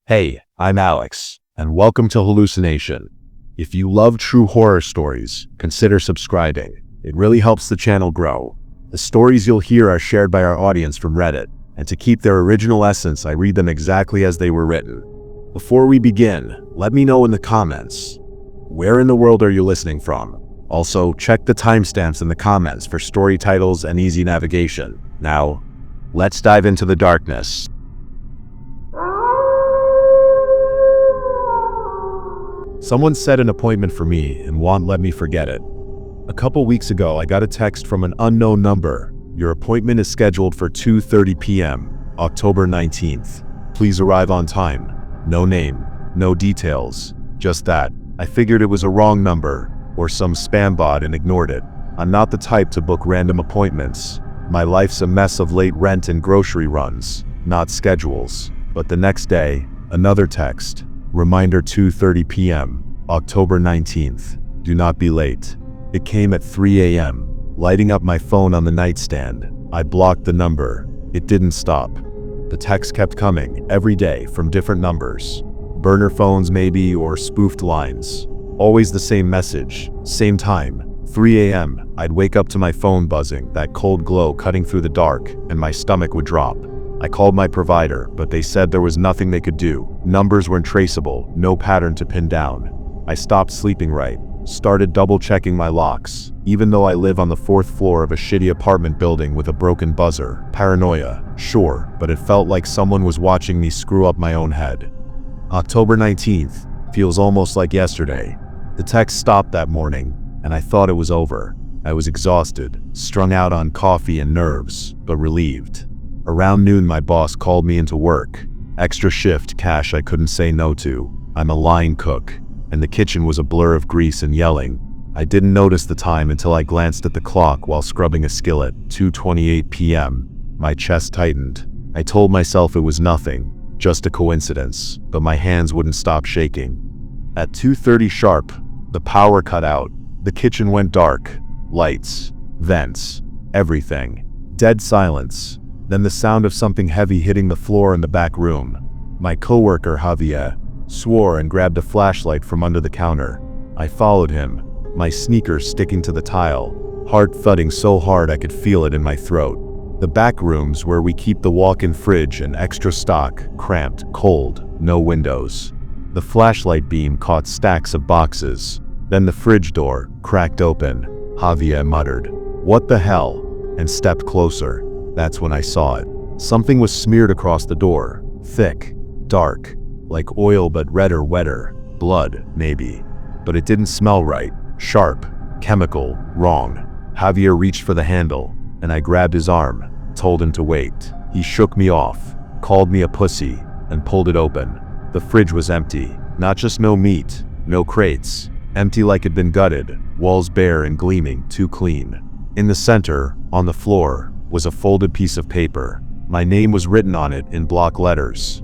Hey, I'm Alex, and welcome to Hallucination. If you love true horror stories, consider subscribing. It really helps the channel grow. The stories you'll hear are shared by our audience from Reddit, and to keep their original essence, I read them exactly as they were written. Before we begin, let me know in the comments, where in the world are you listening from? Also, check the timestamps in the comments for story titles and easy navigation. Now, let's dive into the darkness. Someone set an appointment for me and won't let me forget it. A couple weeks ago, I got a text from an unknown number. Your appointment is scheduled for 2:30 p.m., October 19th. Please arrive on time. No name, no details, just that. I figured it was a wrong number or some spam bot and ignored it. I'm not the type to book random appointments. My life's a mess of late rent and grocery runs, not schedules. But the next day, another text. Reminder 2:30 p.m., October 19th. Do not be late. It came at 3 a.m., lighting up my phone on the nightstand. I blocked the number. It didn't stop. The text kept coming, every day, from different numbers. Burner phones maybe, or spoofed lines. Always the same message, same time. 3 a.m., I'd wake up to my phone buzzing, that cold glow cutting through the dark, and my stomach would drop. I called my provider, but they said there was nothing they could do. Numbers weren't traceable, no pattern to pin down. I stopped sleeping right, started double-checking my locks, even though I live on the 4th floor of a shitty apartment building with a broken buzzer. Paranoia, sure, but it felt like someone was watching me screw up my own head. October 19th feels almost like yesterday. The text stopped that morning, and I thought it was over. I was exhausted, strung out on coffee and nerves, but relieved. Around noon, my boss called me into work. Extra shift, cash I couldn't say no to. I'm a line cook, and the kitchen was a blur of grease and yelling. I didn't notice the time until I glanced at the clock while scrubbing a skillet. 2:28 p.m. My chest tightened. I told myself it was nothing, just a coincidence, but my hands wouldn't stop shaking. At 2:30 sharp, the power cut out. The kitchen went dark. Lights, vents, everything. Dead silence. Then the sound of something heavy hitting the floor in the back room. My coworker, Javier, swore and grabbed a flashlight from under the counter. I followed him, my sneakers sticking to the tile, heart thudding so hard I could feel it in my throat. The back rooms where we keep the walk-in fridge and extra stock, cramped, cold, no windows. The flashlight beam caught stacks of boxes. Then the fridge door cracked open. Javier muttered, "What the hell?" and stepped closer. That's when I saw it. Something was smeared across the door. Thick, dark, like oil but redder, wetter. Blood, maybe. But it didn't smell right. Sharp, chemical, wrong. Javier reached for the handle, and I grabbed his arm, told him to wait. He shook me off, called me a pussy, and pulled it open. The fridge was empty. Not just no meat, no crates. Empty like it'd been gutted, walls bare and gleaming, too clean. In the center, on the floor, was a folded piece of paper. My name was written on it in block letters.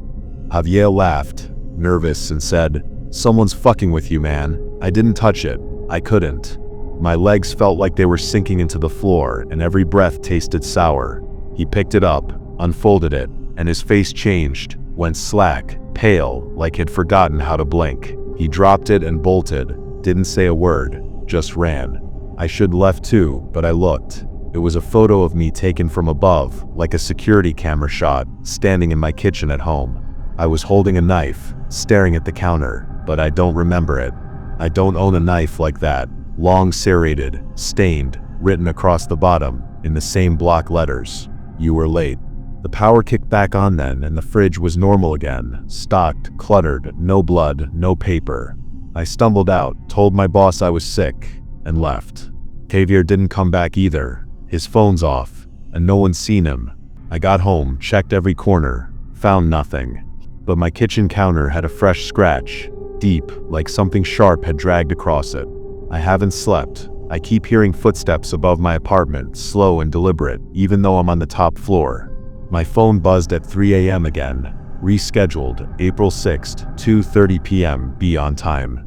Javier laughed, nervous, and said, "Someone's fucking with you, man." I didn't touch it. I couldn't. My legs felt like they were sinking into the floor, and every breath tasted sour. He picked it up, unfolded it, and his face changed, went slack, pale, like he'd forgotten how to blink. He dropped it and bolted, didn't say a word, just ran. I should left too, but I looked. It was a photo of me taken from above, like a security camera shot, standing in my kitchen at home. I was holding a knife, staring at the counter, but I don't remember it. I don't own a knife like that. Long, serrated, stained, written across the bottom, in the same block letters. You were late. The power kicked back on then, and the fridge was normal again. Stocked, cluttered, no blood, no paper. I stumbled out, told my boss I was sick, and left. Javier didn't come back either. His phone's off, and no one's seen him. I got home, checked every corner, found nothing. But my kitchen counter had a fresh scratch, deep, like something sharp had dragged across it. I haven't slept. I keep hearing footsteps above my apartment, slow and deliberate, even though I'm on the top floor. My phone buzzed at 3 a.m. again. Rescheduled, April 6th, 2:30 p.m. Be on time.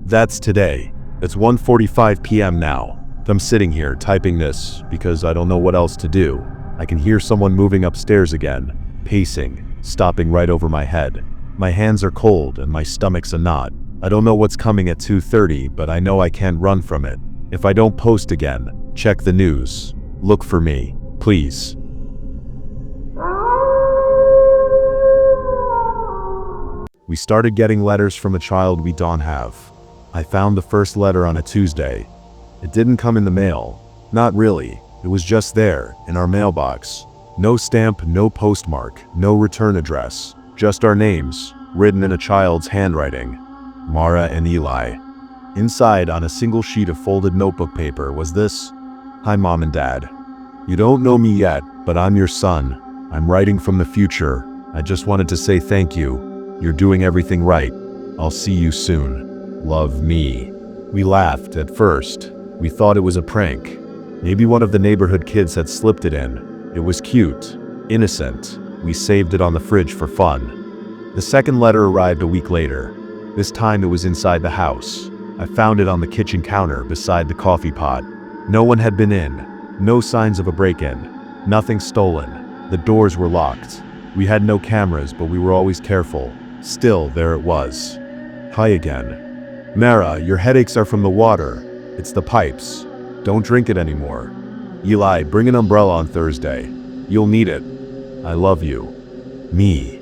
That's today. It's 1:45 p.m. now. I'm sitting here typing this because I don't know what else to do. I can hear someone moving upstairs again, pacing, stopping right over my head. My hands are cold and my stomach's a knot. I don't know what's coming at 2:30, but I know I can't run from it. If I don't post again, check the news. Look for me, please. We started getting letters from a child we don't have. I found the first letter on a Tuesday. It didn't come in the mail. Not really. It was just there, in our mailbox. No stamp, no postmark, no return address. Just our names, written in a child's handwriting. Mara and Eli. Inside, on a single sheet of folded notebook paper, was this: "Hi, Mom and Dad. You don't know me yet, but I'm your son. I'm writing from the future. I just wanted to say thank you. You're doing everything right. I'll see you soon. Love, me." We laughed at first. We thought it was a prank. Maybe one of the neighborhood kids had slipped it in. It was cute, innocent. We saved it on the fridge for fun. The second letter arrived a week later. This time it was inside the house. I found it on the kitchen counter beside the coffee pot. No one had been in. No signs of a break-in. Nothing stolen. The doors were locked. We had no cameras, but we were always careful. Still, there it was. "Hi again. Mara, your headaches are from the water. It's the pipes. Don't drink it anymore. Eli, bring an umbrella on Thursday. You'll need it. I love you. Me."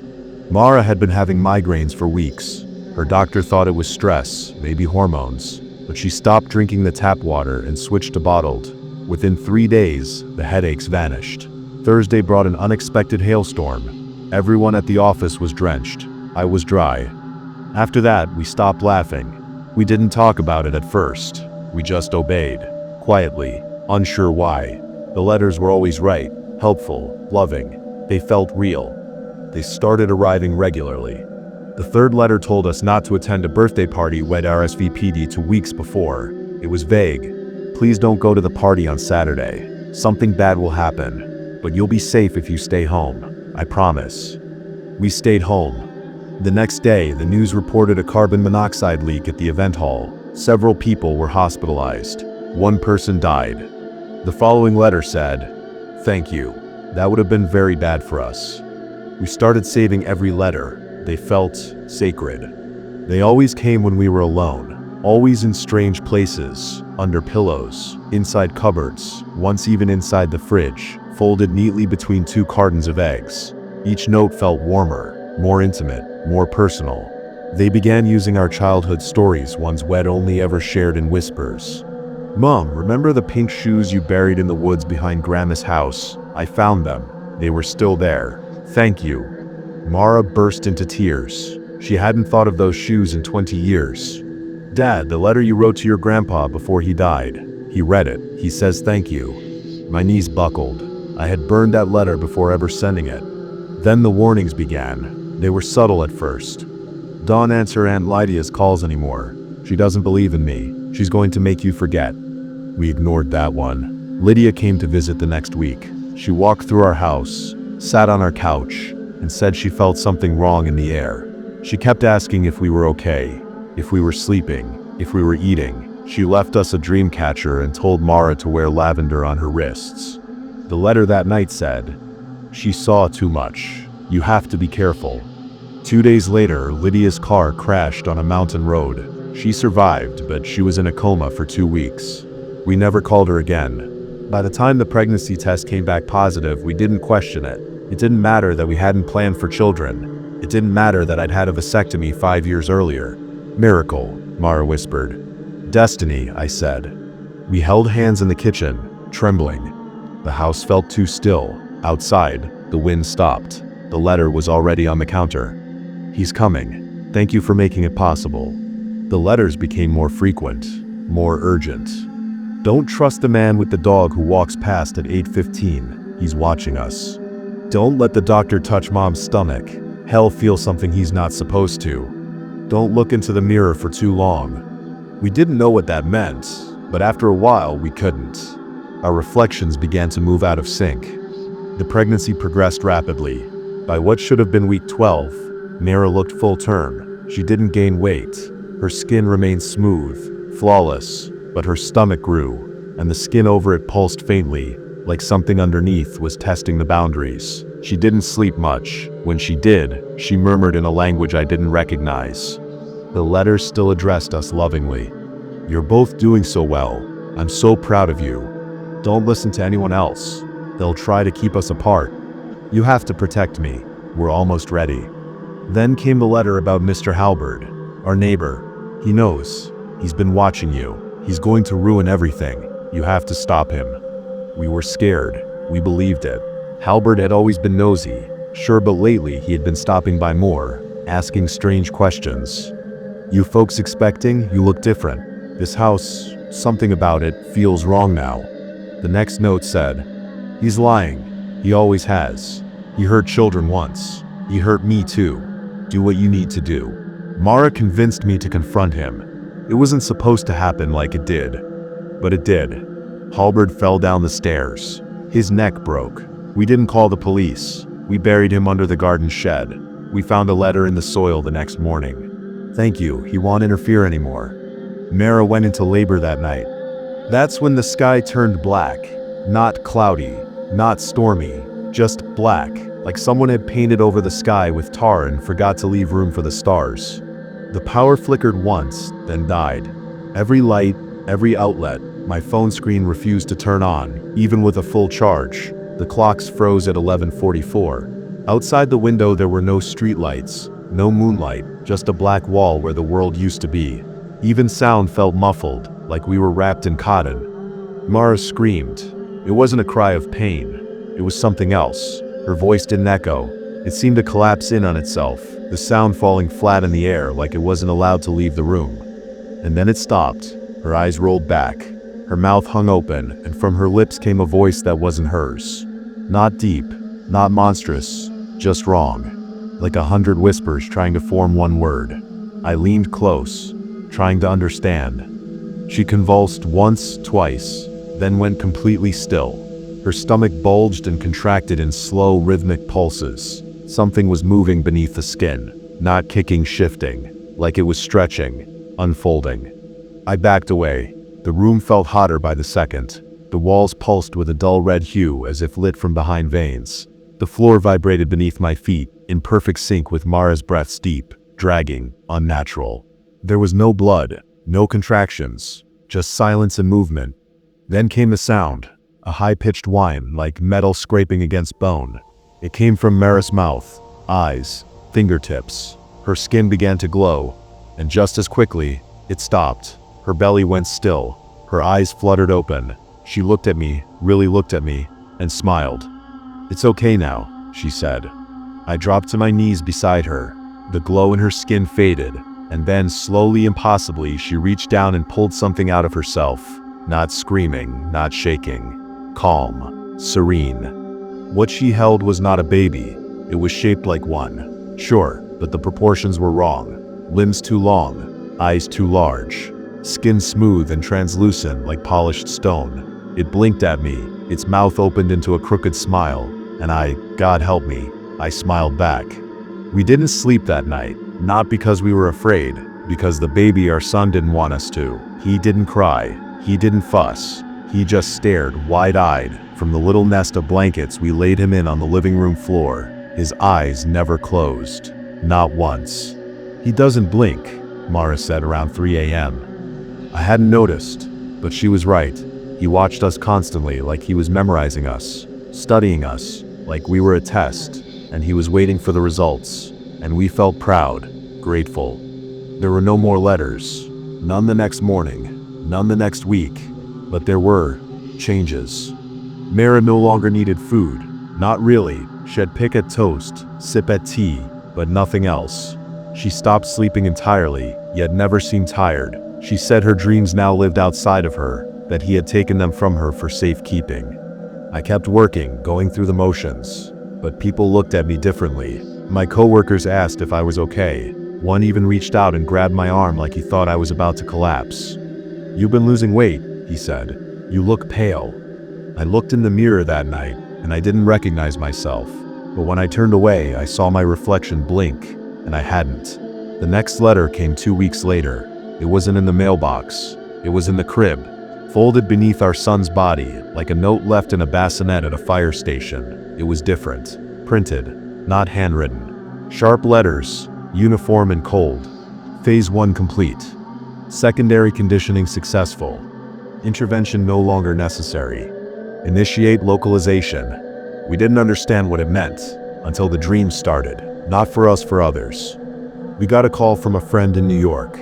Mara had been having migraines for weeks. Her doctor thought it was stress, maybe hormones, but she stopped drinking the tap water and switched to bottled. Within 3 days, the headaches vanished. Thursday brought an unexpected hailstorm. Everyone at the office was drenched. I was dry. After that, we stopped laughing. We didn't talk about it at first. We just obeyed, quietly, unsure why. The letters were always right, helpful, loving. They felt real. They started arriving regularly. The third letter told us not to attend a birthday party we'd RSVP'd 2 weeks before. It was vague. "Please don't go to the party on Saturday. Something bad will happen. But you'll be safe if you stay home. I promise." We stayed home. The next day, the news reported a carbon monoxide leak at the event hall. Several people were hospitalized. One person died. The following letter said, "Thank you. That would have been very bad for us." We started saving every letter. They felt sacred. They always came when we were alone. Always in strange places, under pillows, inside cupboards, once even inside the fridge, folded neatly between 2 cartons of eggs. Each note felt warmer, more intimate, more personal. They began using our childhood stories, ones we'd only ever shared in whispers. "Mom, remember the pink shoes you buried in the woods behind Grandma's house? I found them. They were still there. Thank you." Mara burst into tears. She hadn't thought of those shoes in 20 years. "Dad, the letter you wrote to your grandpa before he died. He read it. He says thank you." My knees buckled. I had burned that letter before ever sending it. Then the warnings began. They were subtle at first. "Don't answer Aunt Lydia's calls anymore. She doesn't believe in me. She's going to make you forget." We ignored that one. Lydia came to visit the next week. She walked through our house, sat on our couch, and said she felt something wrong in the air. She kept asking if we were okay, if we were sleeping, if we were eating. She left us a dream catcher and told Mara to wear lavender on her wrists. The letter that night said, "She saw too much. You have to be careful." 2 days later, Lydia's car crashed on a mountain road. She survived, but she was in a coma for 2 weeks. We never called her again. By the time the pregnancy test came back positive, we didn't question it. It didn't matter that we hadn't planned for children. It didn't matter that I'd had a vasectomy 5 years earlier. "Miracle," Mara whispered. "Destiny," I said. We held hands in the kitchen, trembling. The house felt too still. Outside, the wind stopped. The letter was already on the counter. "He's coming. Thank you for making it possible." The letters became more frequent, more urgent. "Don't trust the man with the dog who walks past at 8:15. He's watching us." "Don't let the doctor touch Mom's stomach. He'll feel something he's not supposed to." "Don't look into the mirror for too long." We didn't know what that meant, but after a while, we couldn't. Our reflections began to move out of sync. The pregnancy progressed rapidly. By what should have been week 12, Mara looked full term. She didn't gain weight. Her skin remained smooth, flawless, but her stomach grew, and the skin over it pulsed faintly, like something underneath was testing the boundaries. She didn't sleep much. When she did, she murmured in a language I didn't recognize. The letter still addressed us lovingly. "You're both doing so well. I'm so proud of you. Don't listen to anyone else. They'll try to keep us apart. You have to protect me. We're almost ready." Then came the letter about Mr. Halberd, our neighbor. "He knows. He's been watching you. He's going to ruin everything. You have to stop him." We were scared. We believed it. Halberd had always been nosy, sure, but lately he had been stopping by more, asking strange questions. "You folks expecting? You look different. This house, something about it, feels wrong now." The next note said, "He's lying. He always has. He hurt children once. He hurt me too. Do what you need to do." Mara convinced me to confront him. It wasn't supposed to happen like it did. But it did. Halberd fell down the stairs. His neck broke. We didn't call the police. We buried him under the garden shed. We found a letter in the soil the next morning. "Thank you, he won't interfere anymore." Mara went into labor that night. That's when the sky turned black. Not cloudy, not stormy, just black, like someone had painted over the sky with tar and forgot to leave room for the stars. The power flickered once, then died. Every light, every outlet, my phone screen refused to turn on, even with a full charge. The clocks froze at 11:44. Outside the window there were no streetlights, no moonlight, just a black wall where the world used to be. Even sound felt muffled, like we were wrapped in cotton. Mara screamed. It wasn't a cry of pain. It was something else. Her voice didn't echo. It seemed to collapse in on itself, the sound falling flat in the air like it wasn't allowed to leave the room. And then it stopped. Her eyes rolled back. Her mouth hung open, and from her lips came a voice that wasn't hers. Not deep, not monstrous, just wrong. Like 100 whispers trying to form one word. I leaned close, trying to understand. She convulsed once, twice, then went completely still. Her stomach bulged and contracted in slow, rhythmic pulses. Something was moving beneath the skin, not kicking, shifting, like it was stretching, unfolding. I backed away. The room felt hotter by the second. The walls pulsed with a dull red hue as if lit from behind veins. The floor vibrated beneath my feet, in perfect sync with Mara's breaths, deep, dragging, unnatural. There was no blood, no contractions, just silence and movement. Then came the sound, a high-pitched whine like metal scraping against bone. It came from Mara's mouth, eyes, fingertips. Her skin began to glow, and just as quickly, it stopped. Her belly went still. Her eyes fluttered open. She looked at me, really looked at me, and smiled. "It's okay now," she said. I dropped to my knees beside her. The glow in her skin faded, and then, slowly, impossibly, she reached down and pulled something out of herself. Not screaming, not shaking. Calm, serene. What she held was not a baby. It was shaped like one. Sure, but the proportions were wrong. Limbs too long, eyes too large. Skin smooth and translucent like polished stone. It blinked at me, its mouth opened into a crooked smile, and God help me, I smiled back. We didn't sleep that night, not because we were afraid, because the baby, our son, didn't want us to. He didn't cry, he didn't fuss, he just stared wide-eyed. From the little nest of blankets we laid him in on the living room floor. His eyes never closed, not once. "He doesn't blink," Mara said around 3 a.m. I hadn't noticed, but she was right. He watched us constantly, like he was memorizing us, studying us, like we were a test, and he was waiting for the results. And we felt proud, grateful. There were no more letters, none the next morning, none the next week, but there were changes. Mara no longer needed food, not really. She'd pick at toast, sip at tea, but nothing else. She stopped sleeping entirely, yet never seemed tired. She said her dreams now lived outside of her, that he had taken them from her for safekeeping. I kept working, going through the motions, but people looked at me differently. My coworkers asked if I was okay. One even reached out and grabbed my arm like he thought I was about to collapse. "You've been losing weight," he said. "You look pale." I looked in the mirror that night, and I didn't recognize myself. But when I turned away, I saw my reflection blink, and I hadn't. The next letter came 2 weeks later. It wasn't in the mailbox. It was in the crib, folded beneath our son's body, like a note left in a bassinet at a fire station. It was different. printed, not handwritten. Sharp letters, uniform and cold. Phase 1 complete. Secondary conditioning successful. Intervention no longer necessary. Initiate localization. We didn't understand what it meant until the dream started. Not for us, for others. We got a call from a friend in New York.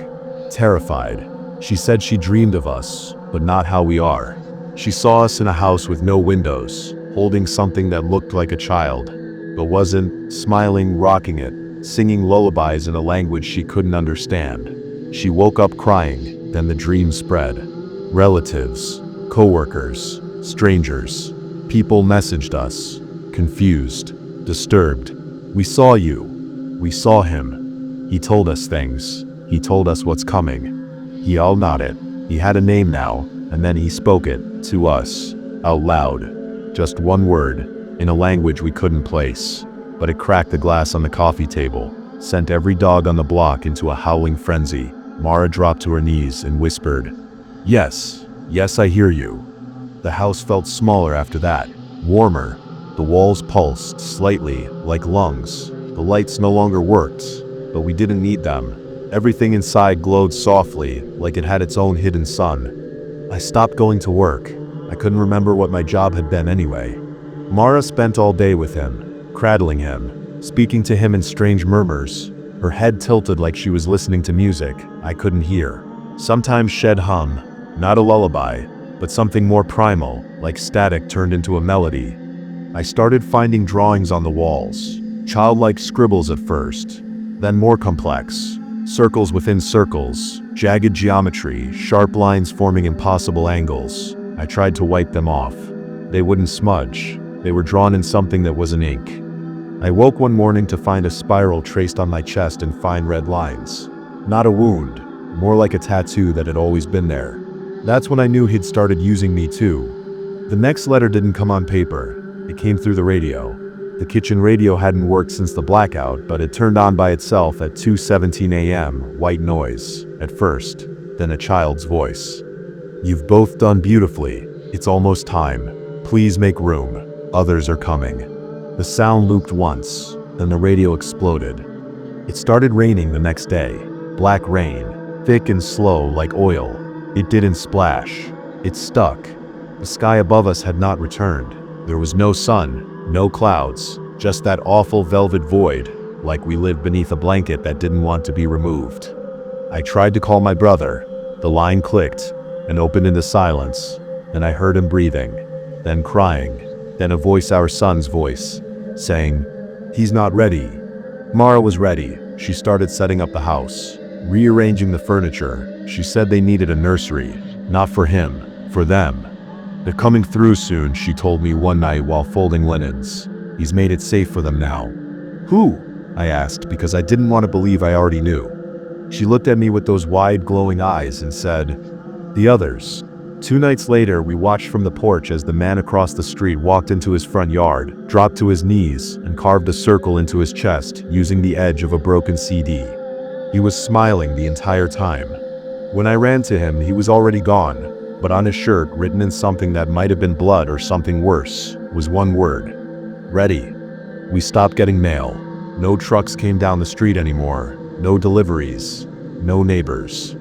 Terrified. She said she dreamed of us, but not how we are. She saw us in a house with no windows, holding something that looked like a child, but wasn't, smiling, rocking it, singing lullabies in a language she couldn't understand. She woke up crying, then the dream spread. Relatives, co-workers, strangers, people messaged us, confused, disturbed. We saw you. We saw him. He told us things. He told us what's coming. He all nodded. He had a name now, and then he spoke it, to us, out loud. Just one word, in a language we couldn't place. But it cracked the glass on the coffee table, sent every dog on the block into a howling frenzy. Mara dropped to her knees and whispered, "Yes, yes, I hear you." The house felt smaller after that, warmer. The walls pulsed slightly, like lungs. The lights no longer worked, but we didn't need them. Everything inside glowed softly, like it had its own hidden sun. I stopped going to work. I couldn't remember what my job had been anyway. Mara spent all day with him, cradling him, speaking to him in strange murmurs. Her head tilted like she was listening to music I couldn't hear. Sometimes she'd hum, not a lullaby, but something more primal, like static turned into a melody. I started finding drawings on the walls, childlike scribbles at first, then more complex. Circles within circles, jagged geometry, sharp lines forming impossible angles. I tried to wipe them off. They wouldn't smudge. They were drawn in something that wasn't ink. I woke one morning to find a spiral traced on my chest in fine red lines. Not a wound, more like a tattoo that had always been there. That's when I knew he'd started using me too. The next letter didn't come on paper. It came through the radio. The kitchen radio hadn't worked since the blackout, but it turned on by itself at 2:17 a.m., white noise, at first, then a child's voice. "You've both done beautifully. It's almost time. Please make room. Others are coming." The sound looped once, then the radio exploded. It started raining the next day. Black rain, thick and slow like oil. It didn't splash. It stuck. The sky above us had not returned. There was no sun. No clouds, just that awful velvet void, like we lived beneath a blanket that didn't want to be removed. I tried to call my brother. The line clicked and opened into silence, and I heard him breathing, then crying, then a voice, our son's voice, saying, "He's not ready." Mara was ready. She started setting up the house, rearranging the furniture. She said they needed a nursery, not for him, for them. "They're coming through soon," she told me one night while folding linens. "He's made it safe for them now." "Who?" I asked, because I didn't want to believe I already knew. She looked at me with those wide, glowing eyes and said, "The others." 2 nights later, we watched from the porch as the man across the street walked into his front yard, dropped to his knees, and carved a circle into his chest using the edge of a broken CD. He was smiling the entire time. When I ran to him, he was already gone. But on his shirt, written in something that might have been blood or something worse, was one word: ready. We stopped getting mail. No trucks came down the street anymore. No deliveries. No neighbors.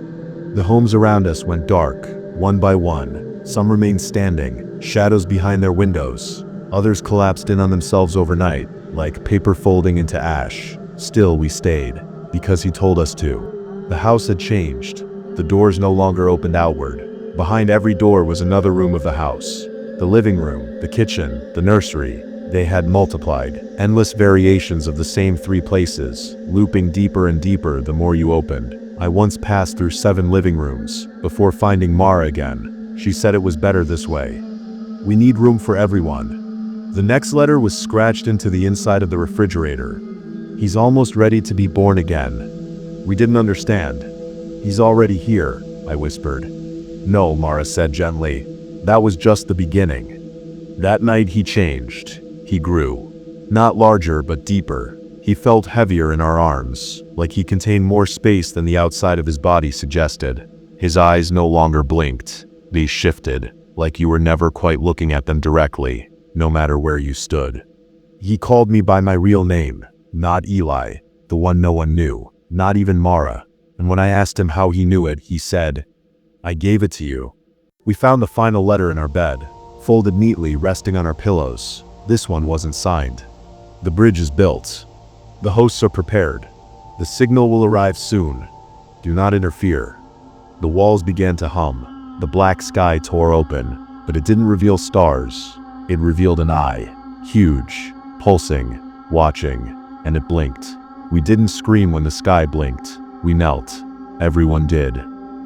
The homes around us went dark, one by one. Some remained standing, shadows behind their windows. Others collapsed in on themselves overnight, like paper folding into ash. Still, we stayed, because he told us to. The house had changed. The doors no longer opened outward. Behind every door was another room of the house. The living room, the kitchen, the nursery. They had multiplied, endless variations of the same 3 places, looping deeper and deeper the more you opened. I once passed through 7 living rooms, before finding Mara again. She said it was better this way. We need room for everyone. The next letter was scratched into the inside of the refrigerator. He's almost ready to be born again. We didn't understand. He's already here, I whispered. No, Mara said gently. That was just the beginning. That night he changed. He grew. Not larger, but deeper. He felt heavier in our arms, like he contained more space than the outside of his body suggested. His eyes no longer blinked. They shifted, like you were never quite looking at them directly, no matter where you stood. He called me by my real name, not Eli, the one no one knew, not even Mara. And when I asked him how he knew it, he said, "I gave it to you." We found the final letter in our bed, folded neatly, resting on our pillows. This one wasn't signed. The bridge is built. The hosts are prepared. The signal will arrive soon. Do not interfere. The walls began to hum. The black sky tore open, but it didn't reveal stars. It revealed an eye, huge, pulsing, watching, and it blinked. We didn't scream when the sky blinked. We knelt. Everyone did.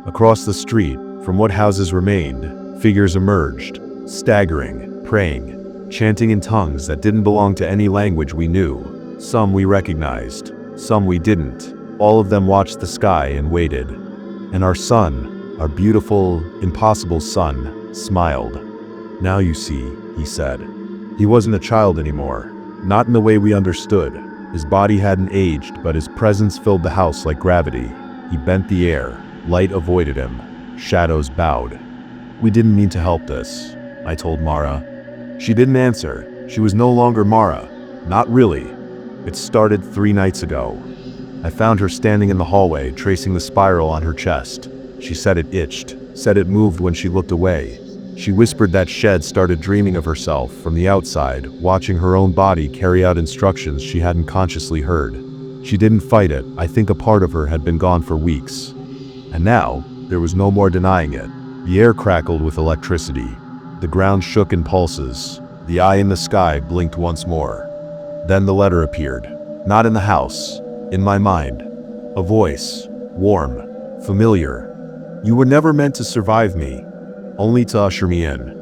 Across the street, from what houses remained, figures emerged, staggering, praying, chanting in tongues that didn't belong to any language we knew. Some we recognized, some we didn't. All of them watched the sky and waited. And our son, our beautiful, impossible son, smiled. "Now you see," he said. He wasn't a child anymore, not in the way we understood. His body hadn't aged, but his presence filled the house like gravity. He bent the air. Light avoided him. Shadows bowed. "We didn't mean to help this," I told Mara. She didn't answer. She was no longer Mara. Not really. It started 3 nights ago. I found her standing in the hallway, tracing the spiral on her chest. She said it itched, said it moved when she looked away. She whispered that Shed started dreaming of herself from the outside, watching her own body carry out instructions she hadn't consciously heard. She didn't fight it. I think a part of her had been gone for weeks. And now, there was no more denying it. The air crackled with electricity. The ground shook in pulses. The eye in the sky blinked once more. Then the letter appeared. Not in the house. In my mind. A voice. Warm. Familiar. "You were never meant to survive me. Only to usher me in.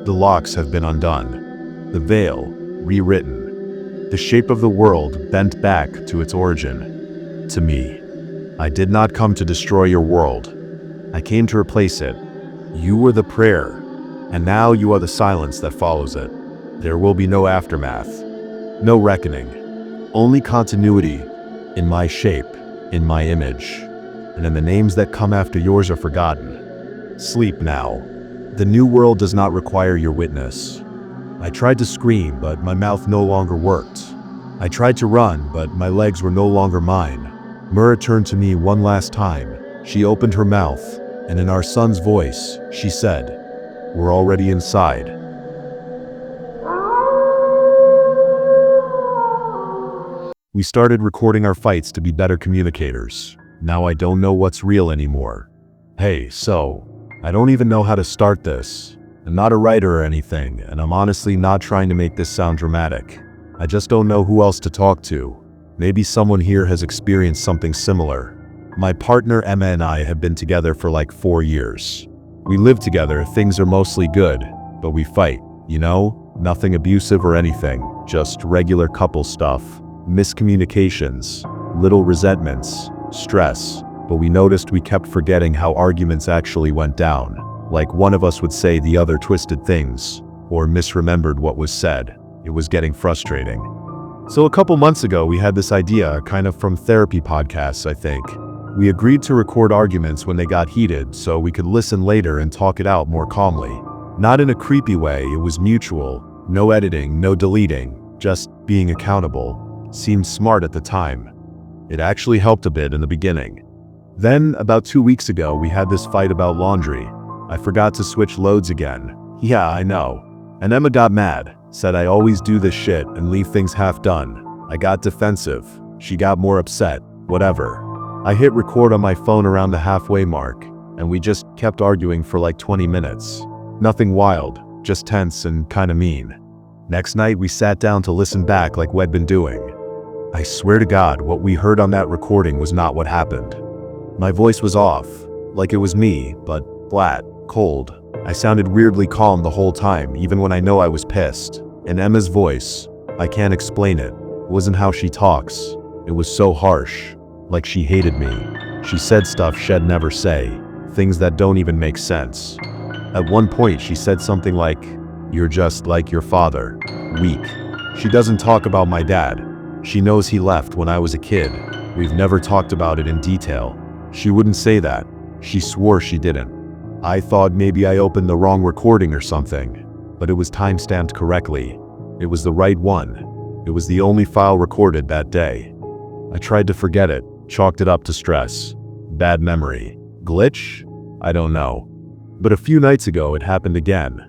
The locks have been undone. The veil, rewritten. The shape of the world bent back to its origin. To me. I did not come to destroy your world. I came to replace it. You were the prayer, and now you are the silence that follows it. There will be no aftermath. No reckoning. Only continuity, in my shape, in my image. And then the names that come after yours are forgotten. Sleep now. The new world does not require your witness." I tried to scream, but my mouth no longer worked. I tried to run, but my legs were no longer mine. Mura turned to me one last time. She opened her mouth, and in our son's voice, she said, "We're already inside." We started recording our fights to be better communicators. Now I don't know what's real anymore. Hey, so, I don't even know how to start this. I'm not a writer or anything, and I'm honestly not trying to make this sound dramatic. I just don't know who else to talk to. Maybe someone here has experienced something similar. My partner Emma and I have been together for like 4 years. We live together, things are mostly good, but we fight, you know? Nothing abusive or anything, just regular couple stuff. Miscommunications, little resentments, stress, but we noticed we kept forgetting how arguments actually went down. Like one of us would say the other twisted things, or misremembered what was said. It was getting frustrating. So a couple months ago we had this idea, kind of from therapy podcasts, I think. We agreed to record arguments when they got heated so we could listen later and talk it out more calmly. Not in a creepy way, it was mutual. No editing, no deleting, just being accountable. Seemed smart at the time. It actually helped a bit in the beginning. Then, about 2 weeks ago, we had this fight about laundry. I forgot to switch loads again. Yeah, I know. And Emma got mad, said I always do this shit and leave things half done. I got defensive. She got more upset. Whatever. I hit record on my phone around the halfway mark, and we just kept arguing for like 20 minutes. Nothing wild, just tense and kinda mean. Next night, we sat down to listen back like we'd been doing. I swear to God, what we heard on that recording was not what happened. My voice was off, like it was me, but flat, cold. I sounded weirdly calm the whole time, even when I know I was pissed. And Emma's voice, I can't explain it, wasn't how she talks. It was so harsh, like she hated me. She said stuff she'd never say, things that don't even make sense. At one point, she said something like, "You're just like your father, weak." She doesn't talk about my dad. She knows he left when I was a kid. We've never talked about it in detail. She wouldn't say that. She swore she didn't. I thought maybe I opened the wrong recording or something, but it was timestamped correctly. It was the right one. It was the only file recorded that day. I tried to forget it, chalked it up to stress. Bad memory. Glitch? I don't know. But a few nights ago, it happened again.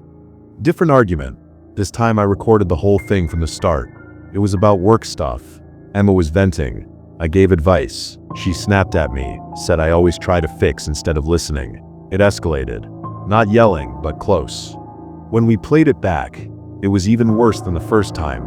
Different argument. This time I recorded the whole thing from the start. It was about work stuff. Emma was venting. I gave advice. She snapped at me, said I always try to fix instead of listening. It escalated. Not yelling, but close. When we played it back, it was even worse than the first time.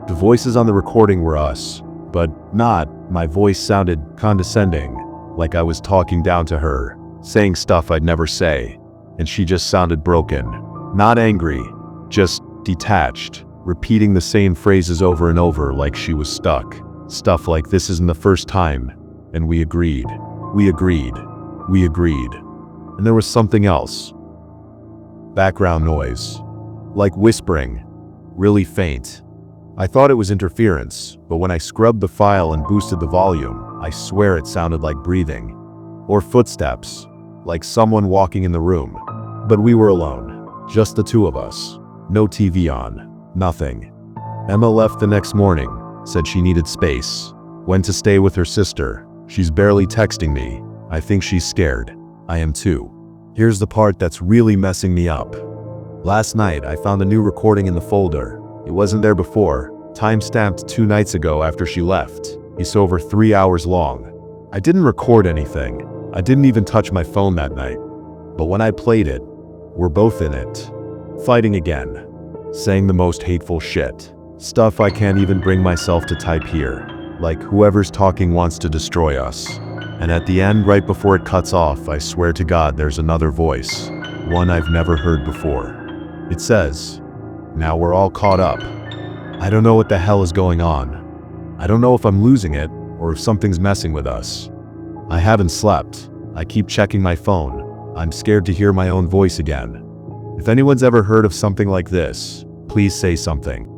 The voices on the recording were us, but my voice sounded condescending, like I was talking down to her, saying stuff I'd never say, and she just sounded broken. Not angry, just detached, repeating the same phrases over and over like she was stuck. Stuff like "this isn't the first time," and "we agreed, we agreed, we agreed." And there was something else. Background noise. Like whispering. Really faint. I thought it was interference, but when I scrubbed the file and boosted the volume, I swear it sounded like breathing. Or footsteps. Like someone walking in the room. But we were alone. Just the two of us. No TV on. Nothing. Emma left the next morning. Said she needed space. Went to stay with her sister. She's barely texting me. I think she's scared. I am too. Here's the part that's really messing me up. Last night, I found a new recording in the folder. It wasn't there before. Time-stamped 2 nights ago after she left. It's over 3 hours long. I didn't record anything. I didn't even touch my phone that night. But when I played it, we're both in it. Fighting again. Saying the most hateful shit. Stuff I can't even bring myself to type here. Like whoever's talking wants to destroy us. And at the end, right before it cuts off, I swear to God there's another voice. One I've never heard before. It says, "Now we're all caught up." I don't know what the hell is going on. I don't know if I'm losing it, or if something's messing with us. I haven't slept. I keep checking my phone. I'm scared to hear my own voice again. If anyone's ever heard of something like this, please say something.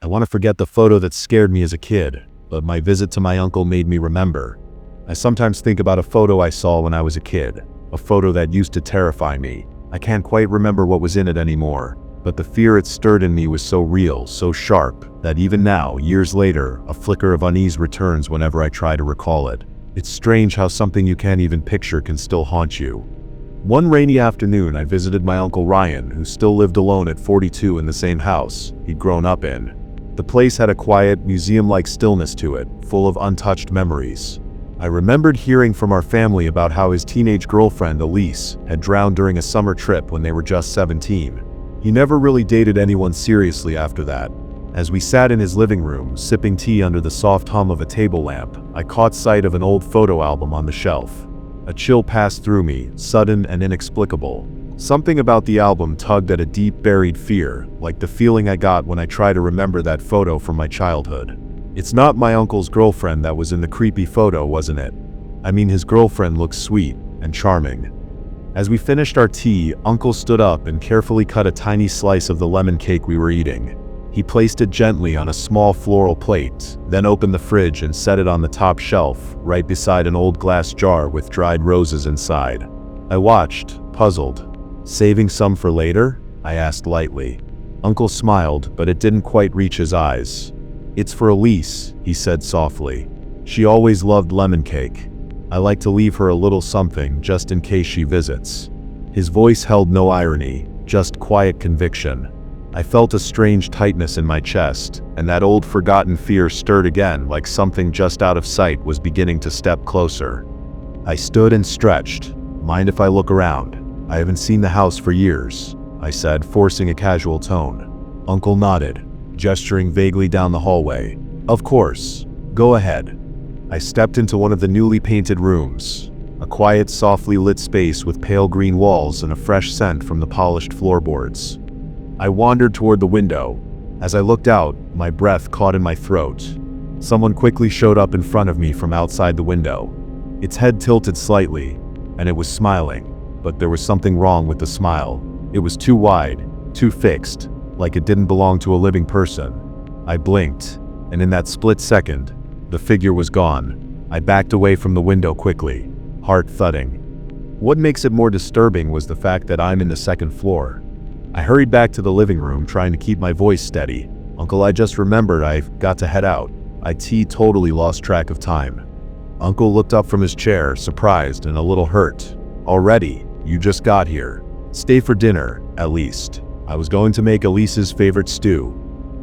I want to forget the photo that scared me as a kid, but my visit to my uncle made me remember. I sometimes think about a photo I saw when I was a kid, a photo that used to terrify me. I can't quite remember what was in it anymore, but the fear it stirred in me was so real, so sharp, that even now, years later, a flicker of unease returns whenever I try to recall it. It's strange how something you can't even picture can still haunt you. One rainy afternoon, I visited my Uncle Ryan, who still lived alone at 42 in the same house he'd grown up in. The place had a quiet, museum-like stillness to it, full of untouched memories. I remembered hearing from our family about how his teenage girlfriend, Elise, had drowned during a summer trip when they were just 17. He never really dated anyone seriously after that. As we sat in his living room, sipping tea under the soft hum of a table lamp, I caught sight of an old photo album on the shelf. A chill passed through me, sudden and inexplicable. Something about the album tugged at a deep buried fear, like the feeling I got when I try to remember that photo from my childhood. It's not my uncle's girlfriend that was in the creepy photo, wasn't it? I mean, his girlfriend looked sweet and charming. As we finished our tea, Uncle stood up and carefully cut a tiny slice of the lemon cake we were eating. He placed it gently on a small floral plate, then opened the fridge and set it on the top shelf, right beside an old glass jar with dried roses inside. I watched, puzzled. "Saving some for later?" I asked lightly. Uncle smiled, but it didn't quite reach his eyes. "It's for Elise," he said softly. "She always loved lemon cake. I like to leave her a little something just in case she visits." His voice held no irony, just quiet conviction. I felt a strange tightness in my chest, and that old forgotten fear stirred again, like something just out of sight was beginning to step closer. I stood and stretched. "Mind if I look around? I haven't seen the house for years," I said, forcing a casual tone. Uncle nodded, gesturing vaguely down the hallway. "Of course. Go ahead." I stepped into one of the newly painted rooms, a quiet, softly lit space with pale green walls and a fresh scent from the polished floorboards. I wandered toward the window. As I looked out, my breath caught in my throat. Someone quickly showed up in front of me from outside the window. Its head tilted slightly, and it was smiling, but there was something wrong with the smile. It was too wide, too fixed, like it didn't belong to a living person. I blinked, and in that split second, the figure was gone. I backed away from the window quickly, heart thudding. What makes it more disturbing was the fact that I'm in the second floor. I hurried back to the living room, trying to keep my voice steady. "Uncle, I just remembered I've got to head out." I totally lost track of time. Uncle looked up from his chair, surprised and a little hurt. "Already? You just got here. Stay for dinner, at least." I was going to make Elise's favorite stew.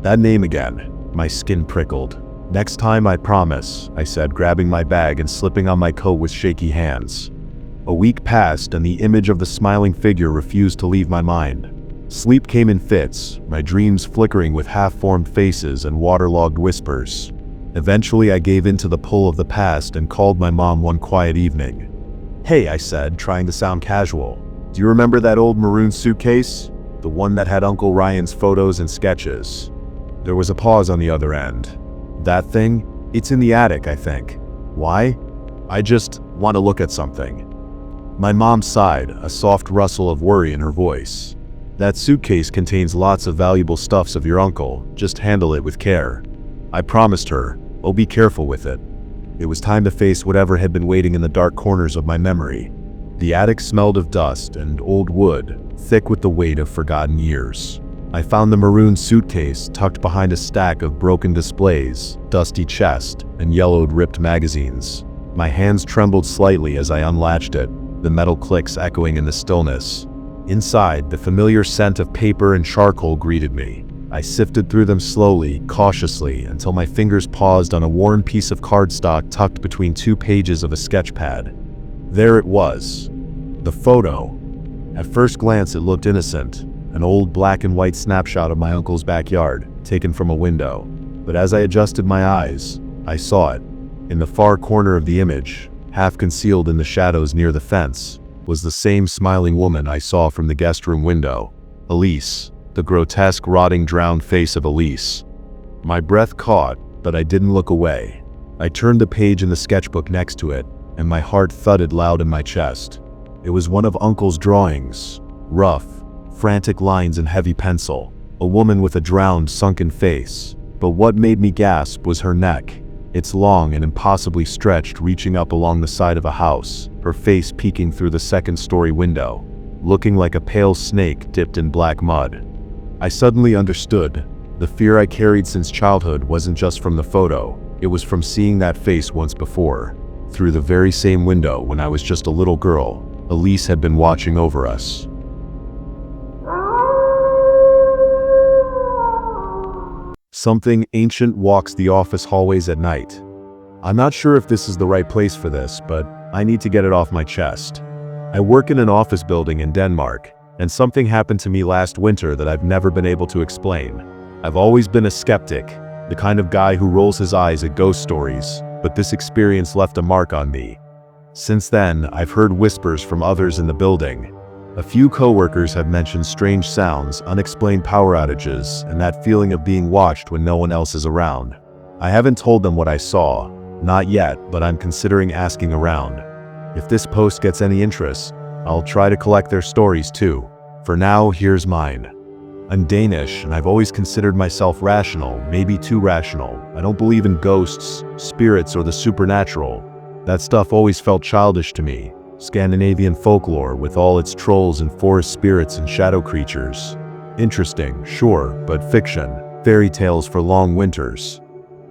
That name again. My skin prickled. "Next time, I promise," I said, grabbing my bag and slipping on my coat with shaky hands. A week passed, and the image of the smiling figure refused to leave my mind. Sleep came in fits, my dreams flickering with half-formed faces and waterlogged whispers. Eventually, I gave in to the pull of the past and called my mom one quiet evening. "Hey," I said, trying to sound casual. "Do you remember that old maroon suitcase? The one that had Uncle Ryan's photos and sketches?" There was a pause on the other end. "That thing? It's in the attic, I think." "Why?" "I just want to look at something." My mom sighed, a soft rustle of worry in her voice. "That suitcase contains lots of valuable stuffs of your uncle. Just handle it with care." I promised her, "Oh, be careful with it." It was time to face whatever had been waiting in the dark corners of my memory. The attic smelled of dust and old wood, thick with the weight of forgotten years. I found the maroon suitcase tucked behind a stack of broken displays, dusty chest, and yellowed ripped magazines. My hands trembled slightly as I unlatched it, the metal clicks echoing in the stillness. Inside, the familiar scent of paper and charcoal greeted me. I sifted through them slowly, cautiously, until my fingers paused on a worn piece of cardstock tucked between 2 pages of a sketch pad. There it was. The photo. At first glance, it looked innocent, an old black and white snapshot of my uncle's backyard, taken from a window. But as I adjusted my eyes, I saw it. In the far corner of the image, half concealed in the shadows near the fence, was the same smiling woman I saw from the guest room window. Elise, the grotesque, rotting, drowned face of Elise. My breath caught, but I didn't look away. I turned the page in the sketchbook next to it, and my heart thudded loud in my chest. It was one of Uncle's drawings, rough, frantic lines in heavy pencil, a woman with a drowned, sunken face. But what made me gasp was her neck. It's long and impossibly stretched, reaching up along the side of a house, her face peeking through the second-story window, looking like a pale snake dipped in black mud. I suddenly understood. The fear I carried since childhood wasn't just from the photo, it was from seeing that face once before. Through the very same window when I was just a little girl, Elise had been watching over us. Something ancient walks the office hallways at night. I'm not sure if this is the right place for this, but I need to get it off my chest. I work in an office building in Denmark, and something happened to me last winter that I've never been able to explain. I've always been a skeptic, the kind of guy who rolls his eyes at ghost stories, but this experience left a mark on me. Since then, I've heard whispers from others in the building. A few coworkers have mentioned strange sounds, unexplained power outages, and that feeling of being watched when no one else is around. I haven't told them what I saw, not yet, but I'm considering asking around. If this post gets any interest, I'll try to collect their stories too. For now, here's mine. I'm Danish, and I've always considered myself rational, maybe too rational. I don't believe in ghosts, spirits, or the supernatural. That stuff always felt childish to me. Scandinavian folklore with all its trolls and forest spirits and shadow creatures. Interesting, sure, but fiction. Fairy tales for long winters.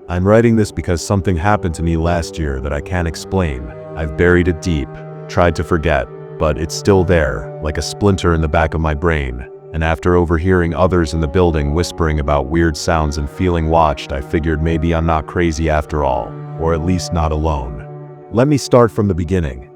I'm writing this because something happened to me last year that I can't explain. I've buried it deep, tried to forget, but it's still there, like a splinter in the back of my brain. And after overhearing others in the building whispering about weird sounds and feeling watched, I figured maybe I'm not crazy after all, or at least not alone. Let me start from the beginning.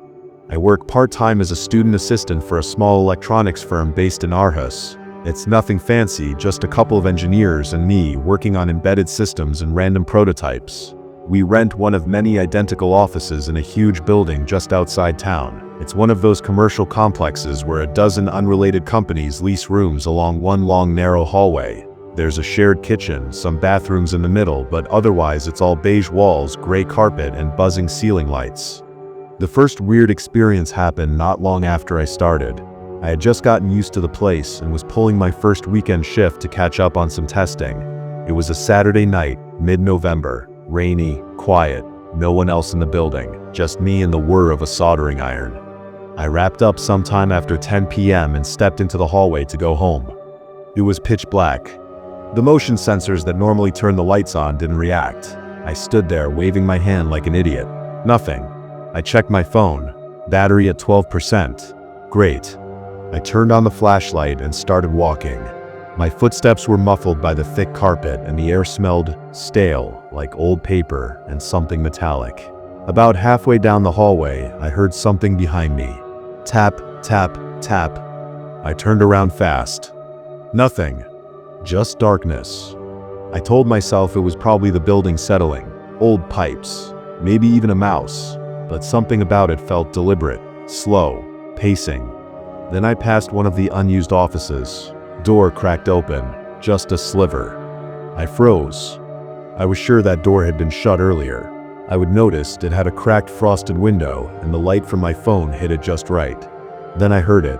I work part-time as a student assistant for a small electronics firm based in Aarhus. It's nothing fancy, just a couple of engineers and me working on embedded systems and random prototypes. We rent one of many identical offices in a huge building just outside town. It's one of those commercial complexes where a dozen unrelated companies lease rooms along one long narrow hallway. There's a shared kitchen, some bathrooms in the middle, but otherwise it's all beige walls, gray carpet, and buzzing ceiling lights. The first weird experience happened not long after I started. I had just gotten used to the place and was pulling my first weekend shift to catch up on some testing. It was a Saturday night, mid-November, rainy, quiet, no one else in the building, just me and the whir of a soldering iron. I wrapped up sometime after 10 p.m. and stepped into the hallway to go home. It was pitch black. The motion sensors that normally turn the lights on didn't react. I stood there waving my hand like an idiot. Nothing. I checked my phone. Battery at 12%. Great. I turned on the flashlight and started walking. My footsteps were muffled by the thick carpet and the air smelled stale, like old paper and something metallic. About halfway down the hallway, I heard something behind me. Tap, tap, tap. I turned around fast. Nothing. Just darkness. I told myself it was probably the building settling. Old pipes. Maybe even a mouse. But something about it felt deliberate, slow, pacing. Then I passed one of the unused offices. Door cracked open, just a sliver. I froze. I was sure that door had been shut earlier. I would noticed it had a cracked frosted window and the light from my phone hit it just right. Then I heard it.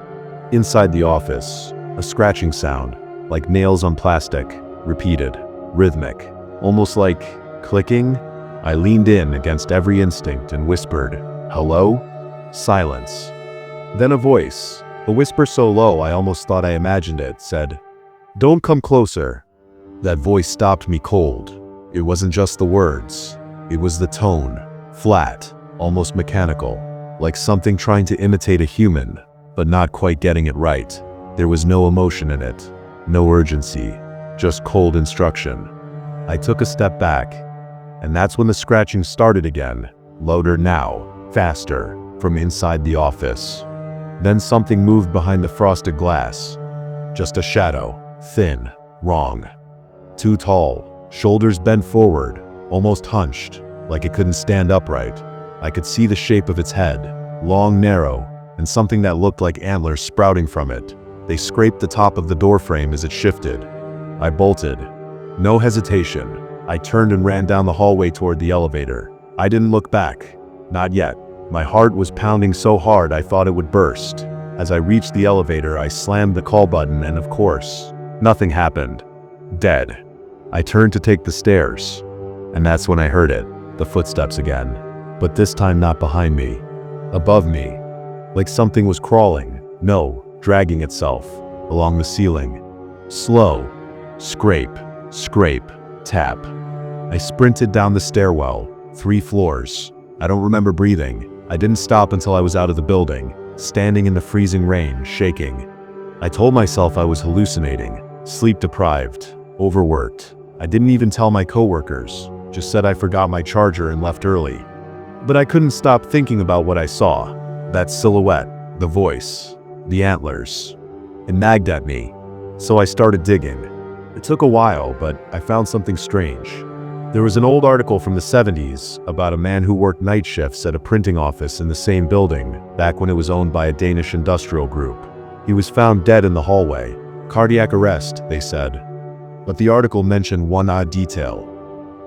Inside the office, a scratching sound, like nails on plastic, repeated, rhythmic, almost like clicking. I leaned in against every instinct and whispered, "Hello?" Silence. Then a voice, a whisper so low I almost thought I imagined it, said, "Don't come closer." That voice stopped me cold. It wasn't just the words. It was the tone, flat, almost mechanical, like something trying to imitate a human, but not quite getting it right. There was no emotion in it, no urgency, just cold instruction. I took a step back, and that's when the scratching started again, louder now, faster, from inside the office. Then something moved behind the frosted glass. Just a shadow, thin, wrong. Too tall, shoulders bent forward, almost hunched, like it couldn't stand upright. I could see the shape of its head, long, narrow, and something that looked like antlers sprouting from it. They scraped the top of the doorframe as it shifted. I bolted. No hesitation. I turned and ran down the hallway toward the elevator. I didn't look back. Not yet. My heart was pounding so hard I thought it would burst. As I reached the elevator, I slammed the call button and of course, nothing happened. Dead. I turned to take the stairs. And that's when I heard it, the footsteps again. But this time not behind me. Above me. Like something was crawling. No, dragging itself. Along the ceiling. Slow. Scrape. Scrape. Tap. I sprinted down the stairwell. 3 floors. I don't remember breathing. I didn't stop until I was out of the building, standing in the freezing rain, shaking. I told myself I was hallucinating, sleep-deprived, overworked. I didn't even tell my coworkers, just said I forgot my charger and left early. But I couldn't stop thinking about what I saw. That silhouette, the voice, the antlers. It nagged at me. So I started digging. It took a while, but I found something strange. There was an old article from the 70s about a man who worked night shifts at a printing office in the same building, back when it was owned by a Danish industrial group. He was found dead in the hallway. Cardiac arrest, they said. But the article mentioned one odd detail.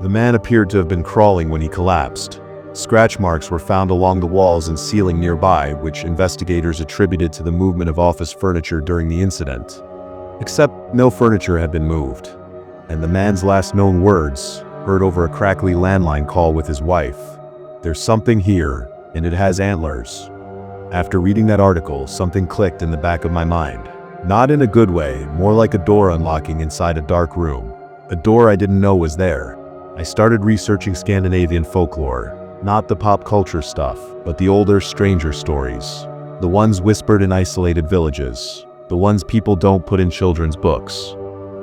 The man appeared to have been crawling when he collapsed. Scratch marks were found along the walls and ceiling nearby, which investigators attributed to the movement of office furniture during the incident. Except no furniture had been moved. And the man's last known words, heard over a crackly landline call with his wife, "There's something here, and it has antlers." After reading that article, something clicked in the back of my mind. Not in a good way, more like a door unlocking inside a dark room. A door I didn't know was there. I started researching Scandinavian folklore, not the pop culture stuff, but the older, stranger stories. The ones whispered in isolated villages. The ones people don't put in children's books.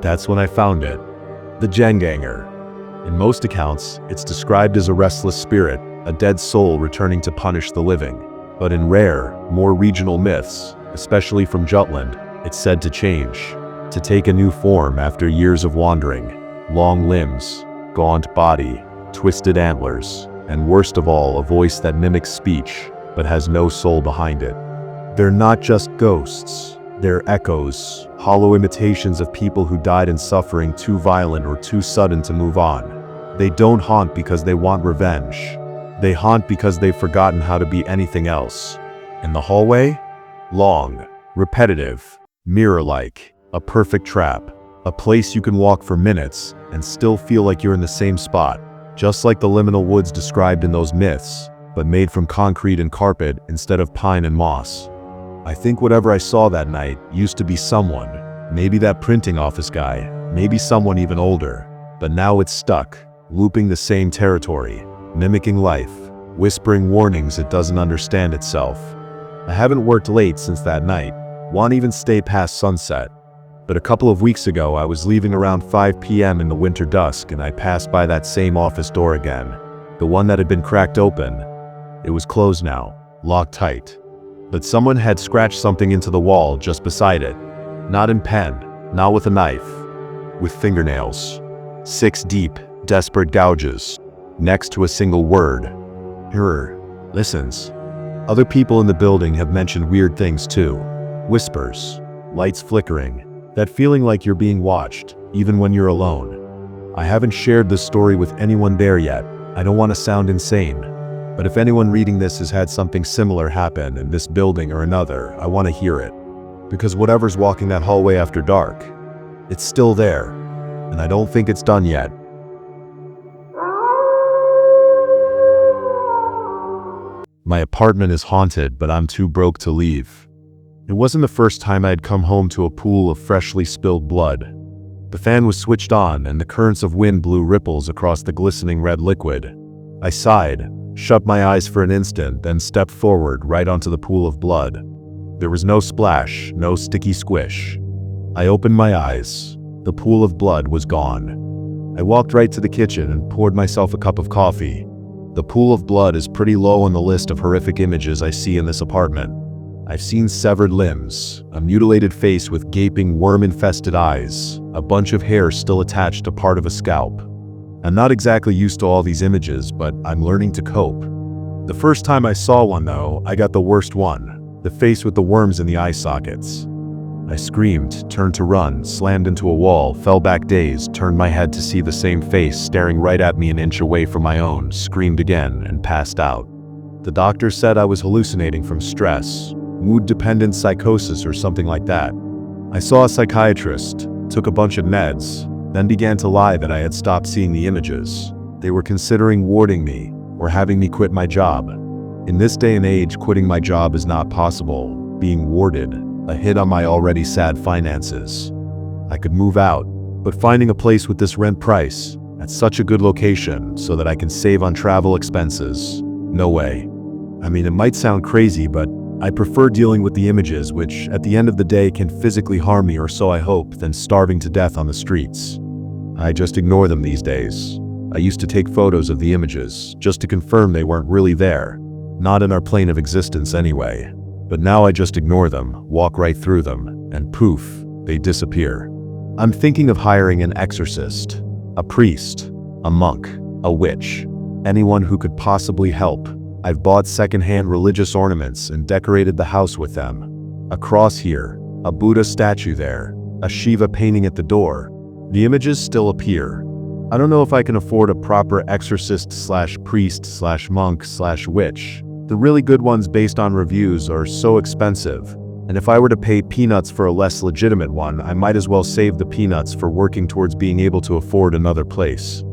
That's when I found it. The Genganger. In most accounts, it's described as a restless spirit, a dead soul returning to punish the living. But in rare, more regional myths, especially from Jutland, it's said to change, to take a new form after years of wandering. Long limbs, gaunt body, twisted antlers, and worst of all, a voice that mimics speech, but has no soul behind it. They're not just ghosts. They're echoes, hollow imitations of people who died in suffering too violent or too sudden to move on. They don't haunt because they want revenge. They haunt because they've forgotten how to be anything else. In the hallway? Long, repetitive, mirror-like, a perfect trap. A place you can walk for minutes and still feel like you're in the same spot, just like the liminal woods described in those myths, but made from concrete and carpet instead of pine and moss. I think whatever I saw that night used to be someone, Maybe that printing office guy, maybe someone even older. But now it's stuck, looping the same territory, mimicking life, whispering warnings it doesn't understand itself. I haven't worked late since that night, won't even stay past sunset. But a couple of weeks ago I was leaving around 5 p.m. in the winter dusk and I passed by that same office door again. The one that had been cracked open. It was closed now, locked tight. But someone had scratched something into the wall just beside it. Not in pen, not with a knife. With fingernails. 6 deep, desperate gouges. Next to a single word. Hearer. Listens. Other people in the building have mentioned weird things too. Whispers. Lights flickering. That feeling like you're being watched, even when you're alone. I haven't shared this story with anyone there yet. I don't want to sound insane. But if anyone reading this has had something similar happen in this building or another, I want to hear it. Because whatever's walking that hallway after dark, it's still there. And I don't think it's done yet. My apartment is haunted, but I'm too broke to leave. It wasn't the first time I had come home to a pool of freshly spilled blood. The fan was switched on and the currents of wind blew ripples across the glistening red liquid. I sighed, shut my eyes for an instant, then stepped forward right onto the pool of blood. There was no splash, no sticky squish. I opened my eyes. The pool of blood was gone. I walked right to the kitchen and poured myself a cup of coffee. The pool of blood is pretty low on the list of horrific images I see in this apartment. I've seen severed limbs, a mutilated face with gaping worm-infested eyes, a bunch of hair still attached to part of a scalp. I'm not exactly used to all these images, but I'm learning to cope. The first time I saw one though, I got the worst one, the face with the worms in the eye sockets. I screamed, turned to run, slammed into a wall, fell back dazed, turned my head to see the same face staring right at me an inch away from my own, screamed again, and passed out. The doctor said I was hallucinating from stress. Mood-dependent psychosis or something like that. I saw a psychiatrist, took a bunch of meds, then began to lie that I had stopped seeing the images. They were considering warding me or having me quit my job. In this day and age, quitting my job is not possible. Being warded, a hit on my already sad finances. I could move out, but finding a place with this rent price, at such a good location so that I can save on travel expenses, no way. I mean, it might sound crazy, but I prefer dealing with the images, which at the end of the day can physically harm me, or so I hope, than starving to death on the streets. I just ignore them these days. I used to take photos of the images, just to confirm they weren't really there. Not in our plane of existence anyway. But now I just ignore them, walk right through them, and poof, they disappear. I'm thinking of hiring an exorcist, a priest, a monk, a witch, anyone who could possibly help. I've bought secondhand religious ornaments and decorated the house with them. A cross here, a Buddha statue there, a Shiva painting at the door. The images still appear. I don't know if I can afford a proper exorcist/priest/monk/witch. The really good ones based on reviews are so expensive, and if I were to pay peanuts for a less legitimate one, I might as well save the peanuts for working towards being able to afford another place.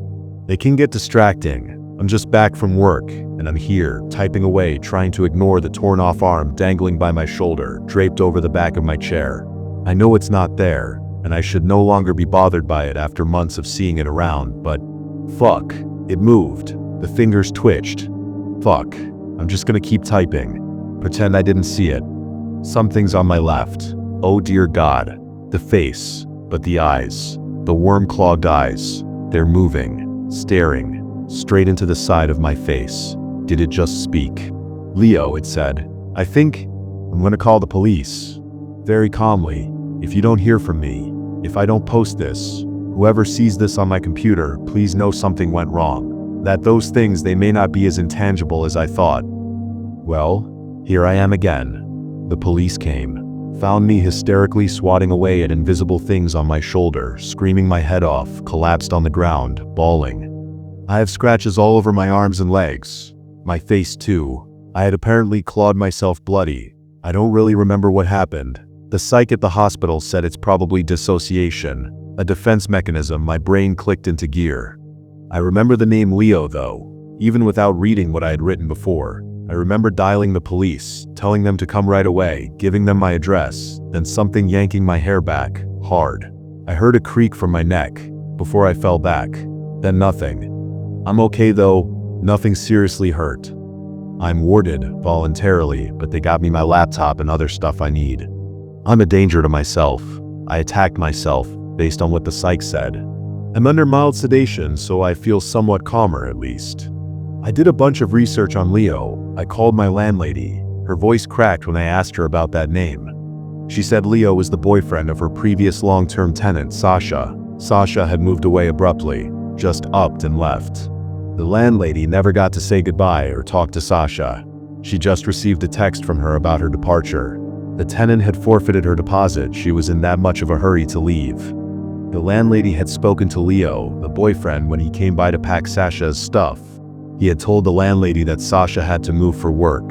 They can get distracting. I'm just back from work, and I'm here, typing away, trying to ignore the torn-off arm dangling by my shoulder, draped over the back of my chair. I know it's not there, and I should no longer be bothered by it after months of seeing it around, but fuck, it moved. The fingers twitched. Fuck, I'm just gonna keep typing. Pretend I didn't see it. Something's on my left. Oh dear God. The face, but the eyes. The worm-clogged eyes. They're moving, staring. Straight into the side of my face. Did it just speak? Leo, it said. I think I'm gonna call the police. Very calmly. If you don't hear from me, if I don't post this, whoever sees this on my computer, please know something went wrong. That those things, they may not be as intangible as I thought. Well, here I am again. The police came. Found me hysterically swatting away at invisible things on my shoulder, screaming my head off, collapsed on the ground, bawling. I have scratches all over my arms and legs. My face too. I had apparently clawed myself bloody. I don't really remember what happened. The psych at the hospital said it's probably dissociation, a defense mechanism. My brain clicked into gear. I remember the name Leo though, even without reading what I had written before. I remember dialing the police, telling them to come right away, giving them my address, then something yanking my hair back, hard. I heard a creak from my neck before I fell back. Then nothing. I'm okay though, nothing seriously hurt. I'm warded voluntarily, but they got me my laptop and other stuff I need. I'm a danger to myself. I attacked myself based on what the psych said. I'm under mild sedation, so I feel somewhat calmer at least. I did a bunch of research on Leo. I called my landlady. Her voice cracked when I asked her about that name. She said Leo was the boyfriend of her previous long-term tenant, Sasha. Sasha had moved away abruptly, just upped and left. The landlady never got to say goodbye or talk to Sasha. She just received a text from her about her departure. The tenant had forfeited her deposit. She was in that much of a hurry to leave. The landlady had spoken to Leo, the boyfriend, when he came by to pack Sasha's stuff. He had told the landlady that Sasha had to move for work.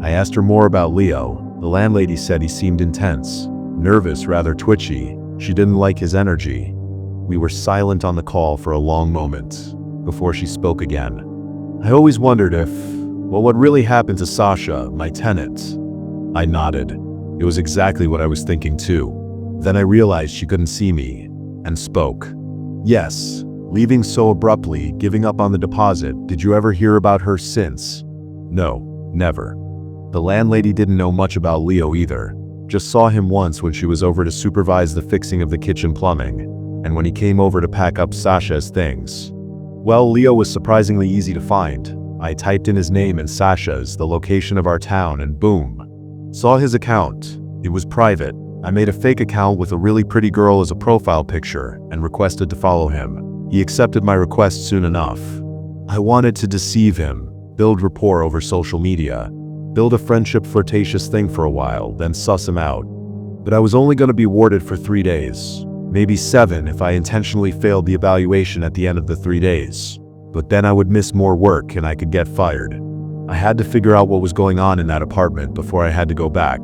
I asked her more about Leo. The landlady said he seemed intense, nervous, rather twitchy. She didn't like his energy. We were silent on the call for a long moment before she spoke again. I always wondered what really happened to Sasha, my tenant. I nodded. It was exactly what I was thinking too. Then I realized she couldn't see me and spoke. Yes, leaving so abruptly, giving up on the deposit. Did you ever hear about her since? No, never. The landlady didn't know much about Leo either. Just saw him once when she was over to supervise the fixing of the kitchen plumbing, and when he came over to pack up Sasha's things. Well, Leo was surprisingly easy to find. I typed in his name and Sasha's, the location of our town, and boom. Saw his account. It was private. I made a fake account with a really pretty girl as a profile picture and requested to follow him. He accepted my request soon enough. I wanted to deceive him, build rapport over social media, build a friendship flirtatious thing for a while, then suss him out. But I was only going to be warded for 3 days, maybe 7 if I intentionally failed the evaluation at the end of the 3 days. But then I would miss more work and I could get fired. I had to figure out what was going on in that apartment before I had to go back.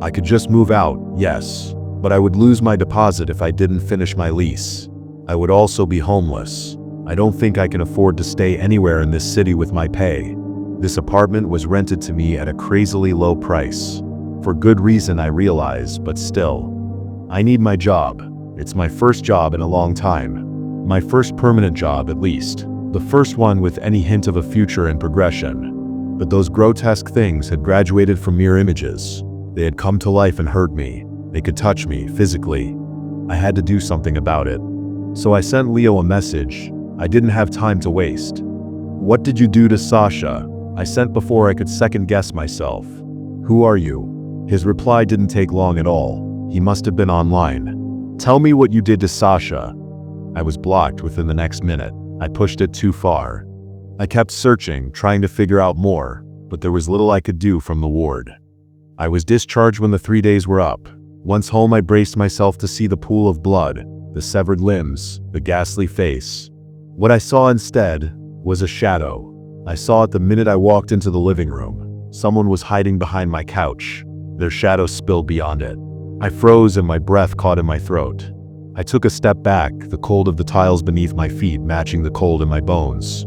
I could just move out, yes, but I would lose my deposit if I didn't finish my lease. I would also be homeless. I don't think I can afford to stay anywhere in this city with my pay. This apartment was rented to me at a crazily low price. For good reason, I realize, but still. I need my job. It's my first job in a long time. My first permanent job, at least. The first one with any hint of a future and progression. But those grotesque things had graduated from mere images. They had come to life and hurt me. They could touch me physically. I had to do something about it. So I sent Leo a message. I didn't have time to waste. What did you do to Sasha? I sent before I could second guess myself. Who are you? His reply didn't take long at all. He must have been online. Tell me what you did to Sasha. I was blocked within the next minute. I pushed it too far. I kept searching, trying to figure out more, but there was little I could do from the ward. I was discharged when the 3 days were up. Once home, I braced myself to see the pool of blood, the severed limbs, the ghastly face. What I saw instead was a shadow. I saw it the minute I walked into the living room. Someone was hiding behind my couch. Their shadow spilled beyond it. I froze and my breath caught in my throat. I took a step back, the cold of the tiles beneath my feet matching the cold in my bones.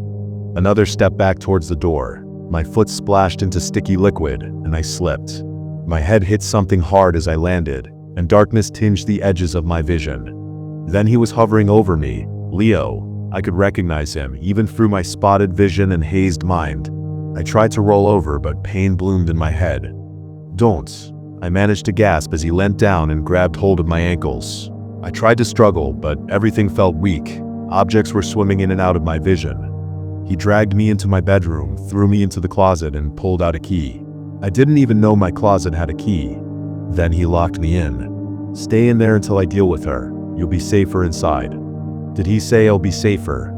Another step back towards the door. My foot splashed into sticky liquid, and I slipped. My head hit something hard as I landed, and darkness tinged the edges of my vision. Then he was hovering over me, Leo. I could recognize him, even through my spotted vision and hazed mind. I tried to roll over, but pain bloomed in my head. Don't. I managed to gasp as he leant down and grabbed hold of my ankles. I tried to struggle, but everything felt weak. Objects were swimming in and out of my vision. He dragged me into my bedroom, threw me into the closet, and pulled out a key. I didn't even know my closet had a key. Then he locked me in. Stay in there until I deal with her. You'll be safer inside. Did he say I'll be safer?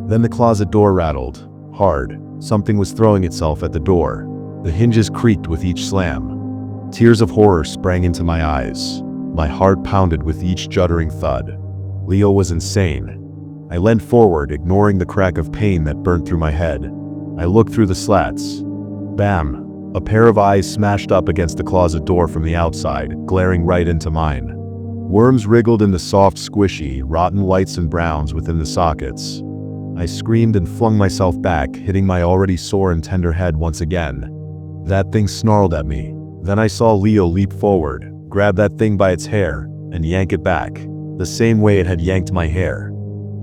Then the closet door rattled. Hard. Something was throwing itself at the door. The hinges creaked with each slam. Tears of horror sprang into my eyes. My heart pounded with each juddering thud. Leo was insane. I leant forward, ignoring the crack of pain that burned through my head. I looked through the slats. Bam! A pair of eyes smashed up against the closet door from the outside, glaring right into mine. Worms wriggled in the soft, squishy, rotten whites and browns within the sockets. I screamed and flung myself back, hitting my already sore and tender head once again. That thing snarled at me. Then I saw Leo leap forward, grab that thing by its hair, and yank it back, the same way it had yanked my hair.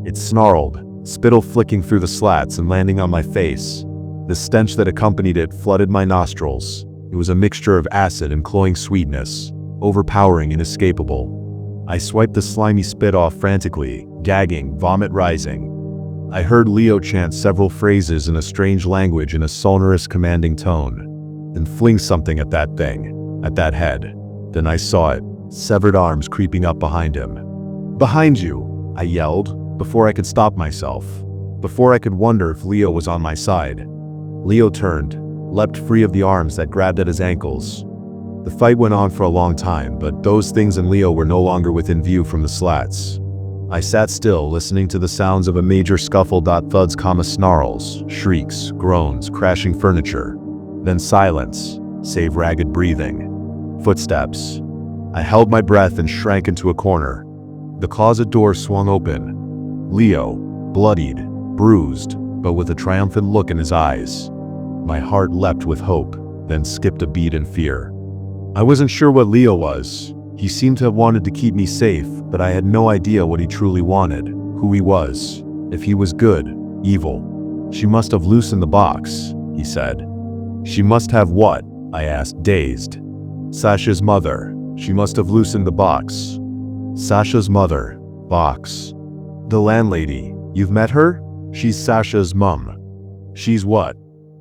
It snarled, spittle flicking through the slats and landing on my face. The stench that accompanied it flooded my nostrils. It was a mixture of acid and cloying sweetness, overpowering, inescapable. I swiped the slimy spit off frantically, gagging, vomit rising. I heard Leo chant several phrases in a strange language in a sonorous, commanding tone, then fling something at that thing, at that head. Then I saw it, severed arms creeping up behind him. "Behind you!" I yelled, before I could stop myself, before I could wonder if Leo was on my side. Leo turned, leapt free of the arms that grabbed at his ankles. The fight went on for a long time, but those things and Leo were no longer within view from the slats. I sat still, listening to the sounds of a major scuffle. Thuds, snarls, shrieks, groans, crashing furniture. Then silence, save ragged breathing. Footsteps. I held my breath and shrank into a corner. The closet door swung open. Leo, bloodied, bruised, but with a triumphant look in his eyes. My heart leapt with hope, then skipped a beat in fear. I wasn't sure what Leo was. He seemed to have wanted to keep me safe, but I had no idea what he truly wanted, who he was, if he was good, evil. "She must have loosened the box," he said. "She must have what?" I asked, dazed. "Sasha's mother. She must have loosened the box." Sasha's mother. Box. "The landlady. You've met her? She's Sasha's mum." "She's what?"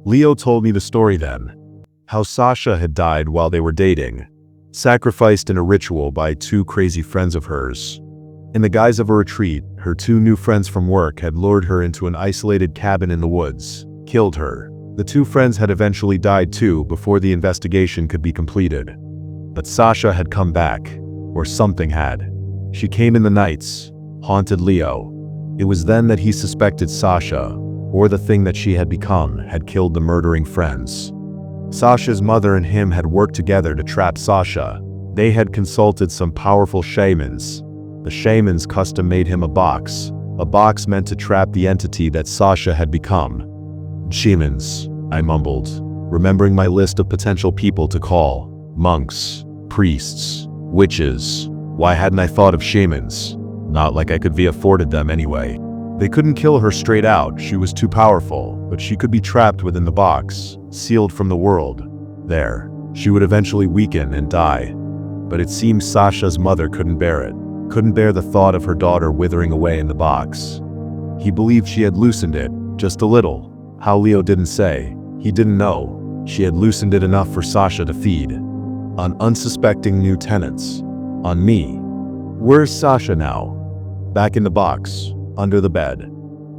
Leo told me the story then. How Sasha had died while they were dating, sacrificed in a ritual by two crazy friends of hers. In the guise of a retreat, her two new friends from work had lured her into an isolated cabin in the woods, killed her. The two friends had eventually died too before the investigation could be completed. But Sasha had come back, or something had. She came in the nights, haunted Leo. It was then that he suspected Sasha, or the thing that she had become, had killed the murdering friends. Sasha's mother and him had worked together to trap Sasha. They had consulted some powerful shamans. The shamans custom-made him a box meant to trap the entity that Sasha had become. "Shamans," I mumbled, remembering my list of potential people to call. Monks, priests, witches. Why hadn't I thought of shamans? Not like I could be afforded them anyway. They couldn't kill her straight out, she was too powerful, but she could be trapped within the box, sealed from the world. There, she would eventually weaken and die. But it seemed Sasha's mother couldn't bear it, couldn't bear the thought of her daughter withering away in the box. He believed she had loosened it, just a little. How Leo didn't say. He didn't know. She had loosened it enough for Sasha to feed. On unsuspecting new tenants. On me. Where's Sasha now? Back in the box. Under the bed.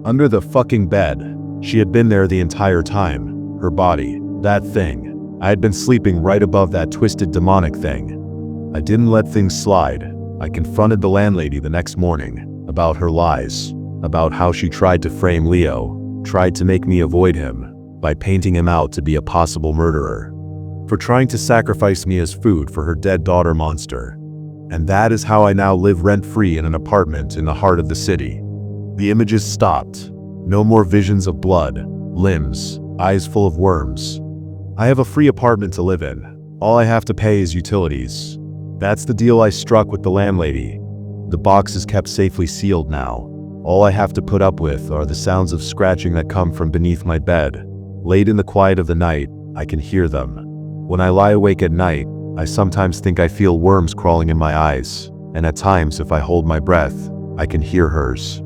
Under the fucking bed. She had been there the entire time. Her body. That thing. I had been sleeping right above that twisted demonic thing. I didn't let things slide. I confronted the landlady the next morning. About her lies. About how she tried to frame Leo. Tried to make me avoid him. By painting him out to be a possible murderer. For trying to sacrifice me as food for her dead daughter monster. And that is how I now live rent-free in an apartment in the heart of the city. The images stopped. No more visions of blood, limbs, eyes full of worms. I have a free apartment to live in. All I have to pay is utilities. That's the deal I struck with the landlady. The box is kept safely sealed now. All I have to put up with are the sounds of scratching that come from beneath my bed. Late in the quiet of the night, I can hear them. When I lie awake at night, I sometimes think I feel worms crawling in my eyes, and at times if I hold my breath, I can hear hers.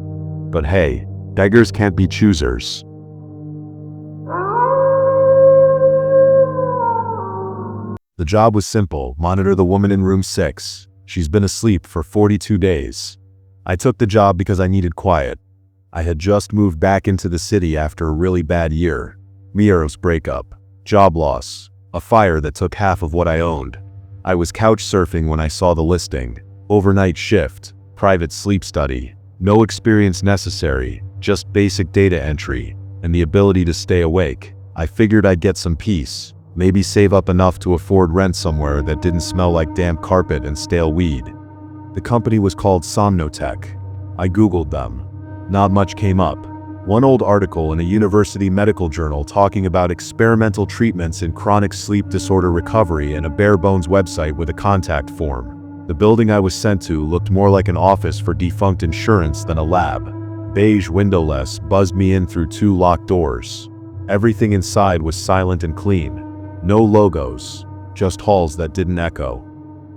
But hey, beggars can't be choosers. The job was simple: monitor the woman in room 6. She's been asleep for 42 days. I took the job because I needed quiet. I had just moved back into the city after a really bad year. Mia's breakup, job loss, a fire that took half of what I owned. I was couch surfing when I saw the listing. Overnight shift, private sleep study, no experience necessary, just basic data entry, and the ability to stay awake. I figured I'd get some peace, maybe save up enough to afford rent somewhere that didn't smell like damp carpet and stale weed. The company was called Somnotech. I googled them. Not much came up. One old article in a university medical journal talking about experimental treatments in chronic sleep disorder recovery and a bare-bones website with a contact form. The building I was sent to looked more like an office for defunct insurance than a lab. Beige windowless buzzed me in through 2 locked doors. Everything inside was silent and clean. No logos, just halls that didn't echo.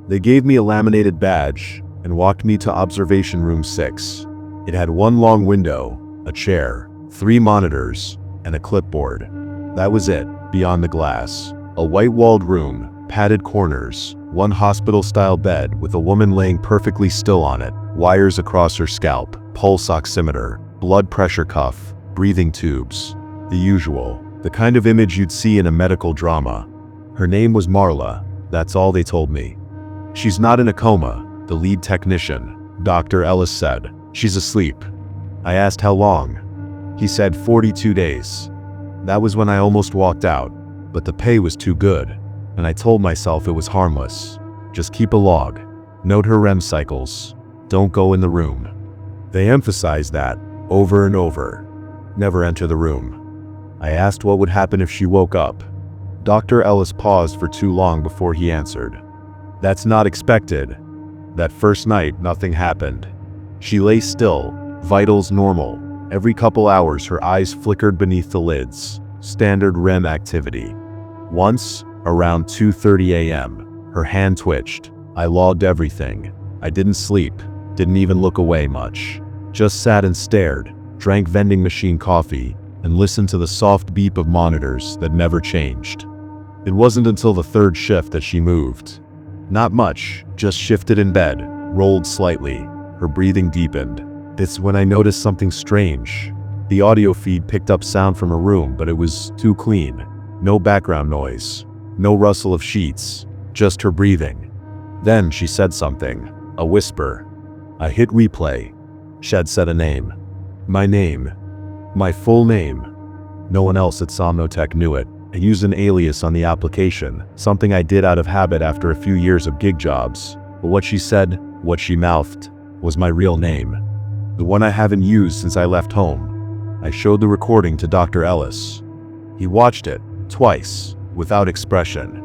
They gave me a laminated badge and walked me to observation room 6. It had 1 long window, a chair, 3 monitors, and a clipboard. That was it, beyond the glass. A white-walled room, padded corners, 1 hospital-style bed with a woman laying perfectly still on it, wires across her scalp, pulse oximeter, blood pressure cuff, breathing tubes. The usual, the kind of image you'd see in a medical drama. Her name was Marla, that's all they told me. She's not in a coma, the lead technician, Dr. Ellis said. She's asleep. I asked how long. He said 42 days. That was when I almost walked out, but the pay was too good, and I told myself it was harmless. Just keep a log. Note her REM cycles. Don't go in the room. They emphasized that, over and over. Never enter the room. I asked what would happen if she woke up. Dr. Ellis paused for too long before he answered. That's not expected. That first night, nothing happened. She lay still, vitals normal. Every couple hours, her eyes flickered beneath the lids. Standard REM activity. Once, around 2:30 a.m., her hand twitched. I logged everything. I didn't sleep, didn't even look away much. Just sat and stared, drank vending machine coffee, and listened to the soft beep of monitors that never changed. It wasn't until the 3rd shift that she moved. Not much, just shifted in bed, rolled slightly. Her breathing deepened. It's when I noticed something strange. The audio feed picked up sound from her room, but it was too clean. No background noise. No rustle of sheets. Just her breathing. Then she said something. A whisper. I hit replay. She'd said a name. My name. My full name. No one else at Somnotech knew it. I used an alias on the application, something I did out of habit after a few years of gig jobs. But what she said, what she mouthed, was my real name. The one I haven't used since I left home. I showed the recording to Dr. Ellis. He watched it, twice, without expression.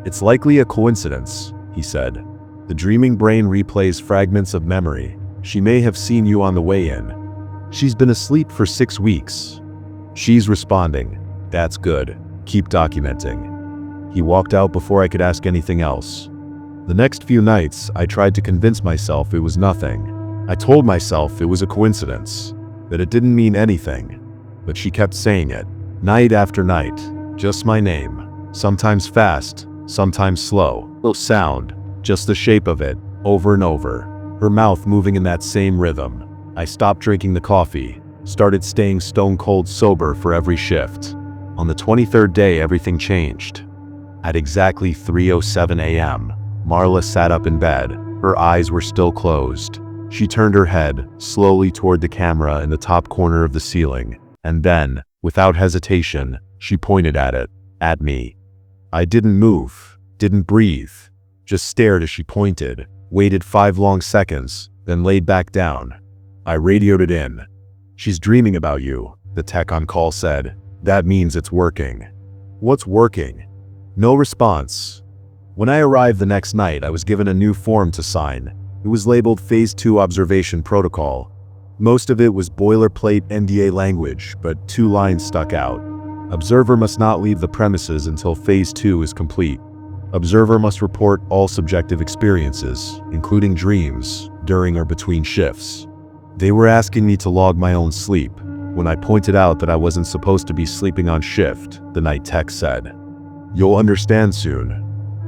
It's likely a coincidence, he said. The dreaming brain replays fragments of memory. She may have seen you on the way in. She's been asleep for 6 weeks. She's responding. That's good. Keep documenting. He walked out before I could ask anything else. The next few nights, I tried to convince myself it was nothing. I told myself it was a coincidence, that it didn't mean anything. But she kept saying it, night after night, just my name. Sometimes fast, sometimes slow. No sound, just the shape of it, over and over. Her mouth moving in that same rhythm. I stopped drinking the coffee, started staying stone cold sober for every shift. On the 23rd day, everything changed. At exactly 3:07 a.m., Marla sat up in bed. Her eyes were still closed. She turned her head slowly toward the camera in the top corner of the ceiling, and then, without hesitation, she pointed at it, at me. I didn't move, didn't breathe, just stared as she pointed, waited 5 long seconds, then laid back down. I radioed it in. She's dreaming about you, the tech on call said. That means it's working. What's working? No response. When I arrived the next night, I was given a new form to sign. It was labeled Phase 2 Observation Protocol. Most of it was boilerplate NDA language, but 2 lines stuck out. Observer must not leave the premises until Phase 2 is complete. Observer must report all subjective experiences, including dreams, during or between shifts. They were asking me to log my own sleep. When I pointed out that I wasn't supposed to be sleeping on shift, the night tech said, "You'll understand soon."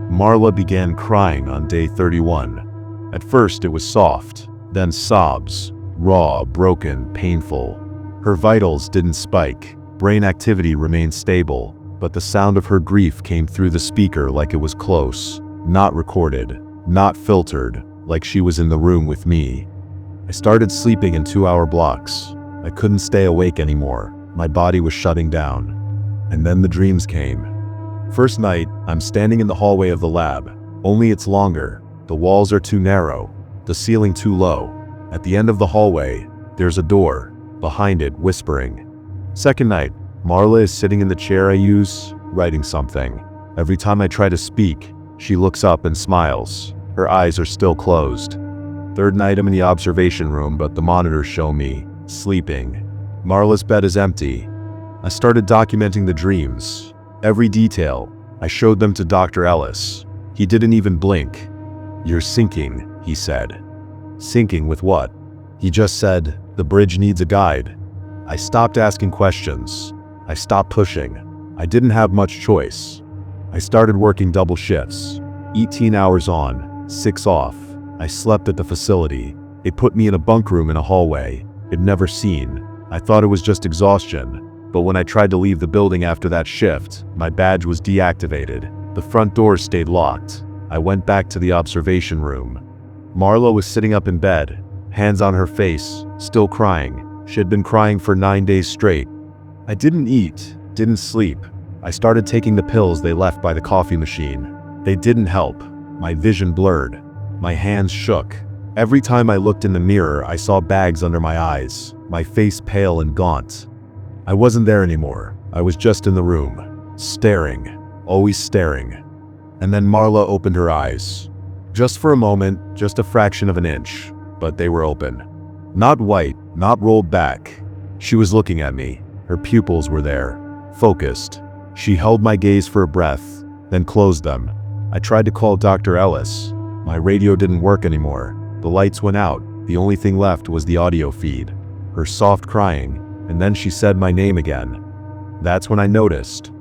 Marla began crying on day 31. At first it was soft, then sobs, raw, broken, painful. Her vitals didn't spike, brain activity remained stable, but the sound of her grief came through the speaker like it was close, not recorded, not filtered, like she was in the room with me. I started sleeping in 2-hour blocks. I couldn't stay awake anymore. My body was shutting down. And then the dreams came. First night, I'm standing in the hallway of the lab. Only it's longer. The walls are too narrow. The ceiling too low. At the end of the hallway, there's a door. Behind it, whispering. Second night, Marla is sitting in the chair I use, writing something. Every time I try to speak, she looks up and smiles. Her eyes are still closed. Third night I'm in the observation room, but the monitors show me sleeping. Marla's bed is empty. I started documenting the dreams. Every detail. I showed them to Dr. Ellis. He didn't even blink. "You're sinking," he said. Sinking with what? He just said, "The bridge needs a guide." I stopped asking questions. I stopped pushing. I didn't have much choice. I started working double shifts. 18 hours on, 6 off. I slept at the facility. They put me in a bunk room in a hallway. I'd never seen. I thought it was just exhaustion. But when I tried to leave the building after that shift, my badge was deactivated. The front doors stayed locked. I went back to the observation room. Marla was sitting up in bed, hands on her face, still crying. She had been crying for 9 days straight. I didn't eat, didn't sleep. I started taking the pills they left by the coffee machine. They didn't help. My vision blurred. My hands shook. Every time I looked in the mirror, I saw bags under my eyes, my face pale and gaunt. I wasn't there anymore. I was just in the room, staring, always staring. And then Marla opened her eyes. Just for a moment, just a fraction of an inch, but they were open. Not white, not rolled back. She was looking at me. Her pupils were there, focused. She held my gaze for a breath, then closed them. I tried to call Dr. Ellis. My radio didn't work anymore. The lights went out. The only thing left was the audio feed. Her soft crying, and then she said my name again. That's when I noticed.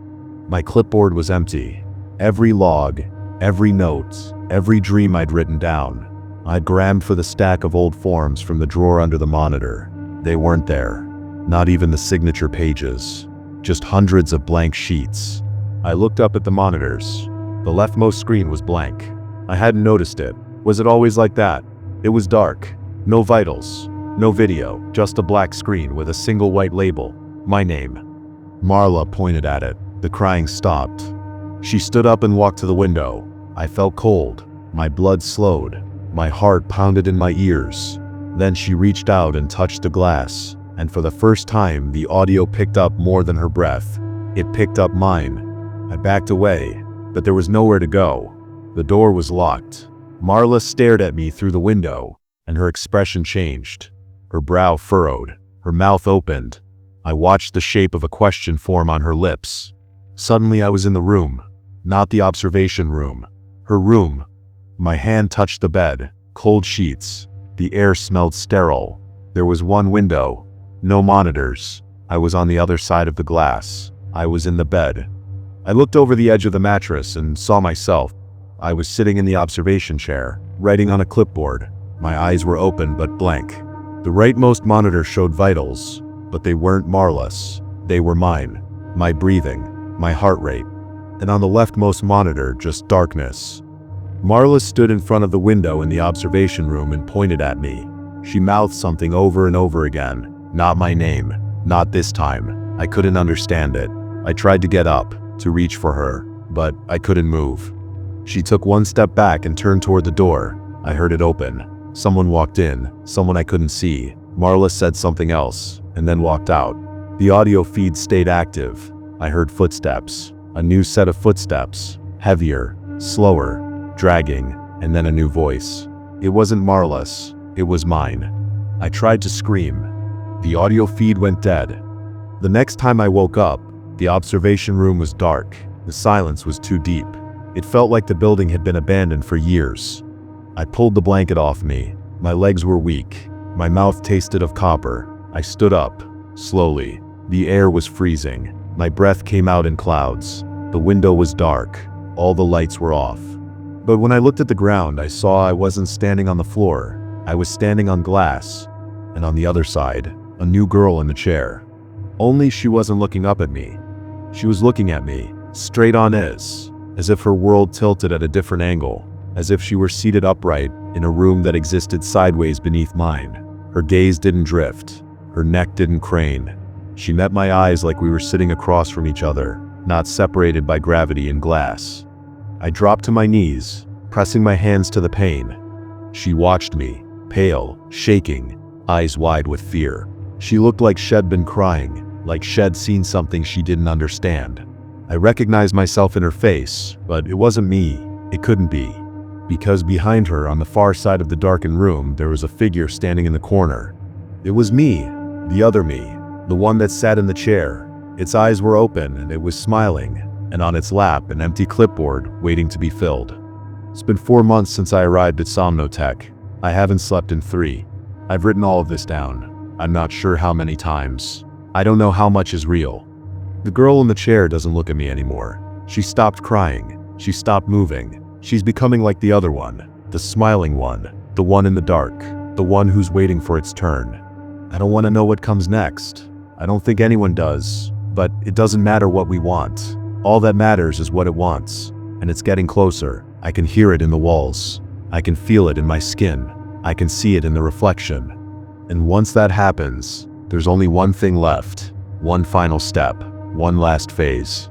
My clipboard was empty. Every log, every note, every dream I'd written down. I'd grabbed for the stack of old forms from the drawer under the monitor. They weren't there. Not even the signature pages. Just hundreds of blank sheets. I looked up at the monitors. The leftmost screen was blank. I hadn't noticed it. Was it always like that? It was dark. No vitals. No video. Just a black screen with a single white label. My name. Marla pointed at it. The crying stopped. She stood up and walked to the window. I felt cold. My blood slowed. My heart pounded in my ears. Then she reached out and touched the glass. And for the first time, the audio picked up more than her breath. It picked up mine. I backed away, but there was nowhere to go. The door was locked. Marla stared at me through the window, and her expression changed. Her brow furrowed. Her mouth opened. I watched the shape of a question form on her lips. Suddenly I was in the room. Not the observation room. Her room. My hand touched the bed. Cold sheets. The air smelled sterile. There was one window. No monitors. I was on the other side of the glass. I was in the bed. I looked over the edge of the mattress and saw myself. I was sitting in the observation chair, writing on a clipboard. My eyes were open but blank. The rightmost monitor showed vitals, but they weren't Marla's. They were mine. My breathing, my heart rate. And on the leftmost monitor, just darkness. Marla stood in front of the window in the observation room and pointed at me. She mouthed something over and over again. Not my name. Not this time. I couldn't understand it. I tried to get up, to reach for her, but I couldn't move. She took one step back and turned toward the door. I heard it open. Someone walked in, someone I couldn't see. Marla said something else, and then walked out. The audio feed stayed active. I heard footsteps. A new set of footsteps. Heavier, slower, dragging, and then a new voice. It wasn't Marla's. It was mine. I tried to scream. The audio feed went dead. The next time I woke up, the observation room was dark. The silence was too deep. It felt like the building had been abandoned for years. I pulled the blanket off me. My legs were weak. My mouth tasted of copper. I stood up, slowly. The air was freezing. My breath came out in clouds. The window was dark. All the lights were off. But when I looked at the ground, I saw I wasn't standing on the floor. I was standing on glass. And on the other side, a new girl in the chair. Only she wasn't looking up at me. She was looking at me, straight on as if her world tilted at a different angle, as if she were seated upright in a room that existed sideways beneath mine. Her gaze didn't drift. Her neck didn't crane. She met my eyes like we were sitting across from each other, not separated by gravity and glass. I dropped to my knees, pressing my hands to the pane. She watched me, pale, shaking, eyes wide with fear. She looked like she'd been crying, like she'd seen something she didn't understand. I recognized myself in her face, but it wasn't me. It couldn't be. because behind her, on the far side of the darkened room, there was a figure standing in the corner. It was me, the other me, the one that sat in the chair. Its eyes were open and it was smiling, and on its lap an empty clipboard waiting to be filled. It's been 4 months since I arrived at Somnotech. I haven't slept in 3. I've written all of this down. I'm not sure how many times. I don't know how much is real. The girl in the chair doesn't look at me anymore. She stopped crying. She stopped moving. She's becoming like the other one, the smiling one, the one in the dark, the one who's waiting for its turn. I don't want to know what comes next. I don't think anyone does, but it doesn't matter what we want. All that matters is what it wants, and it's getting closer. I can hear it in the walls. I can feel it in my skin. I can see it in the reflection. And once that happens, there's only one thing left. One final step. One last phase.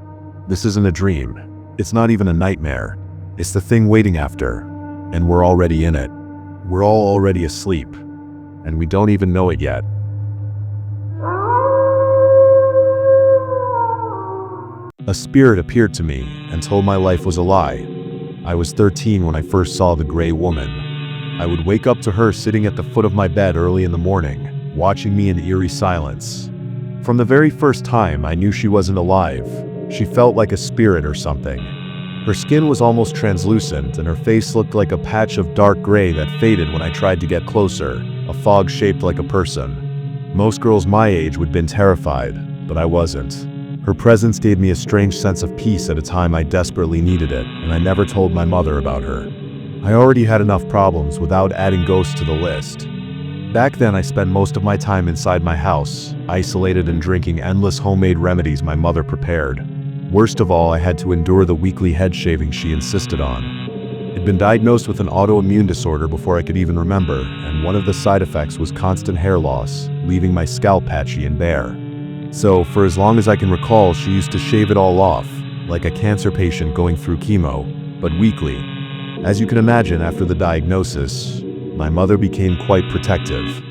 This isn't a dream. It's not even a nightmare. It's the thing waiting after. And we're already in it. We're all already asleep. And we don't even know it yet. A spirit appeared to me and told my life was a lie. I was 13 when I first saw the gray woman. I would wake up to her sitting at the foot of my bed early in the morning, watching me in eerie silence. From the very first time, I knew she wasn't alive. She felt like a spirit or something. Her skin was almost translucent, and her face looked like a patch of dark gray that faded when I tried to get closer, a fog shaped like a person. Most girls my age would have been terrified, but I wasn't. Her presence gave me a strange sense of peace at a time I desperately needed it, and I never told my mother about her. I already had enough problems without adding ghosts to the list. Back then, I spent most of my time inside my house, isolated and drinking endless homemade remedies my mother prepared. Worst of all, I had to endure the weekly head shaving she insisted on. I'd been diagnosed with an autoimmune disorder before I could even remember, and one of the side effects was constant hair loss, leaving my scalp patchy and bare. So, for as long as I can recall, she used to shave it all off, like a cancer patient going through chemo, but weekly. As you can imagine, after the diagnosis, my mother became quite protective.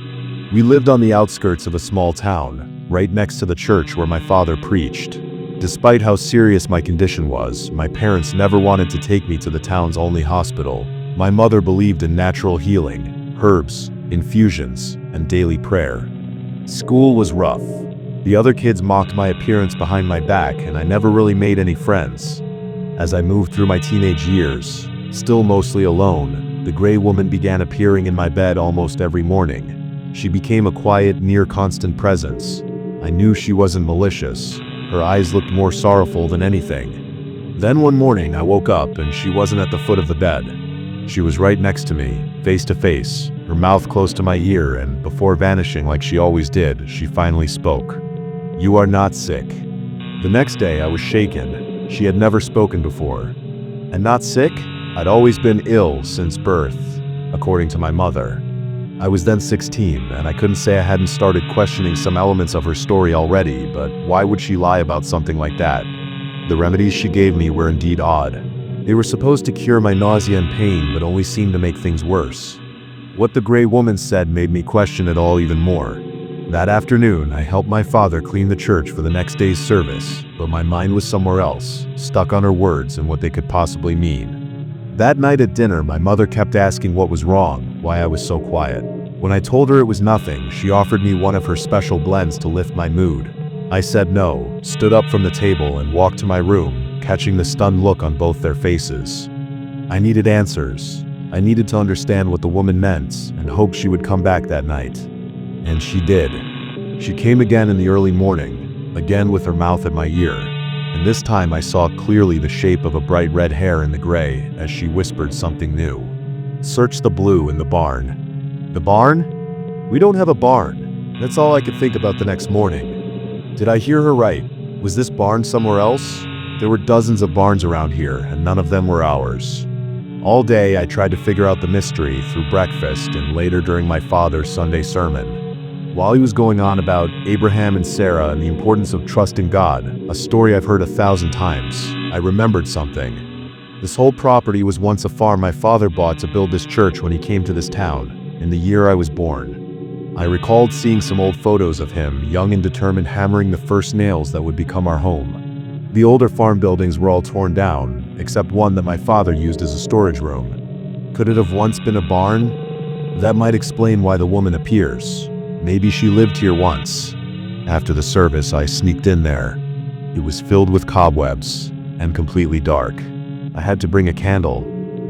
We lived on the outskirts of a small town, right next to the church where my father preached. Despite how serious my condition was, my parents never wanted to take me to the town's only hospital. My mother believed in natural healing, herbs, infusions, and daily prayer. School was rough. The other kids mocked my appearance behind my back, and I never really made any friends. As I moved through my teenage years, still mostly alone, the gray woman began appearing in my bed almost every morning. She became a quiet, near-constant presence. I knew she wasn't malicious. Her eyes looked more sorrowful than anything. Then one morning, I woke up and she wasn't at the foot of the bed. She was right next to me, face to face, her mouth close to my ear, and before vanishing like she always did, she finally spoke. "You are not sick." The next day, I was shaken. She had never spoken before. And not sick? I'd always been ill since birth, according to my mother. I was then 16, and I couldn't say I hadn't started questioning some elements of her story already, but why would she lie about something like that? The remedies she gave me were indeed odd. They were supposed to cure my nausea and pain, but only seemed to make things worse. What the gray woman said made me question it all even more. That afternoon, I helped my father clean the church for the next day's service, but my mind was somewhere else, stuck on her words and what they could possibly mean. That night at dinner, my mother kept asking what was wrong, why I was so quiet. When I told her it was nothing, she offered me one of her special blends to lift my mood. I said no, stood up from the table and walked to my room, catching the stunned look on both their faces. I needed answers. I needed to understand what the woman meant and hoped she would come back that night. And she did. She came again in the early morning, again with her mouth at my ear, and this time I saw clearly the shape of a bright red hair in the gray as she whispered something new. "Search the blue in the barn." The barn? We don't have a barn. That's all I could think about the next morning. Did I hear her right? Was this barn somewhere else? There were dozens of barns around here, and none of them were ours. All day I tried to figure out the mystery through breakfast and later during my father's Sunday sermon. While he was going on about Abraham and Sarah and the importance of trusting God, a story I've heard 1,000 times, I remembered something. This whole property was once a farm my father bought to build this church when he came to this town, in the year I was born. I recalled seeing some old photos of him, young and determined, hammering the first nails that would become our home. The older farm buildings were all torn down, except one that my father used as a storage room. Could it have once been a barn? That might explain why the woman appears. Maybe she lived here once. After the service, I sneaked in there. It was filled with cobwebs and completely dark. I had to bring a candle.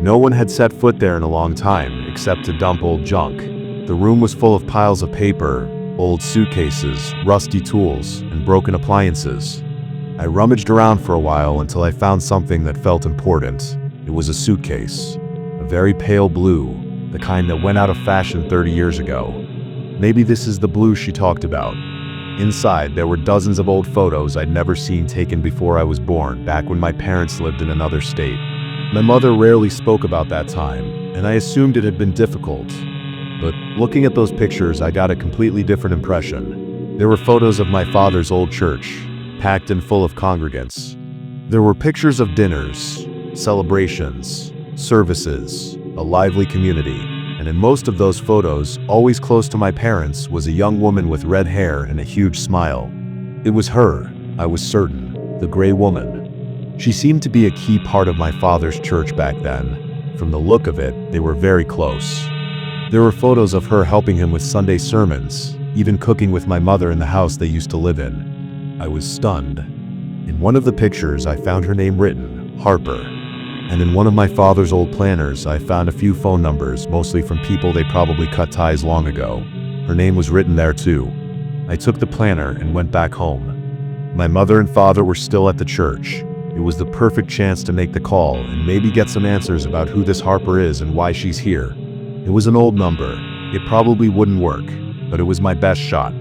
No one had set foot there in a long time, except to dump old junk. The room was full of piles of paper, old suitcases, rusty tools, and broken appliances. I rummaged around for a while until I found something that felt important. It was a suitcase. A very pale blue, the kind that went out of fashion 30 years ago. Maybe this is the blue she talked about. Inside, there were dozens of old photos I'd never seen taken before I was born, back when my parents lived in another state. My mother rarely spoke about that time, and I assumed it had been difficult. But looking at those pictures, I got a completely different impression. There were photos of my father's old church, packed and full of congregants. There were pictures of dinners, celebrations, services, a lively community. And in most of those photos, always close to my parents, was a young woman with red hair and a huge smile. It was her, I was certain, the gray woman. She seemed to be a key part of my father's church back then. From the look of it, they were very close. There were photos of her helping him with Sunday sermons, even cooking with my mother in the house they used to live in. I was stunned. In one of the pictures, I found her name written, Harper. And in one of my father's old planners, I found a few phone numbers, mostly from people they probably cut ties long ago. Her name was written there too. I took the planner and went back home. My mother and father were still at the church. It was the perfect chance to make the call and maybe get some answers about who this Harper is and why she's here. It was an old number. It probably wouldn't work, but it was my best shot.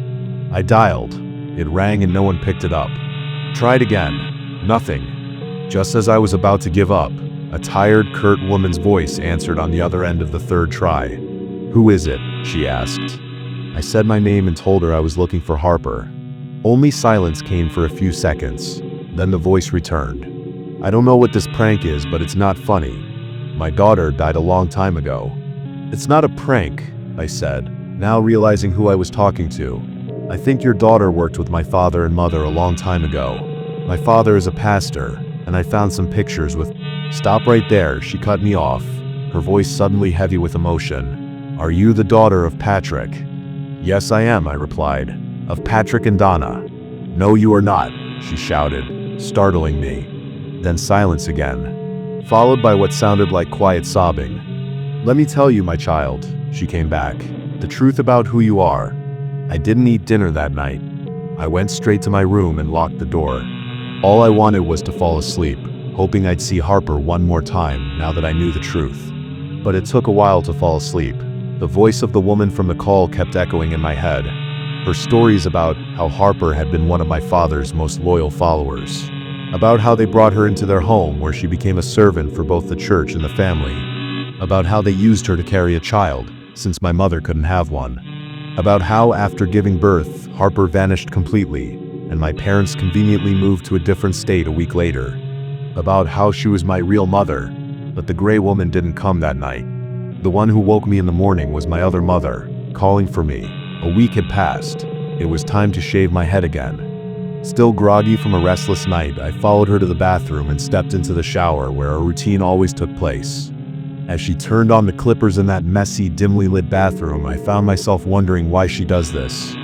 I dialed. It rang and no one picked it up. Tried again. Nothing. Just as I was about to give up, a tired, curt woman's voice answered on the other end of the third try. "Who is it?" she asked. I said my name and told her I was looking for Harper. Only silence came for a few seconds. Then the voice returned. "I don't know what this prank is, but it's not funny. My daughter died a long time ago." "It's not a prank," I said, now realizing who I was talking to. "I think your daughter worked with my father and mother a long time ago. My father is a pastor, and I found some pictures with—" "Stop right there," she cut me off, her voice suddenly heavy with emotion. "Are you the daughter of Patrick?" "Yes, I am," I replied. "Of Patrick and Donna." "No, you are not," she shouted, startling me. Then silence again, followed by what sounded like quiet sobbing. "Let me tell you, my child," she came back, "the truth about who you are. I didn't eat dinner that night. I went straight to my room and locked the door. All I wanted was to fall asleep, hoping I'd see Harper one more time now that I knew the truth. But it took a while to fall asleep. The voice of the woman from the call kept echoing in my head. Her stories about how Harper had been one of my father's most loyal followers. About how they brought her into their home where she became a servant for both the church and the family. About how they used her to carry a child, since my mother couldn't have one. About how, after giving birth, Harper vanished completely, and my parents conveniently moved to a different state a week later. About how she was my real mother, but the gray woman didn't come that night. The one who woke me in the morning was my other mother, calling for me. A week had passed. It was time to shave my head again. Still groggy from a restless night, I followed her to the bathroom and stepped into the shower where our routine always took place. As she turned on the clippers in that messy, dimly lit bathroom, I found myself wondering why she does this.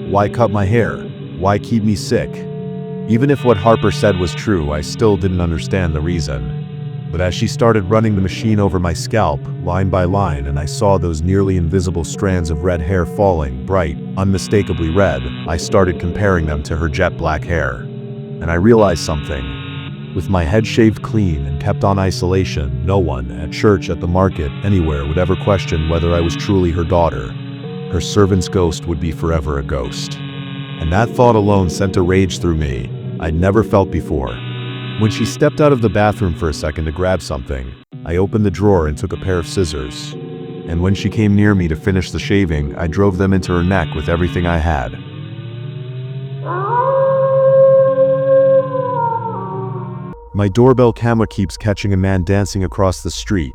Why cut my hair? Why keep me sick? Even if what Harper said was true, I still didn't understand the reason. But as she started running the machine over my scalp, line by line, and I saw those nearly invisible strands of red hair falling, bright, unmistakably red, I started comparing them to her jet black hair. And I realized something. With my head shaved clean and kept on isolation, no one, at church, at the market, anywhere, would ever question whether I was truly her daughter. Her servant's ghost would be forever a ghost. And that thought alone sent a rage through me I'd never felt before. When she stepped out of the bathroom for a second to grab something, I opened the drawer and took a pair of scissors. And when she came near me to finish the shaving, I drove them into her neck with everything I had. My doorbell camera keeps catching a man dancing across the street.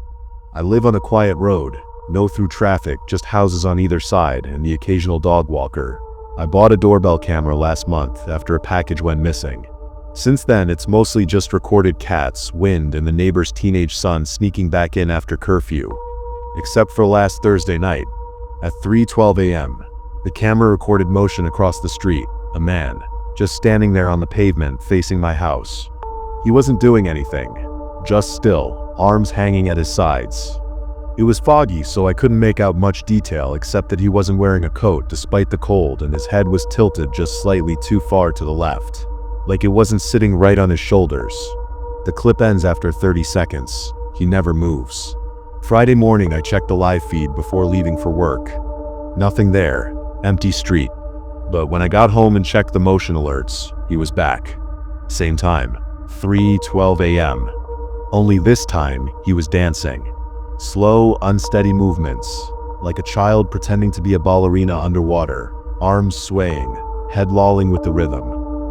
I live on a quiet road, no through traffic, just houses on either side and the occasional dog walker. I bought a doorbell camera last month after a package went missing. Since then, it's mostly just recorded cats, wind, and the neighbor's teenage son sneaking back in after curfew. except for last Thursday night. At 3:12 a.m., the camera recorded motion across the street, a man, just standing there on the pavement facing my house. He wasn't doing anything, just still, arms hanging at his sides. It was foggy, so I couldn't make out much detail except that he wasn't wearing a coat despite the cold, and his head was tilted just slightly too far to the left, like it wasn't sitting right on his shoulders. The clip ends after 30 seconds. He never moves. Friday morning, I checked the live feed before leaving for work. Nothing there, empty street. But when I got home and checked the motion alerts, he was back. Same time, 3:12 a.m. Only this time, he was dancing. Slow, unsteady movements, like a child pretending to be a ballerina underwater, arms swaying, head lolling with the rhythm.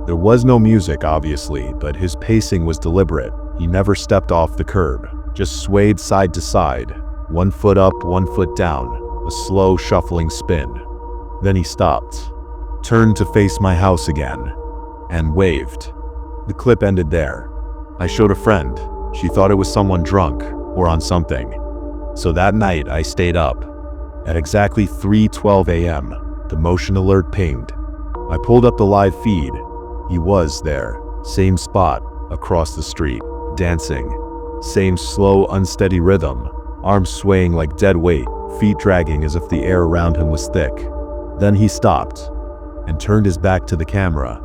There was no music, obviously, but his pacing was deliberate. He never stepped off the curb, just swayed side to side, one foot up, one foot down, a slow, shuffling spin. Then he stopped, turned to face my house again, and waved. The clip ended there. I showed a friend. She thought it was someone drunk or on something. So that night, I stayed up. At exactly 3:12 a.m., the motion alert pinged. I pulled up the live feed. He was there, same spot, across the street, dancing. Same slow, unsteady rhythm, arms swaying like dead weight, feet dragging as if the air around him was thick. Then he stopped and turned his back to the camera.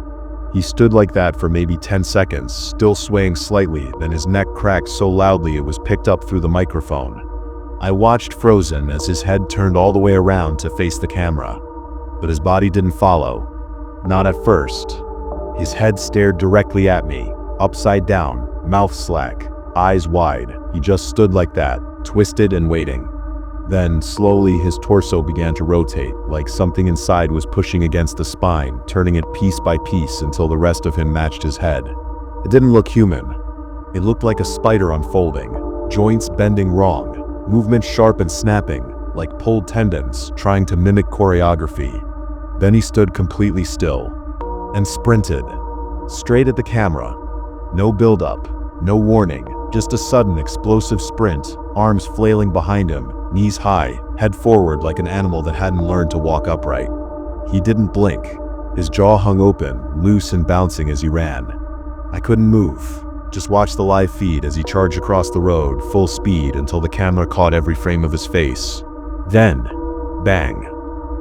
He stood like that for maybe 10 seconds, still swaying slightly, then his neck cracked so loudly it was picked up through the microphone. I watched frozen as his head turned all the way around to face the camera. But his body didn't follow. Not at first. His head stared directly at me, upside down, mouth slack, eyes wide. He just stood like that, twisted and waiting. Then, slowly, his torso began to rotate, like something inside was pushing against the spine, turning it piece by piece until the rest of him matched his head. It didn't look human. It looked like a spider unfolding, joints bending wrong, movements sharp and snapping, like pulled tendons, trying to mimic choreography. Then he stood completely still and sprinted, straight at the camera. No build-up, no warning, just a sudden explosive sprint, arms flailing behind him, knees high, head forward like an animal that hadn't learned to walk upright. He didn't blink. His jaw hung open, loose and bouncing as he ran. I couldn't move. Just watched the live feed as he charged across the road, full speed, until the camera caught every frame of his face. Then, bang.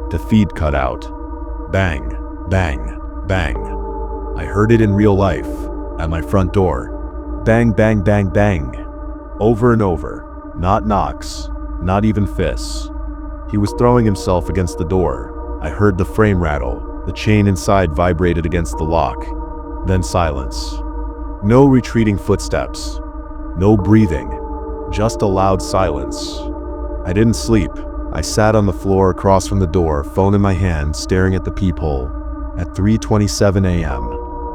The feed cut out. Bang, bang, bang. I heard it in real life, at my front door. Bang, bang, bang, bang. Over and over. Not knocks, not even fists. He was throwing himself against the door. I heard the frame rattle. The chain inside vibrated against the lock. Then silence. No retreating footsteps. No breathing. Just a loud silence. I didn't sleep. I sat on the floor across from the door, phone in my hand, staring at the peephole. At 3:27 a.m.,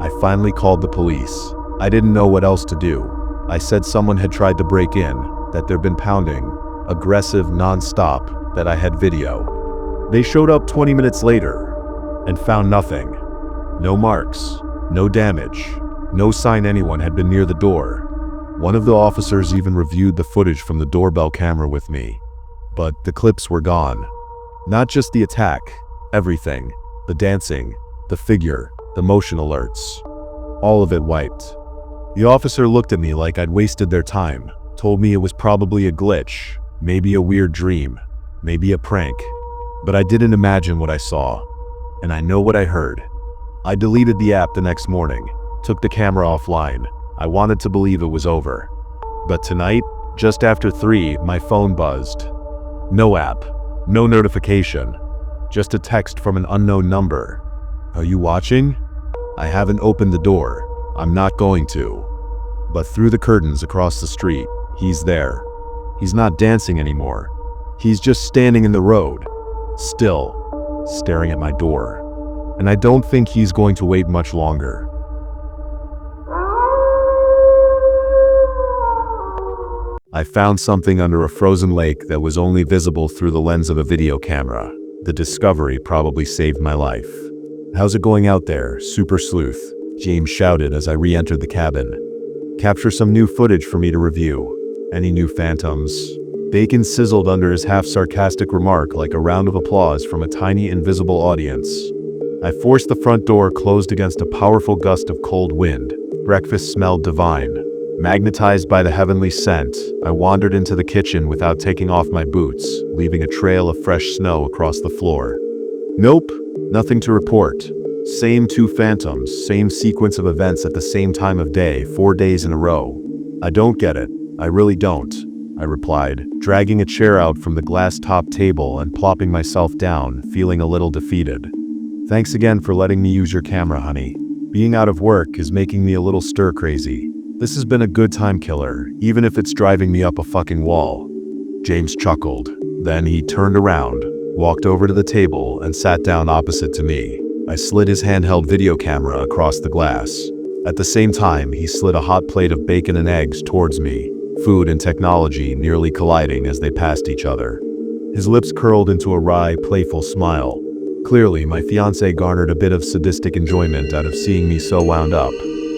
I finally called the police. I didn't know what else to do. I said someone had tried to break in, that there'd been pounding, aggressive, non-stop, that I had video. They showed up 20 minutes later and found nothing. No marks, no damage, no sign anyone had been near the door. One of the officers even reviewed the footage from the doorbell camera with me. But the clips were gone. Not just the attack, everything. The dancing, the figure, the motion alerts. All of it wiped. The officer looked at me like I'd wasted their time, told me it was probably a glitch, maybe a weird dream, maybe a prank. But I didn't imagine what I saw, and I know what I heard. I deleted the app the next morning, took the camera offline. I wanted to believe it was over. But tonight, just after 3, my phone buzzed. No app, no notification, just a text from an unknown number. Are you watching? I haven't opened the door. I'm not going to. But through the curtains across the street, he's there. He's not dancing anymore. He's just standing in the road, still, staring at my door. And I don't think he's going to wait much longer. I found something under a frozen lake that was only visible through the lens of a video camera. The discovery probably saved my life. How's it going out there, Super Sleuth? James shouted as I re-entered the cabin. Capture some new footage for me to review. Any new phantoms? Bacon sizzled under his half-sarcastic remark like a round of applause from a tiny invisible audience. I forced the front door closed against a powerful gust of cold wind. Breakfast smelled divine. Magnetized by the heavenly scent, I wandered into the kitchen without taking off my boots, leaving a trail of fresh snow across the floor. Nope, nothing to report. Same two phantoms, same sequence of events at the same time of day, 4 days in a row. I don't get it. I really don't, I replied, dragging a chair out from the glass-top table and plopping myself down, feeling a little defeated. Thanks again for letting me use your camera, honey. Being out of work is making me a little stir-crazy. This has been a good time killer, even if it's driving me up a fucking wall. James chuckled. Then he turned around, walked over to the table, and sat down opposite to me. I slid his handheld video camera across the glass. At the same time, he slid a hot plate of bacon and eggs towards me, food and technology nearly colliding as they passed each other. His lips curled into a wry, playful smile. Clearly, my fiancé garnered a bit of sadistic enjoyment out of seeing me so wound up.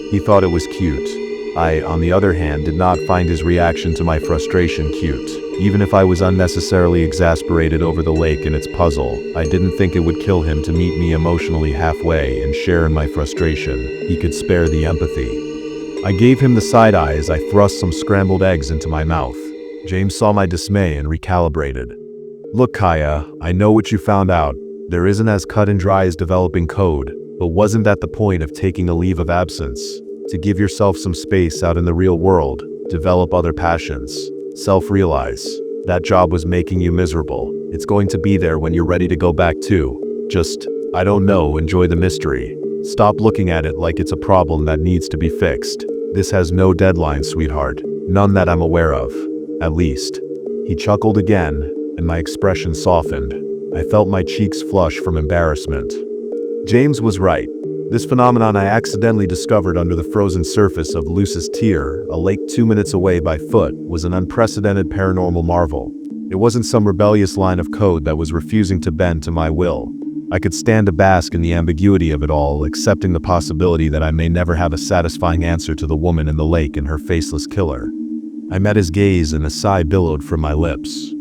He thought it was cute. I, on the other hand, did not find his reaction to my frustration cute. Even if I was unnecessarily exasperated over the lake and its puzzle, I didn't think it would kill him to meet me emotionally halfway and share in my frustration. He could spare the empathy. I gave him the side eye as I thrust some scrambled eggs into my mouth. James saw my dismay and recalibrated. Look, Kaya, I know what you found out. There isn't as cut and dry as developing code, but wasn't that the point of taking a leave of absence? To give yourself some space out in the real world, develop other passions, self-realize. That job was making you miserable. It's going to be there when you're ready to go back too. Just, I don't know, enjoy the mystery. Stop looking at it like it's a problem that needs to be fixed. This has no deadline, sweetheart. None that I'm aware of. At least. He chuckled again, and my expression softened. I felt my cheeks flush from embarrassment. James was right. This phenomenon I accidentally discovered under the frozen surface of Lucid's Tier, a lake 2 minutes away by foot, was an unprecedented paranormal marvel. It wasn't some rebellious line of code that was refusing to bend to my will. I could stand to bask in the ambiguity of it all, accepting the possibility that I may never have a satisfying answer to the woman in the lake and her faceless killer. I met his gaze and a sigh billowed from my lips.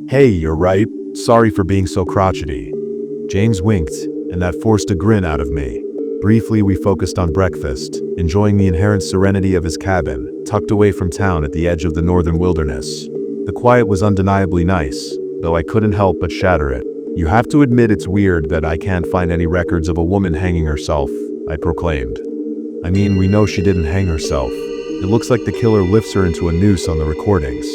Hey, you're right. Sorry for being so crotchety. James winked, and that forced a grin out of me. Briefly, we focused on breakfast, enjoying the inherent serenity of his cabin, tucked away from town at the edge of the northern wilderness. The quiet was undeniably nice, though I couldn't help but shatter it. You have to admit it's weird that I can't find any records of a woman hanging herself, I proclaimed. I mean, we know she didn't hang herself. It looks like the killer lifts her into a noose on the recordings,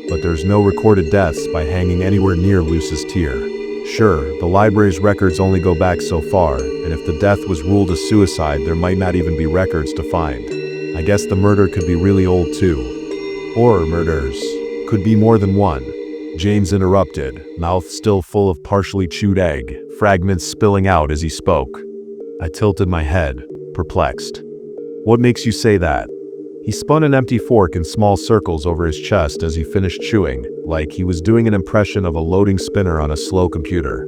but there's no recorded deaths by hanging anywhere near Lucid's Tier. Sure, the library's records only go back so far, and if the death was ruled a suicide, there might not even be records to find. I guess the murder could be really old too. Or murders. Could be more than one. James interrupted, mouth still full of partially chewed egg, fragments spilling out as he spoke. I tilted my head, perplexed. What makes you say that? He spun an empty fork in small circles over his chest as he finished chewing, like he was doing an impression of a loading spinner on a slow computer.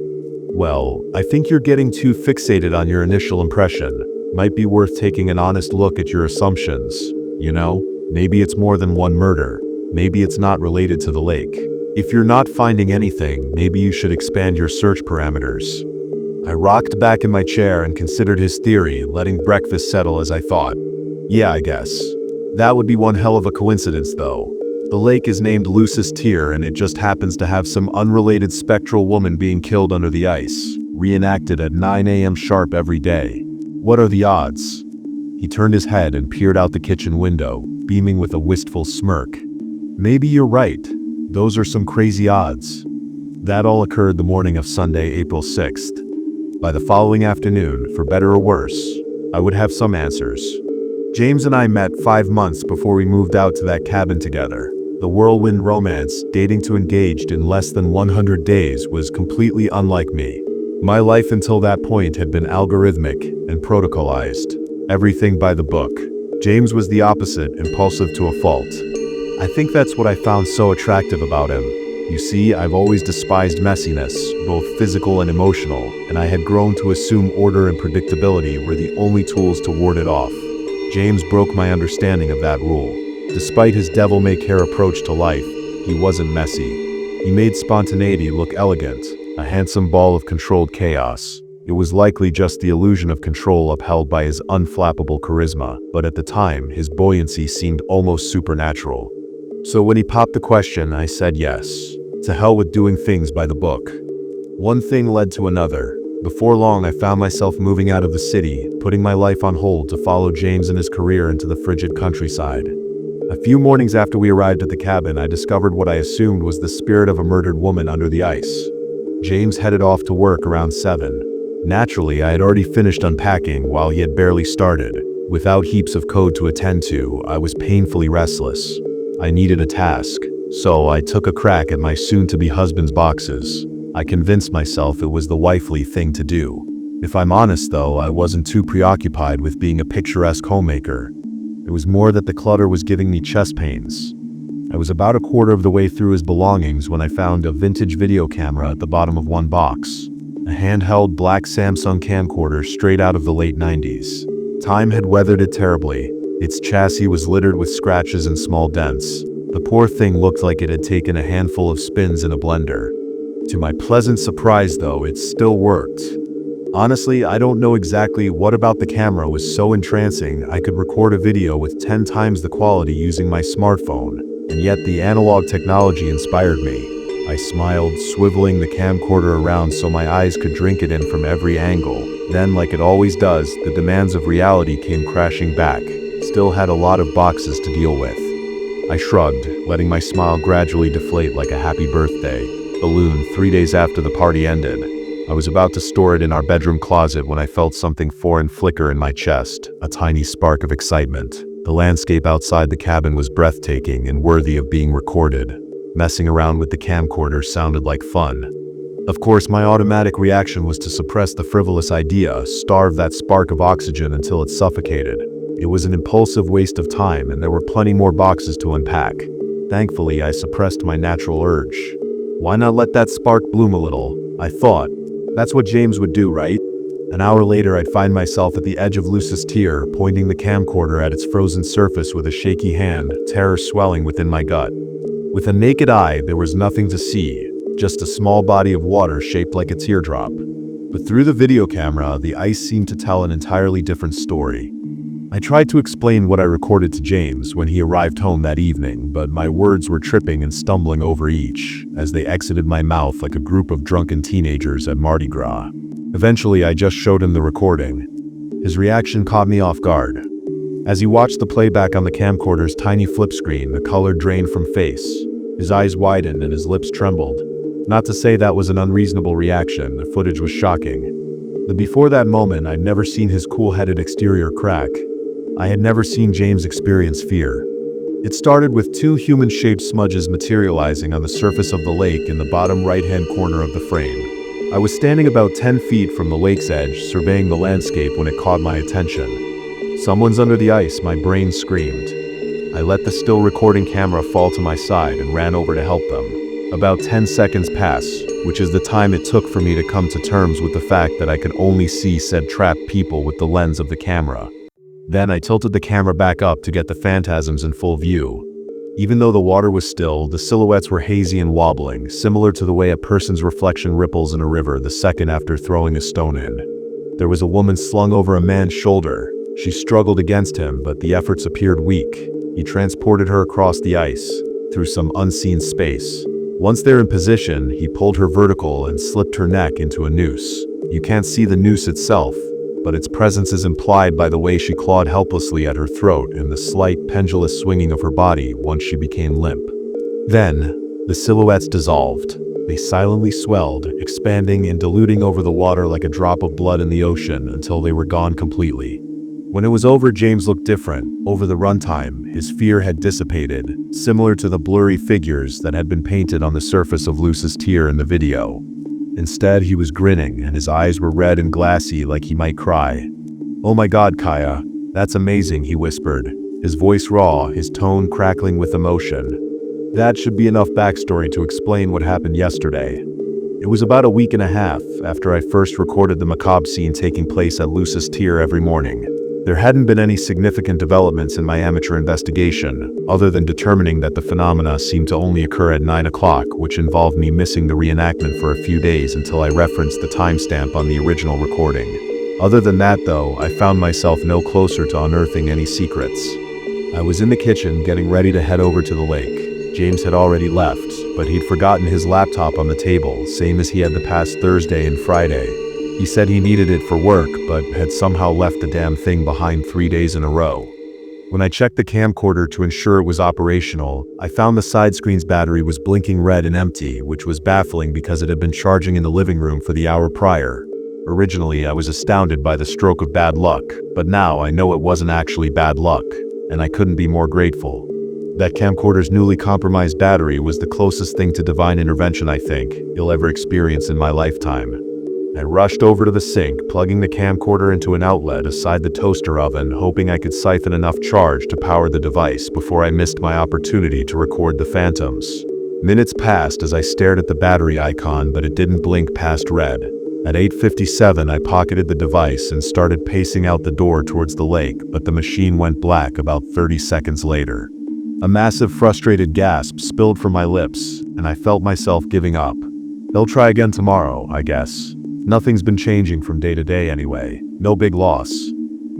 Well, I think you're getting too fixated on your initial impression. Might be worth taking an honest look at your assumptions. You know, maybe it's more than one murder. Maybe it's not related to the lake. If you're not finding anything, maybe you should expand your search parameters. I rocked back in my chair and considered his theory, letting breakfast settle as I thought. Yeah, I guess. That would be one hell of a coincidence, though. The lake is named Lucid's Tier, and it just happens to have some unrelated spectral woman being killed under the ice, reenacted at 9 a.m. sharp every day. What are the odds? He turned his head and peered out the kitchen window, beaming with a wistful smirk. Maybe you're right. Those are some crazy odds. That all occurred the morning of Sunday, April 6th. By the following afternoon, for better or worse, I would have some answers. James and I met 5 months before we moved out to that cabin together. The whirlwind romance, dating to engaged in less than 100 days, was completely unlike me. My life until that point had been algorithmic and protocolized. Everything by the book. James was the opposite, impulsive to a fault. I think that's what I found so attractive about him. You see, I've always despised messiness, both physical and emotional, and I had grown to assume order and predictability were the only tools to ward it off. James broke my understanding of that rule. Despite his devil-may-care approach to life, He wasn't messy. He made spontaneity look elegant, a handsome ball of controlled chaos. It was likely just the illusion of control upheld by his unflappable charisma, but at the time, his buoyancy seemed almost supernatural. So when he popped the question, I said yes. To hell with doing things by the book. One thing led to another. Before long, I found myself moving out of the city, putting my life on hold to follow James and his career into the frigid countryside. A few mornings after we arrived at the cabin, I discovered what I assumed was the spirit of a murdered woman under the ice. James headed off to work around 7. Naturally, I had already finished unpacking while he had barely started. Without heaps of code to attend to, I was painfully restless. I needed a task, so I took a crack at my soon-to-be husband's boxes. I convinced myself it was the wifely thing to do. If I'm honest though, I wasn't too preoccupied with being a picturesque homemaker. It was more that the clutter was giving me chest pains. I was about a quarter of the way through his belongings when I found a vintage video camera at the bottom of one box. A handheld black Samsung camcorder straight out of the late 90s. Time had weathered it terribly. Its chassis was littered with scratches and small dents. The poor thing looked like it had taken a handful of spins in a blender. To my pleasant surprise though, it still worked. Honestly, I don't know exactly what about the camera was so entrancing I could record a video with 10 times the quality using my smartphone, and yet the analog technology inspired me. I smiled, swiveling the camcorder around so my eyes could drink it in from every angle. Then, like it always does, the demands of reality came crashing back. Still had a lot of boxes to deal with. I shrugged, letting my smile gradually deflate like a happy birthday balloon 3 days after the party ended. I was about to store it in our bedroom closet when I felt something foreign flicker in my chest, a tiny spark of excitement. The landscape outside the cabin was breathtaking and worthy of being recorded. Messing around with the camcorder sounded like fun. Of course, my automatic reaction was to suppress the frivolous idea, starve that spark of oxygen until it suffocated. It was an impulsive waste of time, and there were plenty more boxes to unpack. Thankfully, I suppressed my natural urge. Why not let that spark bloom a little? I thought. That's what James would do, right? An hour later, I'd find myself at the edge of Lucid's tier, pointing the camcorder at its frozen surface with a shaky hand, terror swelling within my gut. With a naked eye, there was nothing to see, just a small body of water shaped like a teardrop. But through the video camera, the ice seemed to tell an entirely different story. I tried to explain what I recorded to James when he arrived home that evening, but my words were tripping and stumbling over each, as they exited my mouth like a group of drunken teenagers at Mardi Gras. Eventually, I just showed him the recording. His reaction caught me off guard. As he watched the playback on the camcorder's tiny flip screen, the color drained from face. His eyes widened and his lips trembled. Not to say that was an unreasonable reaction, the footage was shocking. But before that moment, I'd never seen his cool-headed exterior crack. I had never seen James experience fear. It started with 2 human-shaped smudges materializing on the surface of the lake in the bottom right-hand corner of the frame. I was standing about 10 feet from the lake's edge, surveying the landscape when it caught my attention. "Someone's under the ice," my brain screamed. I let the still recording camera fall to my side and ran over to help them. About 10 seconds passed, which is the time it took for me to come to terms with the fact that I could only see said trapped people with the lens of the camera. Then I tilted the camera back up to get the phantasms in full view. Even though the water was still, the silhouettes were hazy and wobbling, similar to the way a person's reflection ripples in a river the second after throwing a stone in. There was a woman slung over a man's shoulder. She struggled against him, but the efforts appeared weak. He transported her across the ice, through some unseen space. Once they're in position, he pulled her vertical and slipped her neck into a noose. You can't see the noose itself, but its presence is implied by the way she clawed helplessly at her throat and the slight pendulous swinging of her body once she became limp. Then, the silhouettes dissolved. They silently swelled, expanding and diluting over the water like a drop of blood in the ocean until they were gone completely. When it was over, James looked different. Over the runtime, his fear had dissipated, similar to the blurry figures that had been painted on the surface of Lucid's tier in the video. Instead, he was grinning, and his eyes were red and glassy like he might cry. "Oh my God, Kaya, that's amazing," he whispered, his voice raw, his tone crackling with emotion. That should be enough backstory to explain what happened yesterday. It was about a week and a half after I first recorded the macabre scene taking place at Lucid's tier every morning. There hadn't been any significant developments in my amateur investigation, other than determining that the phenomena seemed to only occur at 9 o'clock, which involved me missing the reenactment for a few days until I referenced the timestamp on the original recording. Other than that, though, I found myself no closer to unearthing any secrets. I was in the kitchen getting ready to head over to the lake. James had already left, but he'd forgotten his laptop on the table, same as he had the past Thursday and Friday. He said he needed it for work, but had somehow left the damn thing behind 3 days in a row. When I checked the camcorder to ensure it was operational, I found the side screen's battery was blinking red and empty, which was baffling because it had been charging in the living room for the hour prior. Originally, I was astounded by the stroke of bad luck, but now I know it wasn't actually bad luck, and I couldn't be more grateful. That camcorder's newly compromised battery was the closest thing to divine intervention I think you'll ever experience in my lifetime. I rushed over to the sink, plugging the camcorder into an outlet aside the toaster oven, hoping I could siphon enough charge to power the device before I missed my opportunity to record the phantoms. Minutes passed as I stared at the battery icon, but it didn't blink past red. At 8:57, I pocketed the device and started pacing out the door towards the lake, but the machine went black about 30 seconds later. A massive frustrated gasp spilled from my lips, and I felt myself giving up. They'll try again tomorrow, I guess. Nothing's been changing from day to day anyway. No big loss.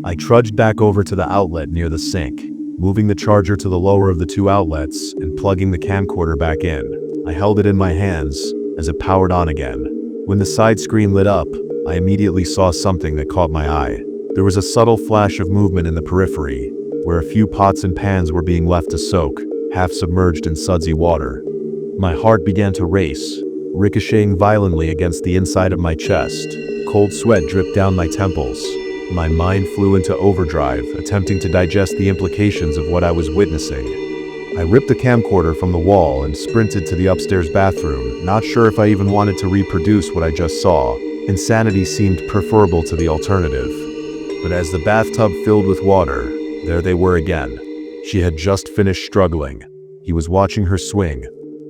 I trudged back over to the outlet near the sink, moving the charger to the lower of the two outlets and plugging the camcorder back in. I held it in my hands as it powered on again. When the side screen lit up, I immediately saw something that caught my eye. There was a subtle flash of movement in the periphery, where a few pots and pans were being left to soak, half submerged in sudsy water. My heart began to race, ricocheting violently against the inside of my chest. Cold sweat dripped down my temples. My mind flew into overdrive, attempting to digest the implications of what I was witnessing. I ripped the camcorder from the wall and sprinted to the upstairs bathroom, not sure if I even wanted to reproduce what I just saw. Insanity seemed preferable to the alternative. But as the bathtub filled with water, there they were again. She had just finished struggling. He was watching her swing.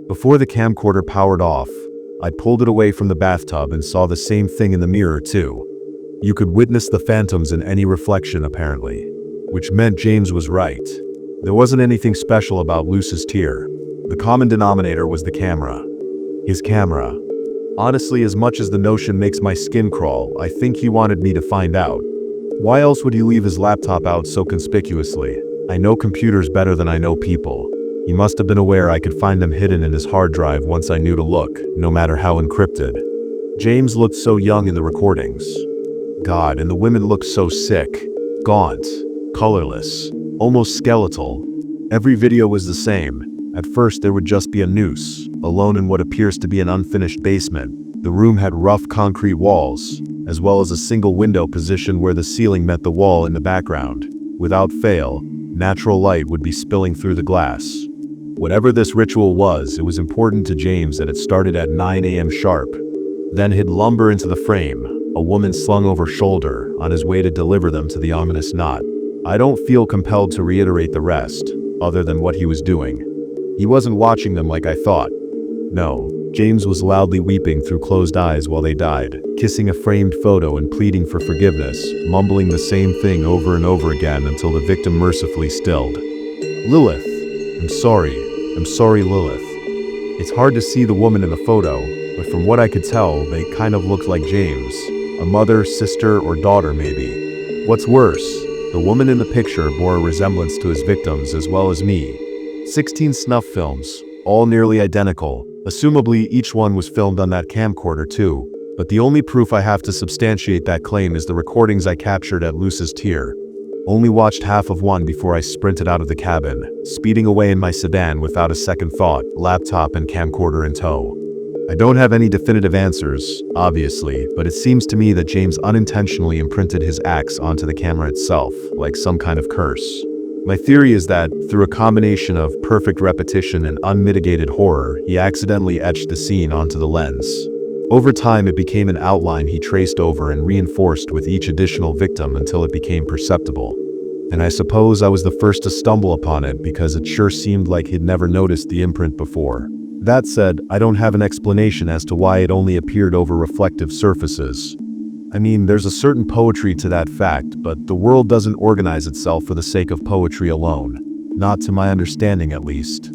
Before the camcorder powered off, I pulled it away from the bathtub and saw the same thing in the mirror too. You could witness the phantoms in any reflection apparently, which meant James was right. There wasn't anything special about Lucid's tear. The common denominator was the camera. His camera. Honestly, as much as the notion makes my skin crawl, I think he wanted me to find out. Why else would he leave his laptop out so conspicuously? I know computers better than I know people. He must have been aware I could find them hidden in his hard drive once I knew to look, no matter how encrypted. James looked so young in the recordings. God, and the women looked so sick, gaunt, colorless, almost skeletal. Every video was the same. At first there would just be a noose, alone in what appears to be an unfinished basement. The room had rough concrete walls, as well as a single window positioned where the ceiling met the wall in the background. Without fail, natural light would be spilling through the glass. Whatever this ritual was, it was important to James that it started at 9 a.m. sharp. Then he'd lumber into the frame, a woman slung over shoulder, on his way to deliver them to the ominous knot. I don't feel compelled to reiterate the rest, other than what he was doing. He wasn't watching them like I thought. No, James was loudly weeping through closed eyes while they died, kissing a framed photo and pleading for forgiveness, mumbling the same thing over and over again until the victim mercifully stilled. Lilith. I'm sorry, Lilith. It's hard to see the woman in the photo, but from what I could tell, they kind of looked like James. A mother, sister, or daughter maybe. What's worse, the woman in the picture bore a resemblance to his victims as well as me. 16 snuff films, all nearly identical. Assumably, each one was filmed on that camcorder too. But the only proof I have to substantiate that claim is the recordings I captured at Lucid's tier. Only watched half of one before I sprinted out of the cabin, speeding away in my sedan without a second thought, laptop and camcorder in tow. I don't have any definitive answers, obviously, but it seems to me that James unintentionally imprinted his axe onto the camera itself, like some kind of curse. My theory is that, through a combination of perfect repetition and unmitigated horror, he accidentally etched the scene onto the lens. Over time, it became an outline he traced over and reinforced with each additional victim until it became perceptible. And I suppose I was the first to stumble upon it because it sure seemed like he'd never noticed the imprint before. That said, I don't have an explanation as to why it only appeared over reflective surfaces. I mean, there's a certain poetry to that fact, but the world doesn't organize itself for the sake of poetry alone. Not to my understanding, at least.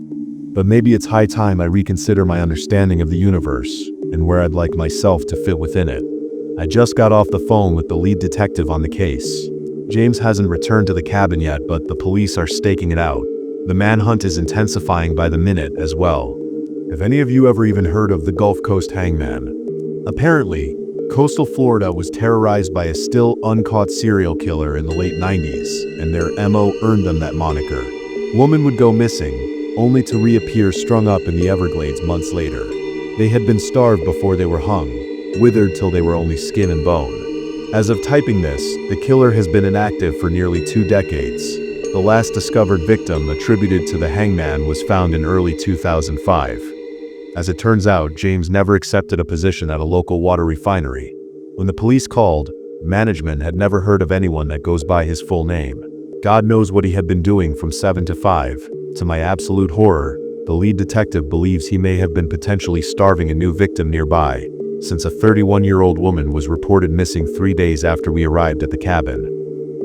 But maybe it's high time I reconsider my understanding of the universe, and where I'd like myself to fit within it. I just got off the phone with the lead detective on the case. James hasn't returned to the cabin yet, but the police are staking it out. The manhunt is intensifying by the minute as well. Have any of you ever even heard of the Gulf Coast hangman? Apparently, coastal Florida was terrorized by a still uncaught serial killer in the late 90s, and their MO earned them that moniker. Woman would go missing, only to reappear strung up in the Everglades months later. They had been starved before they were hung, withered till they were only skin and bone. As of typing this, the killer has been inactive for nearly 2 decades. The last discovered victim attributed to the hangman was found in early 2005. As it turns out, James never accepted a position at a local water refinery. When the police called, management had never heard of anyone that goes by his full name. God knows what he had been doing from 7 to 5. To my absolute horror, the lead detective believes he may have been potentially starving a new victim nearby, since a 31-year-old woman was reported missing 3 days after we arrived at the cabin.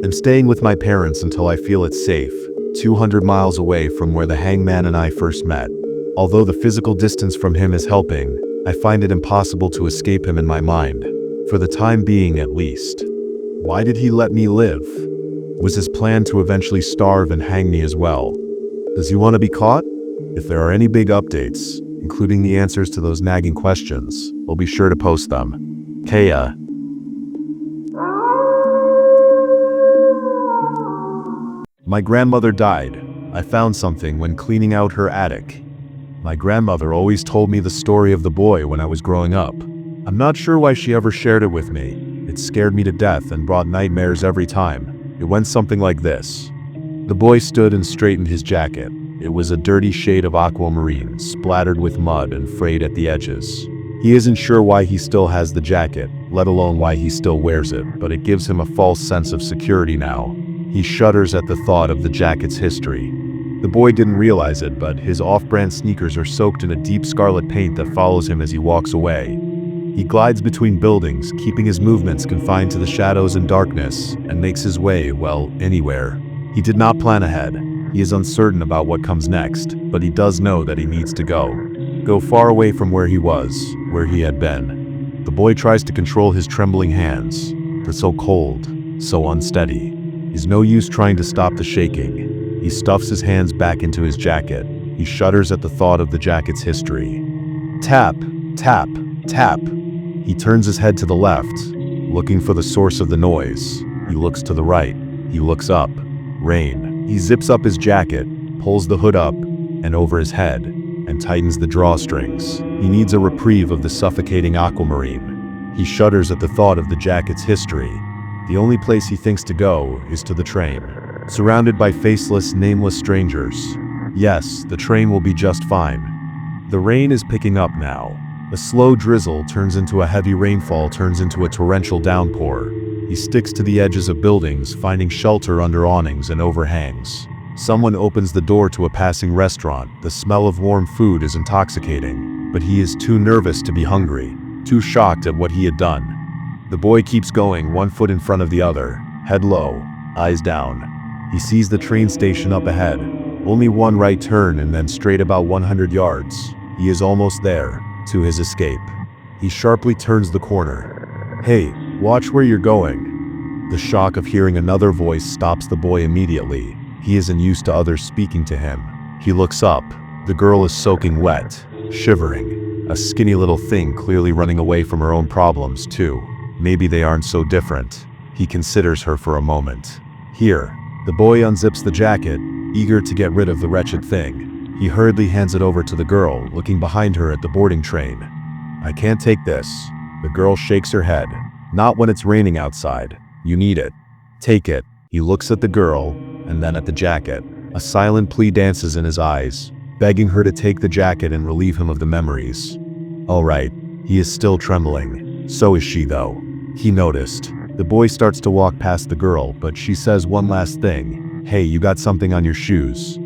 I'm staying with my parents until I feel it's safe, 200 miles away from where the hangman and I first met. Although the physical distance from him is helping, I find it impossible to escape him in my mind, for the time being at least. Why did he let me live? Was his plan to eventually starve and hang me as well? Does he want to be caught? If there are any big updates, including the answers to those nagging questions, we'll be sure to post them. Kaya. My grandmother died. I found something when cleaning out her attic. My grandmother always told me the story of the boy when I was growing up. I'm not sure why she ever shared it with me. It scared me to death and brought nightmares every time. It went something like this. The boy stood and straightened his jacket. It was a dirty shade of aquamarine, splattered with mud and frayed at the edges. He isn't sure why he still has the jacket, let alone why he still wears it, but it gives him a false sense of security now. He shudders at the thought of the jacket's history. The boy didn't realize it, but his off-brand sneakers are soaked in a deep scarlet paint that follows him as he walks away. He glides between buildings, keeping his movements confined to the shadows and darkness, and makes his way, well, anywhere. He did not plan ahead. He is uncertain about what comes next, but he does know that he needs to go. Go far away from where he was, where he had been. The boy tries to control his trembling hands. They're so cold, so unsteady. He's no use trying to stop the shaking. He stuffs his hands back into his jacket. He shudders at the thought of the jacket's history. Tap, tap, tap. He turns his head to the left, looking for the source of the noise. He looks to the right. He looks up. Rain. He zips up his jacket, pulls the hood up and over his head, and tightens the drawstrings. He needs a reprieve of the suffocating aquamarine. He shudders at the thought of the jacket's history. The only place he thinks to go is to the train, surrounded by faceless, nameless strangers. Yes, the train will be just fine. The rain is picking up now. A slow drizzle turns into a heavy rainfall, turns into a torrential downpour. He sticks to the edges of buildings, finding shelter under awnings and overhangs. Someone opens the door to a passing restaurant. The smell of warm food is intoxicating, but he is too nervous to be hungry, too shocked at what he had done. The boy keeps going, one foot in front of the other, head low, eyes down. He sees the train station up ahead. Only one right turn and then straight about 100 yards. He is almost there, to his escape. He sharply turns the corner. Hey, watch where you're going. The shock of hearing another voice stops the boy immediately. He isn't used to others speaking to him. He looks up. The girl is soaking wet, shivering. A skinny little thing clearly running away from her own problems, too. Maybe they aren't so different. He considers her for a moment. Here, the boy unzips the jacket, eager to get rid of the wretched thing. He hurriedly hands it over to the girl, looking behind her at the boarding train. I can't take this. The girl shakes her head. Not when it's raining outside. You need it. Take it. He looks at the girl, and then at the jacket. A silent plea dances in his eyes, begging her to take the jacket and relieve him of the memories. All right, he is still trembling. So is she, though. He noticed. The boy starts to walk past the girl, but she says one last thing. Hey, you got something on your shoes.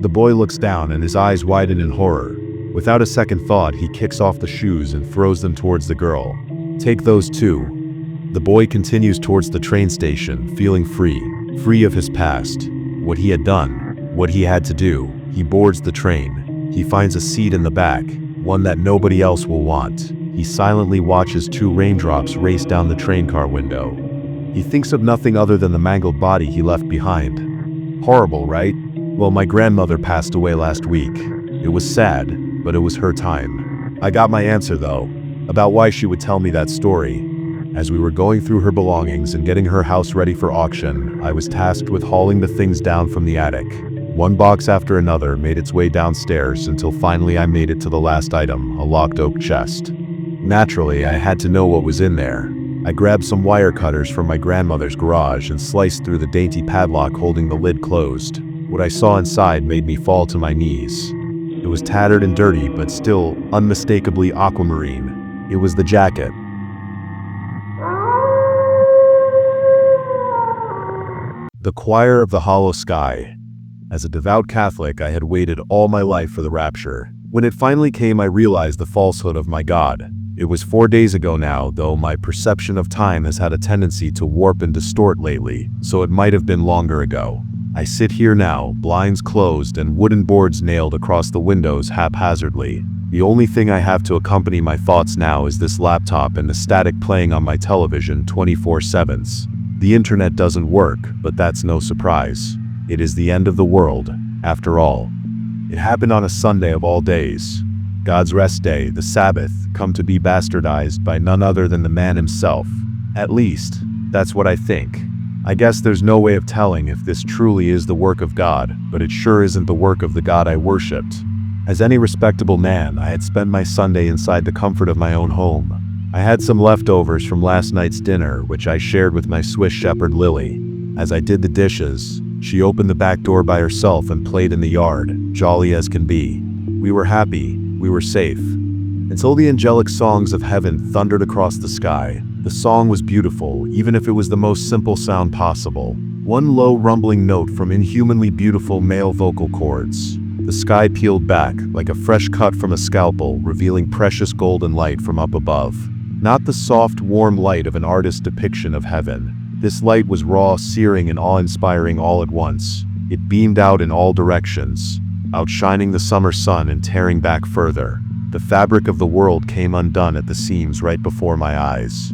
The boy looks down and his eyes widen in horror. Without a second thought, he kicks off the shoes and throws them towards the girl. Take those too. The boy continues towards the train station, feeling free. Free of his past. What he had done. What he had to do. He boards the train. He finds a seat in the back. One that nobody else will want. He silently watches 2 raindrops race down the train car window. He thinks of nothing other than the mangled body he left behind. Horrible, right? Well, my grandmother passed away last week. It was sad, but it was her time. I got my answer, though, about why she would tell me that story. As we were going through her belongings and getting her house ready for auction, I was tasked with hauling the things down from the attic. One box after another made its way downstairs until finally I made it to the last item, a locked oak chest. Naturally, I had to know what was in there. I grabbed some wire cutters from my grandmother's garage and sliced through the dainty padlock holding the lid closed. What I saw inside made me fall to my knees. It was tattered and dirty, but still unmistakably aquamarine. It was the jacket. The choir of the hollow sky. As a devout Catholic, I had waited all my life for the rapture. When it finally came, I realized the falsehood of my God. It was 4 days ago now, though my perception of time has had a tendency to warp and distort lately, so it might have been longer ago. I sit here now, blinds closed and wooden boards nailed across the windows haphazardly. The only thing I have to accompany my thoughts now is this laptop and the static playing on my television 24/7. The internet doesn't work, but that's no surprise. It is the end of the world, after all. It happened on a Sunday of all days. God's rest day, the Sabbath, come to be bastardized by none other than the man himself. At least, that's what I think. I guess there's no way of telling if this truly is the work of God, but it sure isn't the work of the God I worshipped. As any respectable man, I had spent my Sunday inside the comfort of my own home. I had some leftovers from last night's dinner, which I shared with my Swiss Shepherd Lily. As I did the dishes, she opened the back door by herself and played in the yard, jolly as can be. We were happy. We were safe. Until the angelic songs of heaven thundered across the sky. The song was beautiful, even if it was the most simple sound possible. One low rumbling note from inhumanly beautiful male vocal cords. The sky peeled back, like a fresh cut from a scalpel, revealing precious golden light from up above. Not the soft, warm light of an artist's depiction of heaven. This light was raw, searing, and awe-inspiring all at once. It beamed out in all directions, outshining the summer sun and tearing back further. The fabric of the world came undone at the seams right before my eyes.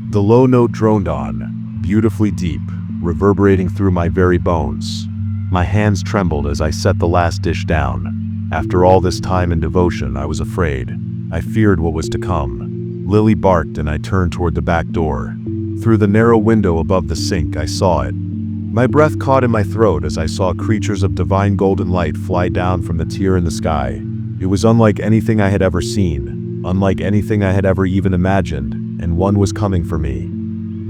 The low note droned on, beautifully deep, reverberating through my very bones. My hands trembled as I set the last dish down. After all this time and devotion, I was afraid. I feared what was to come. Lily barked and I turned toward the back door. Through the narrow window above the sink, I saw it. My breath caught in my throat as I saw creatures of divine golden light fly down from the tier in the sky. It was unlike anything I had ever seen, unlike anything I had ever even imagined, and one was coming for me.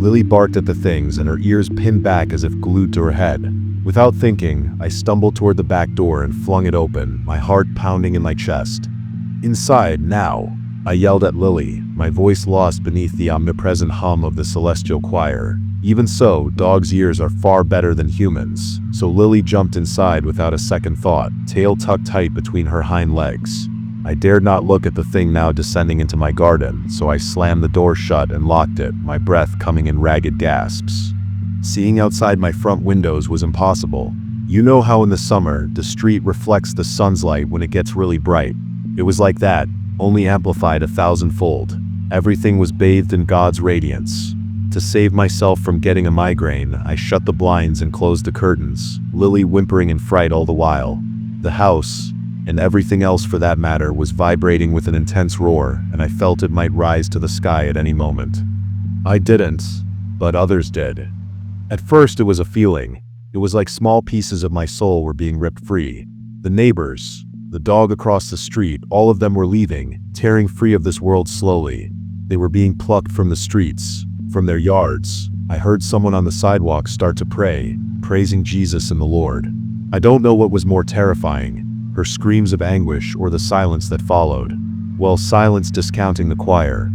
Lily barked at the things and her ears pinned back as if glued to her head. Without thinking, I stumbled toward the back door and flung it open, my heart pounding in my chest. Inside, now, I yelled at Lily, my voice lost beneath the omnipresent hum of the celestial choir. Even so, dogs' ears are far better than humans, so Lily jumped inside without a second thought, tail tucked tight between her hind legs. I dared not look at the thing now descending into my garden, so I slammed the door shut and locked it, my breath coming in ragged gasps. Seeing outside my front windows was impossible. You know how in the summer, the street reflects the sun's light when it gets really bright. It was like that, only amplified 1,000-fold. Everything was bathed in God's radiance. To save myself from getting a migraine, I shut the blinds and closed the curtains, Lily whimpering in fright all the while. The house, and everything else for that matter, was vibrating with an intense roar, and I felt it might rise to the sky at any moment. I didn't, but others did. At first it was a feeling. It was like small pieces of my soul were being ripped free. The neighbors, the dog across the street, all of them were leaving, tearing free of this world slowly. They were being plucked from the streets, from their yards. I heard someone on the sidewalk start to pray, praising Jesus and the Lord. I don't know what was more terrifying, her screams of anguish or the silence that followed. Well, silence discounting the choir.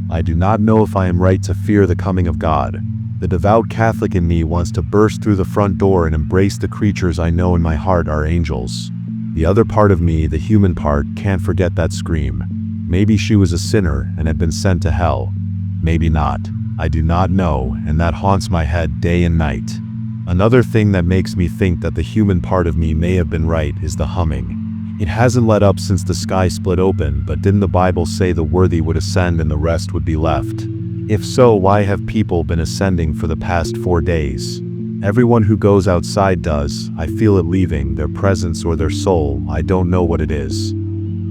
I do not know if I am right to fear the coming of God. The devout Catholic in me wants to burst through the front door and embrace the creatures I know in my heart are angels. The other part of me, the human part, can't forget that scream. Maybe she was a sinner and had been sent to hell. Maybe not. I do not know, and that haunts my head day and night. Another thing that makes me think that the human part of me may have been right is the humming. It hasn't let up since the sky split open, but didn't the Bible say the worthy would ascend and the rest would be left? If so, why have people been ascending for the past 4 days? Everyone who goes outside does. I feel it leaving, their presence or their soul, I don't know what it is.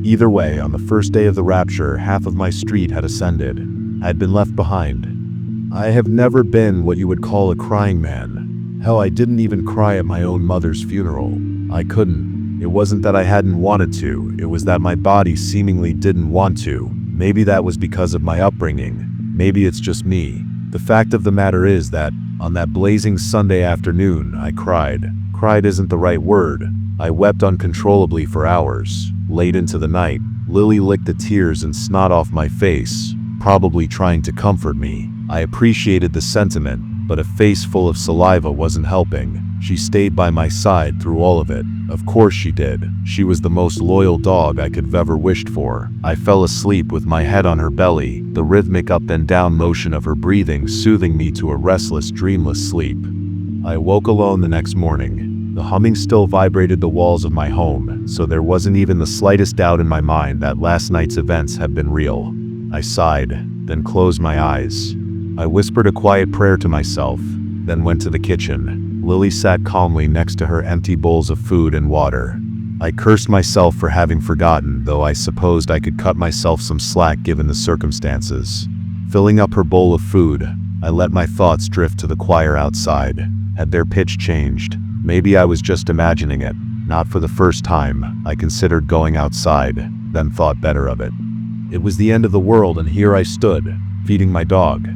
Either way, on the first day of the rapture, half of my street had ascended. I had been left behind. I have never been what you would call a crying man. Hell, I didn't even cry at my own mother's funeral. I couldn't. It wasn't that I hadn't wanted to, it was that my body seemingly didn't want to. Maybe that was because of my upbringing. Maybe it's just me. The fact of the matter is that, on that blazing Sunday afternoon, I cried. Cried isn't the right word. I wept uncontrollably for hours. Late into the night, Lily licked the tears and snot off my face, probably trying to comfort me. I appreciated the sentiment, but a face full of saliva wasn't helping. She stayed by my side through all of it. Of course she did. She was the most loyal dog I could have ever wished for. I fell asleep with my head on her belly, the rhythmic up and down motion of her breathing soothing me to a restless, dreamless sleep. I awoke alone the next morning. The humming still vibrated the walls of my home, so there wasn't even the slightest doubt in my mind that last night's events had been real. I sighed, then closed my eyes. I whispered a quiet prayer to myself, then went to the kitchen. Lily sat calmly next to her empty bowls of food and water. I cursed myself for having forgotten, though I supposed I could cut myself some slack given the circumstances. Filling up her bowl of food, I let my thoughts drift to the choir outside. Had their pitch changed? Maybe I was just imagining it. Not for the first time, I considered going outside, then thought better of it. It was the end of the world, and here I stood, feeding my dog.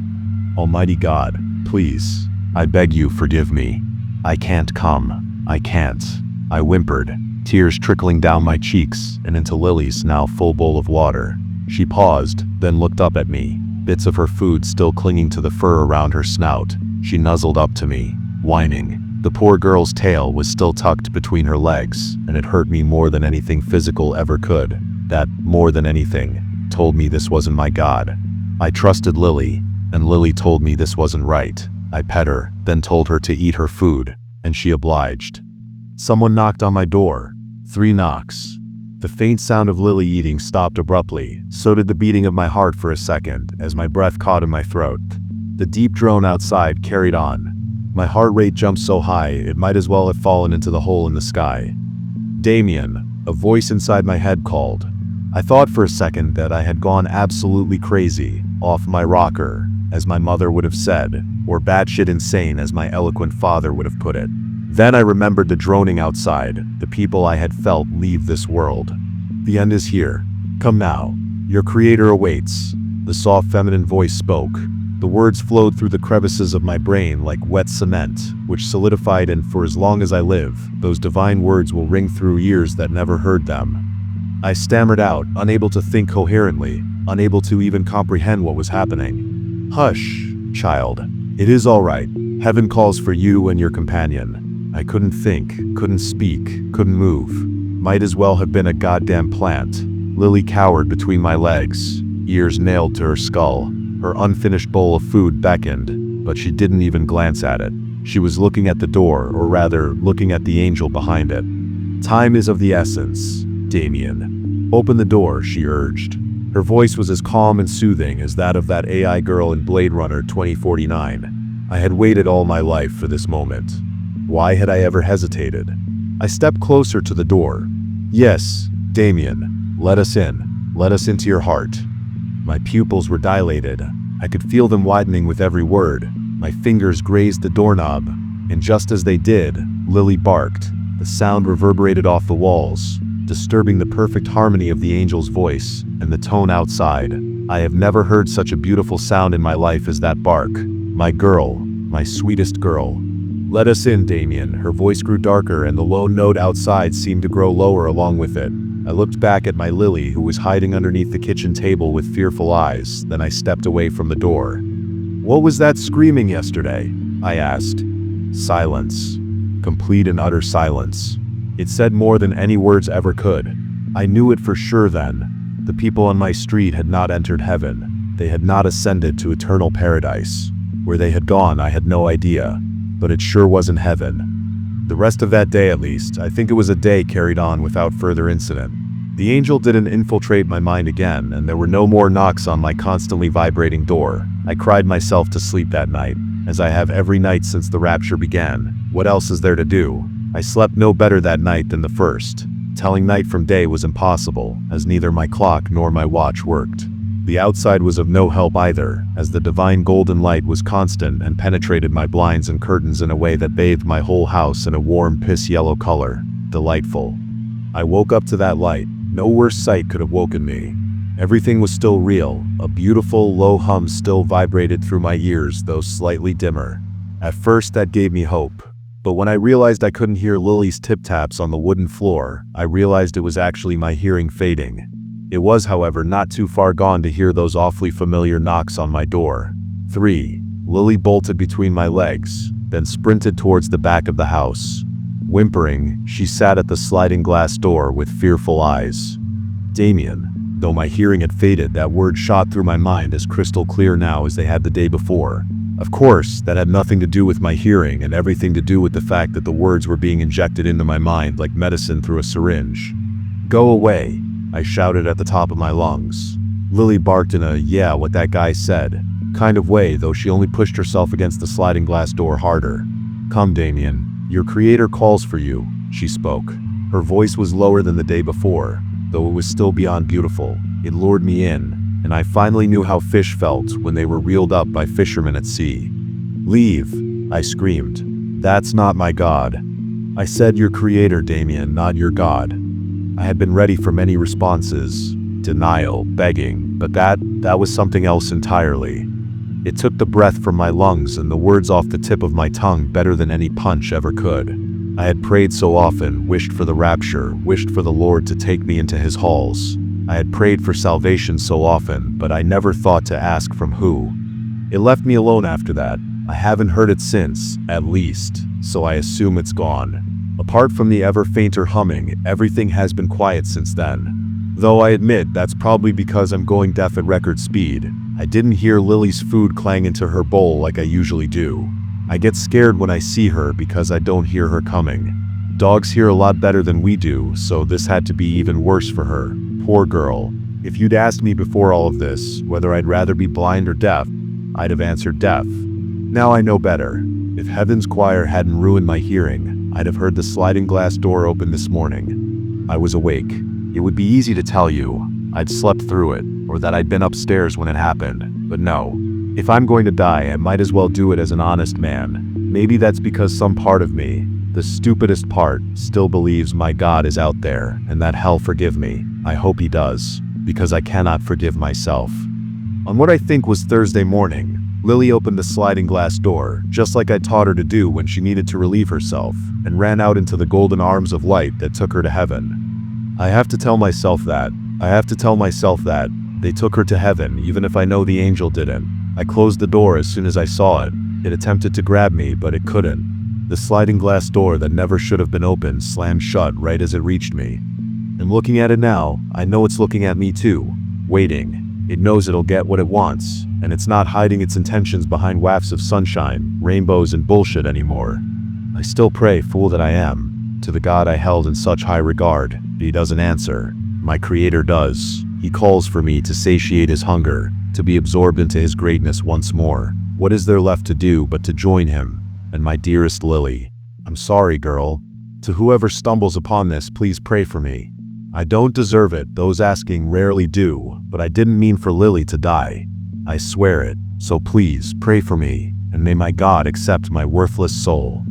Almighty God, please, I beg you, forgive me. I can't come. I can't. I whimpered, tears trickling down my cheeks and into Lily's now full bowl of water. She paused, then looked up at me, bits of her food still clinging to the fur around her snout. She nuzzled up to me, whining. The poor girl's tail was still tucked between her legs, and it hurt me more than anything physical ever could. That, more than anything, told me this wasn't my God. I trusted Lily, and Lily told me this wasn't right. I pet her, then told her to eat her food, and she obliged. Someone knocked on my door. 3 knocks. The faint sound of Lily eating stopped abruptly, so did the beating of my heart for a second, as my breath caught in my throat. The deep drone outside carried on. My heart rate jumped so high, it might as well have fallen into the hole in the sky. Damien, a voice inside my head called. I thought for a second that I had gone absolutely crazy, off my rocker, as my mother would have said, or batshit insane as my eloquent father would have put it. Then I remembered the droning outside, the people I had felt leave this world. The end is here. Come now. Your creator awaits. The soft feminine voice spoke. The words flowed through the crevices of my brain like wet cement, which solidified, and for as long as I live, those divine words will ring through ears that never heard them. I stammered out, unable to think coherently, unable to even comprehend what was happening. Hush, child. It is all right. Heaven calls for you and your companion. I couldn't think, couldn't speak, couldn't move. Might as well have been a goddamn plant. Lily cowered between my legs, ears nailed to her skull. Her unfinished bowl of food beckoned, but she didn't even glance at it. She was looking at the door, or rather, looking at the angel behind it. Time is of the essence, Damien. Open the door, she urged. Her voice was as calm and soothing as that of that AI girl in Blade Runner 2049. I had waited all my life for this moment. Why had I ever hesitated? I stepped closer to the door. Yes, Damien, let us in. Let us into your heart. My pupils were dilated. I could feel them widening with every word. My fingers grazed the doorknob, and just as they did, Lily barked. The sound reverberated off the walls, disturbing the perfect harmony of the angel's voice and the tone outside. I have never heard such a beautiful sound in my life as that bark. My girl, my sweetest girl. Let us in, Damien. Her voice grew darker, and the low note outside seemed to grow lower along with it. I looked back at my Lily, who was hiding underneath the kitchen table with fearful eyes, then I stepped away from the door. What was that screaming yesterday? I asked. Silence. Complete and utter silence. It said more than any words ever could. I knew it for sure then. The people on my street had not entered heaven. They had not ascended to eternal paradise. Where they had gone, I had no idea, but it sure wasn't heaven. The rest of that day, at least, I think it was a day carried on without further incident. The angel didn't infiltrate my mind again, and there were no more knocks on my constantly vibrating door. I cried myself to sleep that night, as I have every night since the rapture began. What else is there to do? I slept no better that night than the first. Telling night from day was impossible, as neither my clock nor my watch worked. The outside was of no help either, as the divine golden light was constant and penetrated my blinds and curtains in a way that bathed my whole house in a warm piss-yellow color. Delightful. I woke up to that light. No worse sight could have woken me. Everything was still real. A beautiful, low hum still vibrated through my ears, though slightly dimmer. At first, that gave me hope. But when I realized I couldn't hear Lily's tip-taps on the wooden floor, I realized it was actually my hearing fading. It was, however, not too far gone to hear those awfully familiar knocks on my door. 3. Lily bolted between my legs, then sprinted towards the back of the house. Whimpering, she sat at the sliding glass door with fearful eyes. Damien. Though my hearing had faded, that word shot through my mind as crystal clear now as they had the day before. Of course, that had nothing to do with my hearing and everything to do with the fact that the words were being injected into my mind like medicine through a syringe. "Go away," I shouted at the top of my lungs. Lily barked in a "yeah, what that guy said" kind of way, though she only pushed herself against the sliding glass door harder. "Come, Damien. Your creator calls for you," she spoke. Her voice was lower than the day before, though it was still beyond beautiful. It lured me in, and I finally knew how fish felt when they were reeled up by fishermen at sea. "Leave," I screamed. "That's not my God." I said your creator, Damien, not your God. I had been ready for many responses. Denial, begging, but that was something else entirely. It took the breath from my lungs and the words off the tip of my tongue better than any punch ever could. I had prayed so often, wished for the rapture, wished for the Lord to take me into his halls. I had prayed for salvation so often, but I never thought to ask from who. It left me alone after that. I haven't heard it since, at least, so I assume it's gone. Apart from the ever fainter humming, everything has been quiet since then. Though I admit that's probably because I'm going deaf at record speed. I didn't hear Lily's food clang into her bowl like I usually do. I get scared when I see her because I don't hear her coming. Dogs hear a lot better than we do, so this had to be even worse for her. Poor girl. If you'd asked me before all of this whether I'd rather be blind or deaf, I'd have answered deaf. Now I know better. If Heaven's choir hadn't ruined my hearing, I'd have heard the sliding glass door open this morning. I was awake. It would be easy to tell you I'd slept through it, or that I'd been upstairs when it happened, but no. If I'm going to die, I might as well do it as an honest man. Maybe that's because some part of me, the stupidest part, still believes my God is out there and that hell forgive me. I hope he does, because I cannot forgive myself. On what I think was Thursday morning, Lily opened the sliding glass door, just like I taught her to do when she needed to relieve herself, and ran out into the golden arms of light that took her to heaven. I have to tell myself that. They took her to heaven, even if I know the angel didn't. I closed the door as soon as I saw it. It attempted to grab me, but it couldn't. The sliding glass door that never should have been opened slammed shut right as it reached me. And looking at it now, I know it's looking at me too, waiting. It knows it'll get what it wants, and it's not hiding its intentions behind wafts of sunshine, rainbows, and bullshit anymore. I still pray, fool that I am, to the God I held in such high regard, but he doesn't answer. My Creator does. He calls for me to satiate his hunger, to be absorbed into his greatness once more. What is there left to do but to join him? And my dearest Lily, I'm sorry, girl. To whoever stumbles upon this, please pray for me. I don't deserve it, those asking rarely do, but I didn't mean for Lily to die. I swear it, so please pray for me, and may my God accept my worthless soul.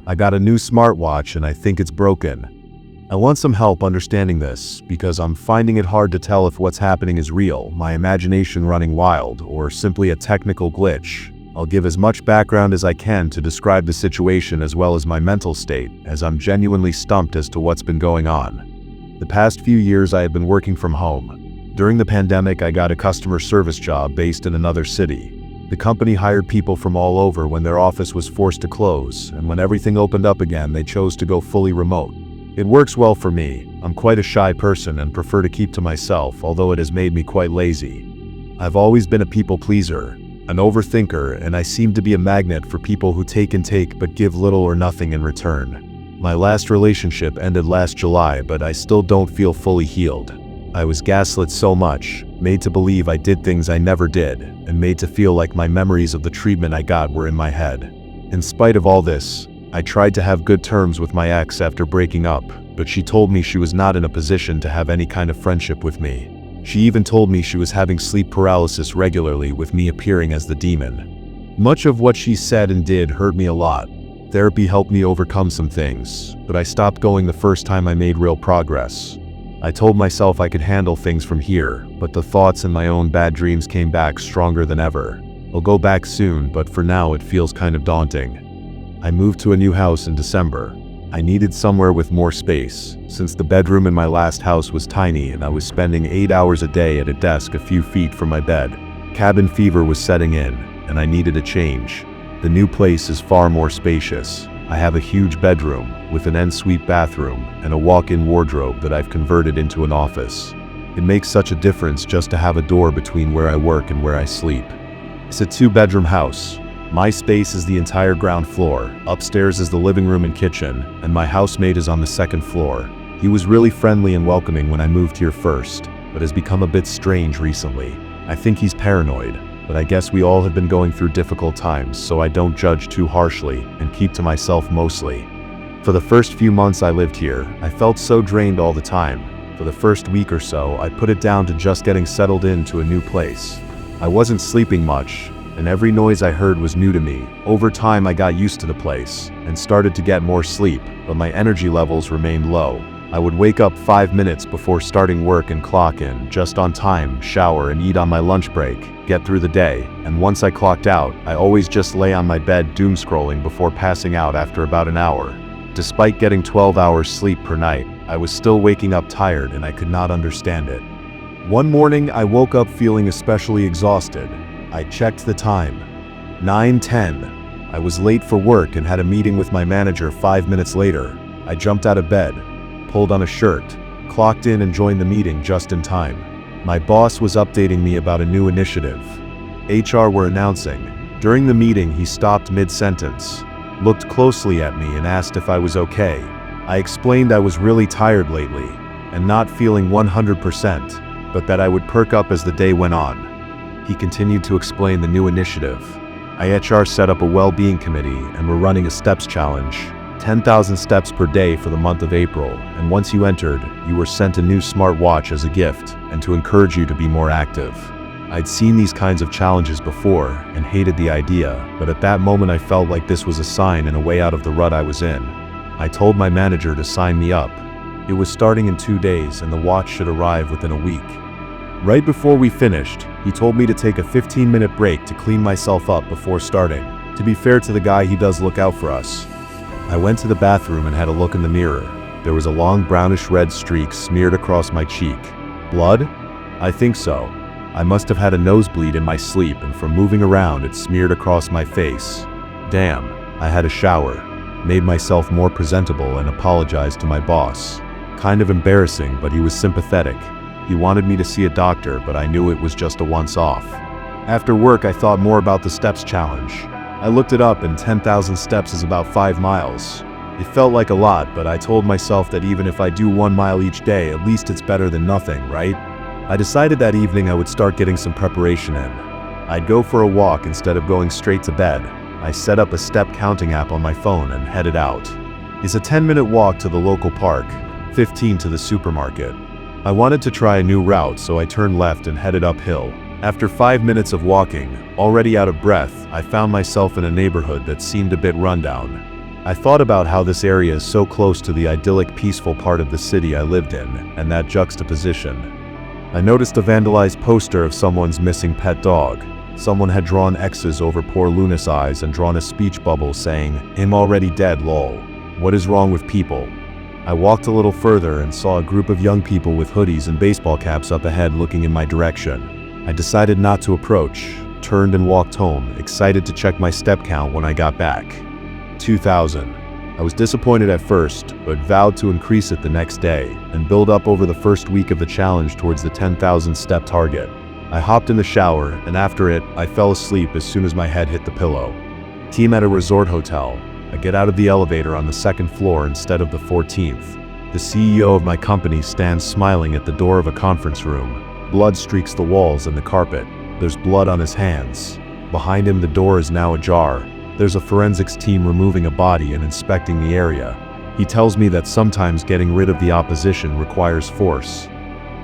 I got a new smartwatch and I think it's broken. I want some help understanding this, because I'm finding it hard to tell if what's happening is real, my imagination running wild, or simply a technical glitch. I'll give as much background as I can to describe the situation as well as my mental state, as I'm genuinely stumped as to what's been going on. The past few years I have been working from home. During the pandemic, I got a customer service job based in another city. The company hired people from all over when their office was forced to close, and when everything opened up again, they chose to go fully remote. It works well for me. I'm quite a shy person and prefer to keep to myself, although it has made me quite lazy. I've always been a people pleaser, an overthinker, and I seem to be a magnet for people who take and take but give little or nothing in return. My last relationship ended last July, but I still don't feel fully healed. I was gaslit so much, made to believe I did things I never did, and made to feel like my memories of the treatment I got were in my head. In spite of all this, I tried to have good terms with my ex after breaking up, but she told me she was not in a position to have any kind of friendship with me. She even told me she was having sleep paralysis regularly, with me appearing as the demon. Much of what she said and did hurt me a lot. Therapy helped me overcome some things, but I stopped going the first time I made real progress. I told myself I could handle things from here, but the thoughts and my own bad dreams came back stronger than ever. I'll go back soon, but for now it feels kind of daunting. I moved to a new house in December. I needed somewhere with more space, since the bedroom in my last house was tiny and I was spending 8 hours a day at a desk a few feet from my bed. Cabin fever was setting in, and I needed a change. The new place is far more spacious. I have a huge bedroom with an ensuite bathroom and a walk-in wardrobe that I've converted into an office. It makes such a difference just to have a door between where I work and where I sleep. It's a 2-bedroom house. My space is the entire ground floor. Upstairs is the living room and kitchen, and my housemate is on the 2nd floor. He was really friendly and welcoming when I moved here first, but has become a bit strange recently. I think he's paranoid, but I guess we all have been going through difficult times, so I don't judge too harshly and keep to myself mostly. For the first few months I lived here, I felt so drained all the time. For the first week or so, I put it down to just getting settled into a new place. I wasn't sleeping much, and every noise I heard was new to me. Over time I got used to the place, and started to get more sleep, but my energy levels remained low. I would wake up 5 minutes before starting work and clock in, just on time, shower and eat on my lunch break, get through the day, and once I clocked out, I always just lay on my bed doom scrolling before passing out after about an hour. Despite getting 12 hours sleep per night, I was still waking up tired and I could not understand it. One morning I woke up feeling especially exhausted. I checked the time. 9:10. I was late for work and had a meeting with my manager 5 minutes later. I jumped out of bed, pulled on a shirt, clocked in and joined the meeting just in time. My boss was updating me about a new initiative HR were announcing. During the meeting, he stopped mid-sentence, looked closely at me and asked if I was okay. I explained I was really tired lately and not feeling 100%, but that I would perk up as the day went on. He continued to explain the new initiative. HR set up a well-being committee and we're running a steps challenge. 10,000 steps per day for the month of April, and once you entered, you were sent a new smartwatch as a gift and to encourage you to be more active. I'd seen these kinds of challenges before and hated the idea, but at that moment I felt like this was a sign and a way out of the rut I was in. I told my manager to sign me up. It was starting in 2 days and the watch should arrive within a week. Right before we finished, he told me to take a 15-minute break to clean myself up before starting. To be fair to the guy, he does look out for us. I went to the bathroom and had a look in the mirror. There was a long brownish-red streak smeared across my cheek. Blood? I think so. I must have had a nosebleed in my sleep, and from moving around it smeared across my face. Damn. I had a shower, made myself more presentable and apologized to my boss. Kind of embarrassing, but he was sympathetic. He wanted me to see a doctor, but I knew it was just a once-off. After work, I thought more about the steps challenge. I looked it up and 10,000 steps is about 5 miles. It felt like a lot, but I told myself that even if I do 1 mile each day, at least it's better than nothing, right? I decided that evening I would start getting some preparation in. I'd go for a walk instead of going straight to bed. I set up a step counting app on my phone and headed out. It's a 10-minute walk to the local park, 15 to the supermarket. I wanted to try a new route, so I turned left and headed uphill. After 5 minutes of walking, already out of breath, I found myself in a neighborhood that seemed a bit rundown. I thought about how this area is so close to the idyllic, peaceful part of the city I lived in, and that juxtaposition. I noticed a vandalized poster of someone's missing pet dog. Someone had drawn X's over poor Luna's eyes and drawn a speech bubble saying, "I'm already dead, lol. What is wrong with people?" I walked a little further and saw a group of young people with hoodies and baseball caps up ahead looking in my direction. I decided not to approach, turned and walked home, excited to check my step count when I got back. 2,000. I was disappointed at first, but vowed to increase it the next day and build up over the first week of the challenge towards the 10,000 step target. I hopped in the shower, and after it, I fell asleep as soon as my head hit the pillow. Team at a resort hotel. I get out of the elevator on the second floor instead of the 14th. The CEO of my company stands smiling at the door of a conference room. Blood streaks the walls and the carpet. There's blood on his hands. Behind him, the door is now ajar. There's a forensics team removing a body and inspecting the area. He tells me that sometimes getting rid of the opposition requires force.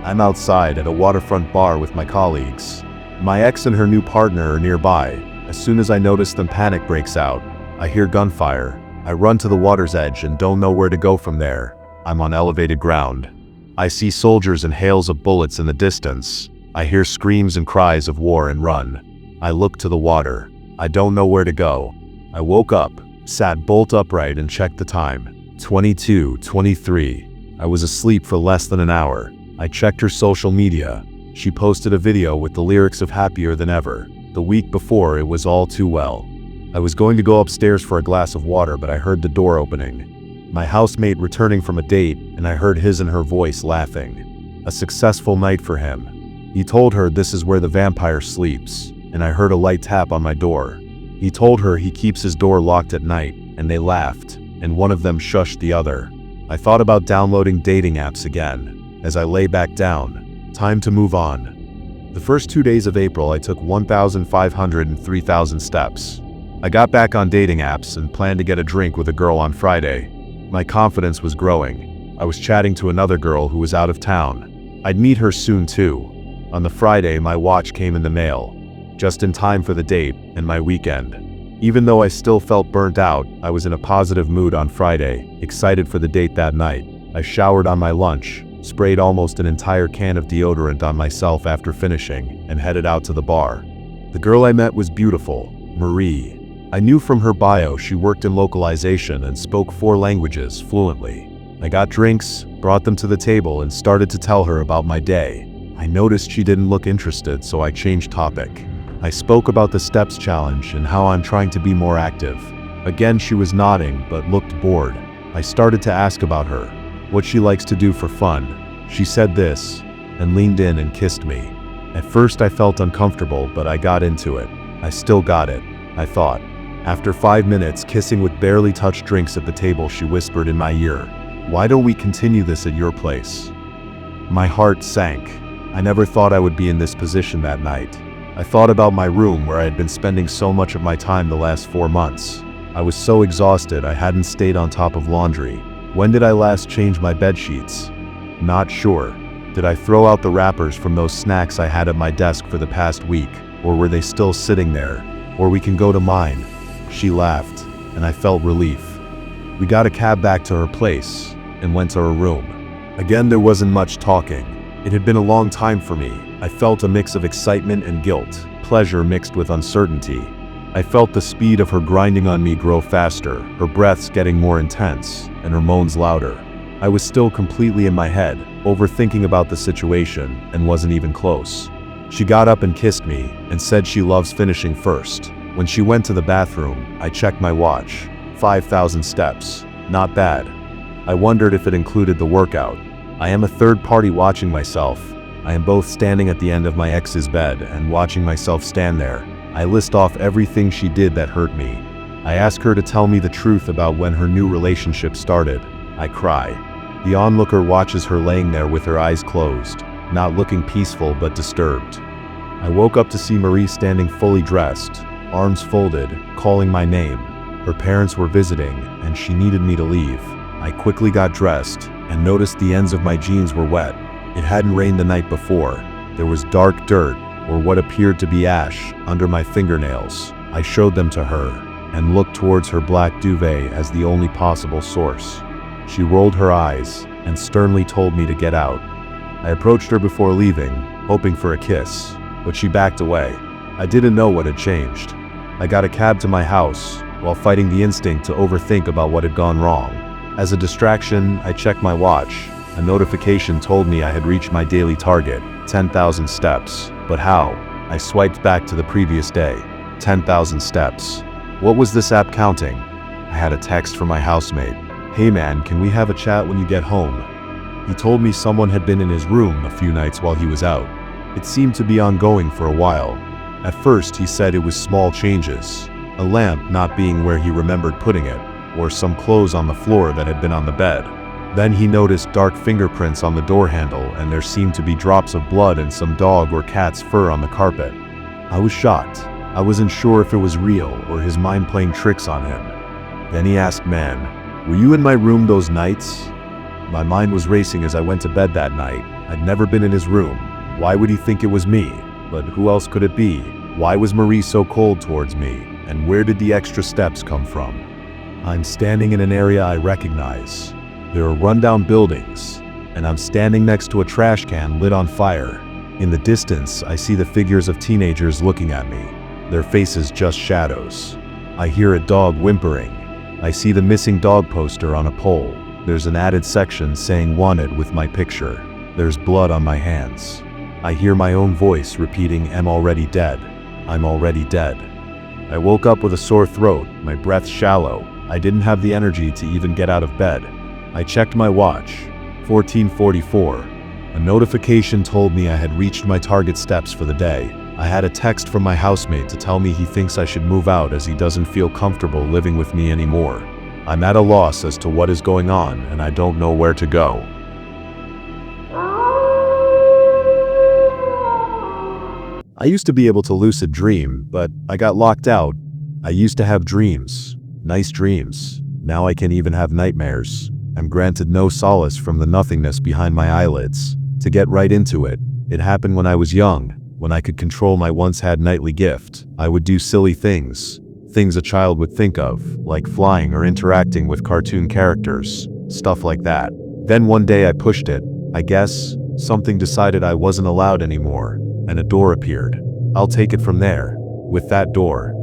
I'm outside at a waterfront bar with my colleagues. My ex and her new partner are nearby. As soon as I notice them, panic breaks out. I hear gunfire. I run to the water's edge and don't know where to go from there. I'm on elevated ground. I see soldiers and hails of bullets in the distance. I hear screams and cries of war and run. I look to the water. I don't know where to go. I woke up, sat bolt upright and checked the time. 22:23. I was asleep for less than an hour. I checked her social media. She posted a video with the lyrics of Happier Than Ever. The week before, it was All Too Well. I was going to go upstairs for a glass of water, but I heard the door opening. My housemate returning from a date, and I heard his and her voice laughing. A successful night for him. He told her this is where the vampire sleeps, and I heard a light tap on my door. He told her he keeps his door locked at night, and they laughed, and one of them shushed the other. I thought about downloading dating apps again. As I lay back down, time to move on. The first 2 days of April, I took 1,500 and 3,000 steps. I got back on dating apps and planned to get a drink with a girl on Friday. My confidence was growing. I was chatting to another girl who was out of town. I'd meet her soon too. On the Friday, my watch came in the mail, just in time for the date and my weekend. Even though I still felt burnt out, I was in a positive mood on Friday, excited for the date that night. I showered on my lunch, sprayed almost an entire can of deodorant on myself after finishing, and headed out to the bar. The girl I met was beautiful, Marie. I knew from her bio she worked in localization and spoke 4 languages fluently. I got drinks, brought them to the table, and started to tell her about my day. I noticed she didn't look interested, so I changed topic. I spoke about the steps challenge and how I'm trying to be more active. Again, she was nodding, but looked bored. I started to ask about her, what she likes to do for fun. She said this, and leaned in and kissed me. At first I felt uncomfortable, but I got into it. I still got it, I thought. After 5 minutes, kissing with barely touched drinks at the table, she whispered in my ear, "Why don't we continue this at your place?" My heart sank. I never thought I would be in this position that night. I thought about my room where I had been spending so much of my time the last 4 months. I was so exhausted I hadn't stayed on top of laundry. When did I last change my bed sheets? Not sure. Did I throw out the wrappers from those snacks I had at my desk for the past week, or were they still sitting there? Or we can go to mine. She laughed, and I felt relief. We got a cab back to her place, and went to her room. Again, there wasn't much talking. It had been a long time for me. I felt a mix of excitement and guilt, pleasure mixed with uncertainty. I felt the speed of her grinding on me grow faster, her breaths getting more intense, and her moans louder. I was still completely in my head, overthinking about the situation, and wasn't even close. She got up and kissed me, and said she loves finishing first. When she went to the bathroom, I checked my watch. 5,000 steps. Not bad. I wondered if it included the workout. I am a third party watching myself. I am both standing at the end of my ex's bed and watching myself stand there. I list off everything she did that hurt me. I ask her to tell me the truth about when her new relationship started. I cry. The onlooker watches her laying there with her eyes closed, not looking peaceful but disturbed. I woke up to see Marie standing fully dressed, arms folded, calling my name. Her parents were visiting, and she needed me to leave. I quickly got dressed, and noticed the ends of my jeans were wet. It hadn't rained the night before. There was dark dirt, or what appeared to be ash, under my fingernails. I showed them to her, and looked towards her black duvet as the only possible source. She rolled her eyes, and sternly told me to get out. I approached her before leaving, hoping for a kiss, but she backed away. I didn't know what had changed. I got a cab to my house, while fighting the instinct to overthink about what had gone wrong. As a distraction, I checked my watch. A notification told me I had reached my daily target, 10,000 steps. But how? I swiped back to the previous day. 10,000 steps. What was this app counting? I had a text from my housemate. "Hey man, can we have a chat when you get home?" He told me someone had been in his room a few nights while he was out. It seemed to be ongoing for a while. At first, he said it was small changes. A lamp not being where he remembered putting it, or some clothes on the floor that had been on the bed. Then he noticed dark fingerprints on the door handle, and there seemed to be drops of blood and some dog or cat's fur on the carpet. I was shocked. I wasn't sure if it was real or his mind playing tricks on him. Then he asked, "Man, were you in my room those nights?" My mind was racing as I went to bed that night. I'd never been in his room. Why would he think it was me? But who else could it be? Why was Marie so cold towards me? And where did the extra steps come from? I'm standing in an area I recognize. There are rundown buildings, and I'm standing next to a trash can lit on fire. In the distance, I see the figures of teenagers looking at me. Their faces just shadows. I hear a dog whimpering. I see the missing dog poster on a pole. There's an added section saying "Wanted" with my picture. There's blood on my hands. I hear my own voice repeating, "I'm already dead. I'm already dead." I woke up with a sore throat, my breath shallow. I didn't have the energy to even get out of bed. I checked my watch. 14:44. A notification told me I had reached my target steps for the day. I had a text from my housemate to tell me he thinks I should move out as he doesn't feel comfortable living with me anymore. I'm at a loss as to what is going on, and I don't know where to go. I used to be able to lucid dream, but I got locked out. I used to have dreams. Nice dreams. Now I can even have nightmares. I'm granted no solace from the nothingness behind my eyelids. To get right into it, it happened when I was young, when I could control my once-had nightly gift. I would do silly things a child would think of, like flying or interacting with cartoon characters, stuff like that. Then one day I pushed it. I guess something decided I wasn't allowed anymore, and a door appeared. I'll take it from there. With that door.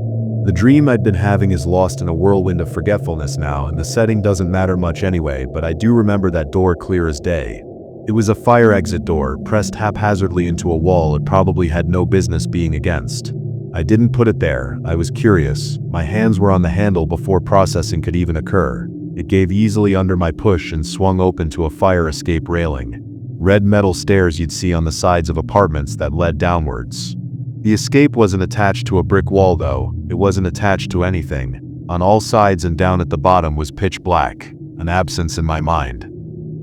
The dream I'd been having is lost in a whirlwind of forgetfulness now, and the setting doesn't matter much anyway, but I do remember that door clear as day. It was a fire exit door, pressed haphazardly into a wall it probably had no business being against. I didn't put it there. I was curious. My hands were on the handle before processing could even occur. It gave easily under my push and swung open to a fire escape railing. Red metal stairs you'd see on the sides of apartments that led downwards. The escape wasn't attached to a brick wall though. It wasn't attached to anything. On all sides and down at the bottom was pitch black, an absence in my mind.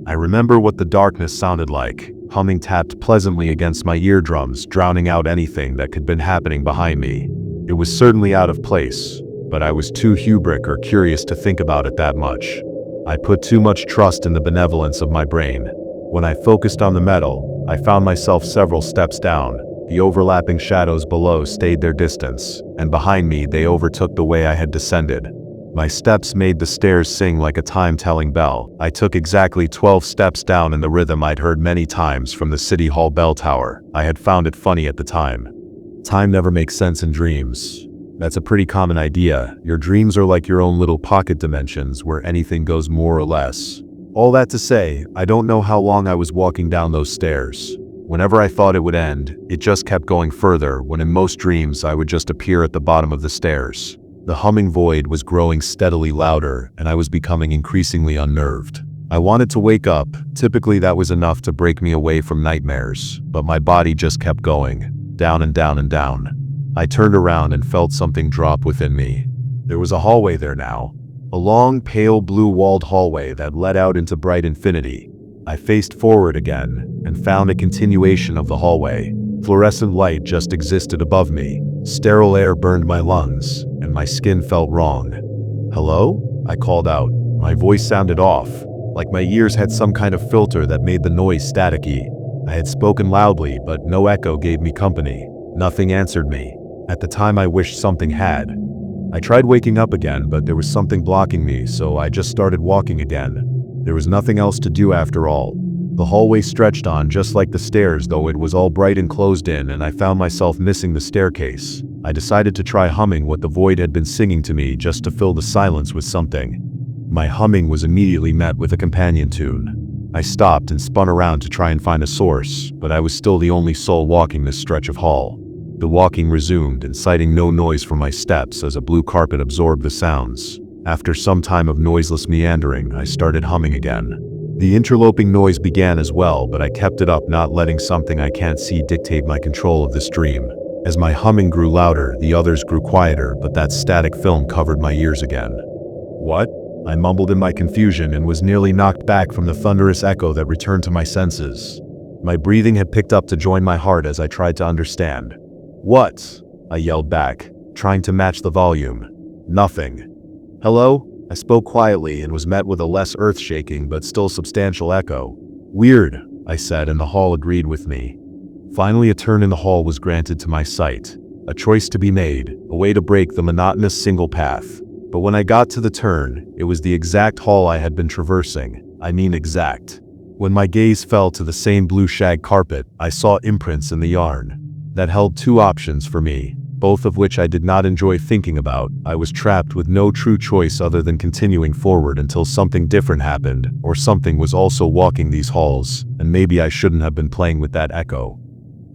I remember what the darkness sounded like. Humming tapped pleasantly against my eardrums, drowning out anything that could have been happening behind me. It was certainly out of place, but I was too hubris or curious to think about it that much. I put too much trust in the benevolence of my brain. When I focused on the metal, I found myself several steps down. The overlapping shadows below stayed their distance, and behind me they overtook the way I had descended. My steps made the stairs sing like a time-telling bell. I took exactly 12 steps down in the rhythm I'd heard many times from the City Hall bell tower. I had found it funny at the time. Time never makes sense in dreams. That's a pretty common idea. Your dreams are like your own little pocket dimensions where anything goes more or less. All that to say, I don't know how long I was walking down those stairs. Whenever I thought it would end, it just kept going further, when in most dreams I would just appear at the bottom of the stairs. The humming void was growing steadily louder, and I was becoming increasingly unnerved. I wanted to wake up. Typically that was enough to break me away from nightmares, but my body just kept going, down and down and down. I turned around and felt something drop within me. There was a hallway there now. A long, pale blue-walled hallway that led out into bright infinity. I faced forward again, and found a continuation of the hallway. Fluorescent light just existed above me. Sterile air burned my lungs, and my skin felt wrong. "Hello?" I called out. My voice sounded off, like my ears had some kind of filter that made the noise staticky. I had spoken loudly, but no echo gave me company. Nothing answered me. At the time I wished something had. I tried waking up again, but there was something blocking me, so I just started walking again. There was nothing else to do after all. The hallway stretched on just like the stairs, though it was all bright and closed in, and I found myself missing the staircase. I decided to try humming what the void had been singing to me just to fill the silence with something. My humming was immediately met with a companion tune. I stopped and spun around to try and find a source, but I was still the only soul walking this stretch of hall. The walking resumed, inciting no noise from my steps as a blue carpet absorbed the sounds. After some time of noiseless meandering, I started humming again. The interloping noise began as well, but I kept it up, not letting something I can't see dictate my control of this dream. As my humming grew louder, the others grew quieter, but that static film covered my ears again. "What?" I mumbled in my confusion and was nearly knocked back from the thunderous echo that returned to my senses. My breathing had picked up to join my heart as I tried to understand. "What?" I yelled back, trying to match the volume. "Nothing." "Hello?" I spoke quietly and was met with a less earth-shaking but still substantial echo. "Weird," I said, and the hall agreed with me. Finally, a turn in the hall was granted to my sight. A choice to be made, a way to break the monotonous single path. But when I got to the turn, it was the exact hall I had been traversing. I mean exact. When my gaze fell to the same blue shag carpet, I saw imprints in the yarn. That held two options for me, both of which I did not enjoy thinking about. I was trapped with no true choice other than continuing forward until something different happened, or something was also walking these halls, and maybe I shouldn't have been playing with that echo.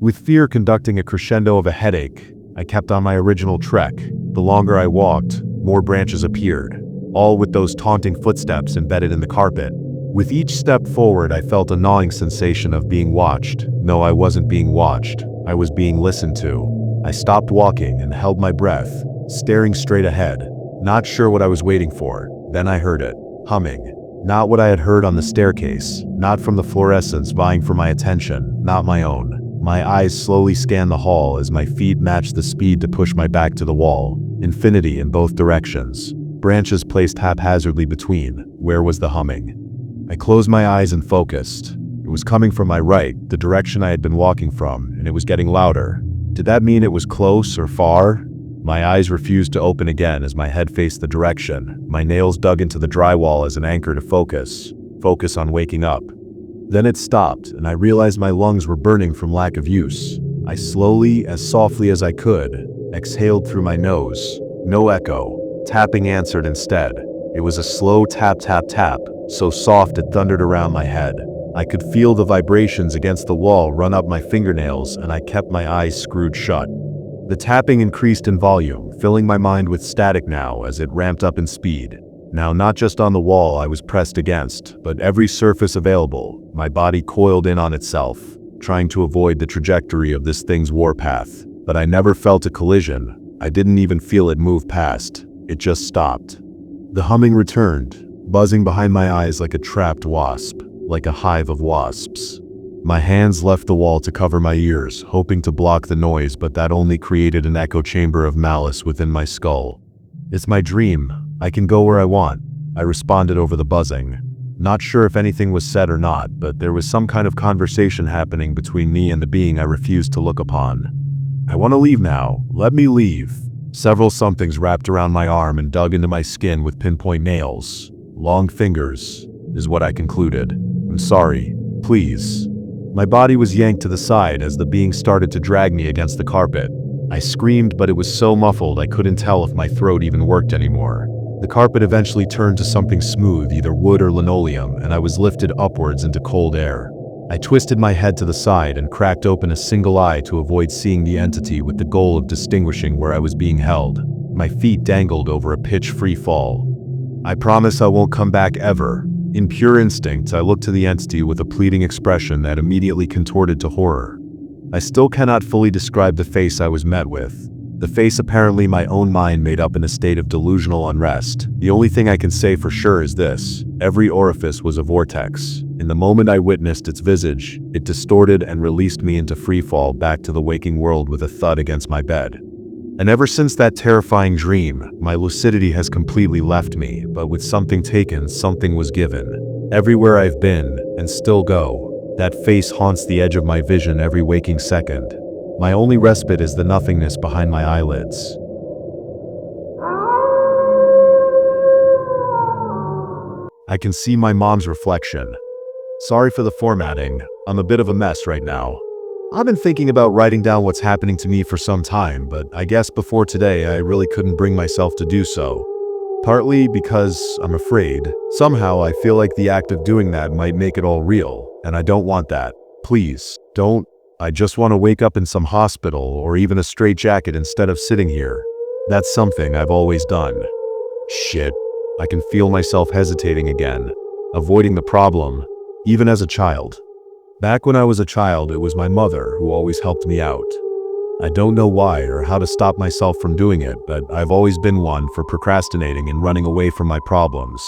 With fear conducting a crescendo of a headache, I kept on my original trek. The longer I walked, more branches appeared, all with those taunting footsteps embedded in the carpet. With each step forward, I felt a gnawing sensation of being watched. No, I wasn't being watched. I was being listened to. I stopped walking and held my breath, staring straight ahead, not sure what I was waiting for. Then I heard it, humming. Not what I had heard on the staircase, not from the fluorescence vying for my attention, not my own. My eyes slowly scanned the hall as my feet matched the speed to push my back to the wall. Infinity in both directions. Branches placed haphazardly between. Where was the humming? I closed my eyes and focused. It was coming from my right, the direction I had been walking from, and it was getting louder. Did that mean it was close or far? My eyes refused to open again as my head faced the direction. My nails dug into the drywall as an anchor to focus on waking up. Then it stopped, and I realized my lungs were burning from lack of use. I slowly, as softly as I could, exhaled through my nose. No echo. Tapping answered instead. It was a slow tap tap tap, so soft it thundered around my head. I could feel the vibrations against the wall run up my fingernails, and I kept my eyes screwed shut. The tapping increased in volume, filling my mind with static now as it ramped up in speed. Now not just on the wall I was pressed against, but every surface available. My body coiled in on itself, trying to avoid the trajectory of this thing's warpath. But I never felt a collision. I didn't even feel it move past. It just stopped. The humming returned, buzzing behind my eyes like a trapped wasp, like a hive of wasps. My hands left the wall to cover my ears, hoping to block the noise, but that only created an echo chamber of malice within my skull. "It's my dream. I can go where I want," I responded over the buzzing. Not sure if anything was said or not, but there was some kind of conversation happening between me and the being I refused to look upon. "I want to leave now. Let me leave." Several somethings wrapped around my arm and dug into my skin with pinpoint nails. Long fingers, is what I concluded. "I'm sorry. Please." My body was yanked to the side as the being started to drag me against the carpet. I screamed, but it was so muffled I couldn't tell if my throat even worked anymore. The carpet eventually turned to something smooth, either wood or linoleum, and I was lifted upwards into cold air. I twisted my head to the side and cracked open a single eye to avoid seeing the entity, with the goal of distinguishing where I was being held. My feet dangled over a pitch-free fall. "I promise I won't come back ever." In pure instinct, I looked to the entity with a pleading expression that immediately contorted to horror. I still cannot fully describe the face I was met with. The face apparently my own mind made up in a state of delusional unrest. The only thing I can say for sure is this: every orifice was a vortex. In the moment I witnessed its visage, it distorted and released me into freefall back to the waking world with a thud against my bed. And ever since that terrifying dream, my lucidity has completely left me, but with something taken, something was given. Everywhere I've been, and still go, that face haunts the edge of my vision every waking second. My only respite is the nothingness behind my eyelids. I can see my mom's reflection. Sorry for the formatting. I'm a bit of a mess right now. I've been thinking about writing down what's happening to me for some time, but I guess before today I really couldn't bring myself to do so. Partly because I'm afraid. Somehow I feel like the act of doing that might make it all real, and I don't want that. Please, don't. I just want to wake up in some hospital or even a straitjacket instead of sitting here. That's something I've always done. Shit. I can feel myself hesitating again, avoiding the problem, even as a child. Back when I was a child, it was my mother who always helped me out. I don't know why or how to stop myself from doing it, but I've always been one for procrastinating and running away from my problems.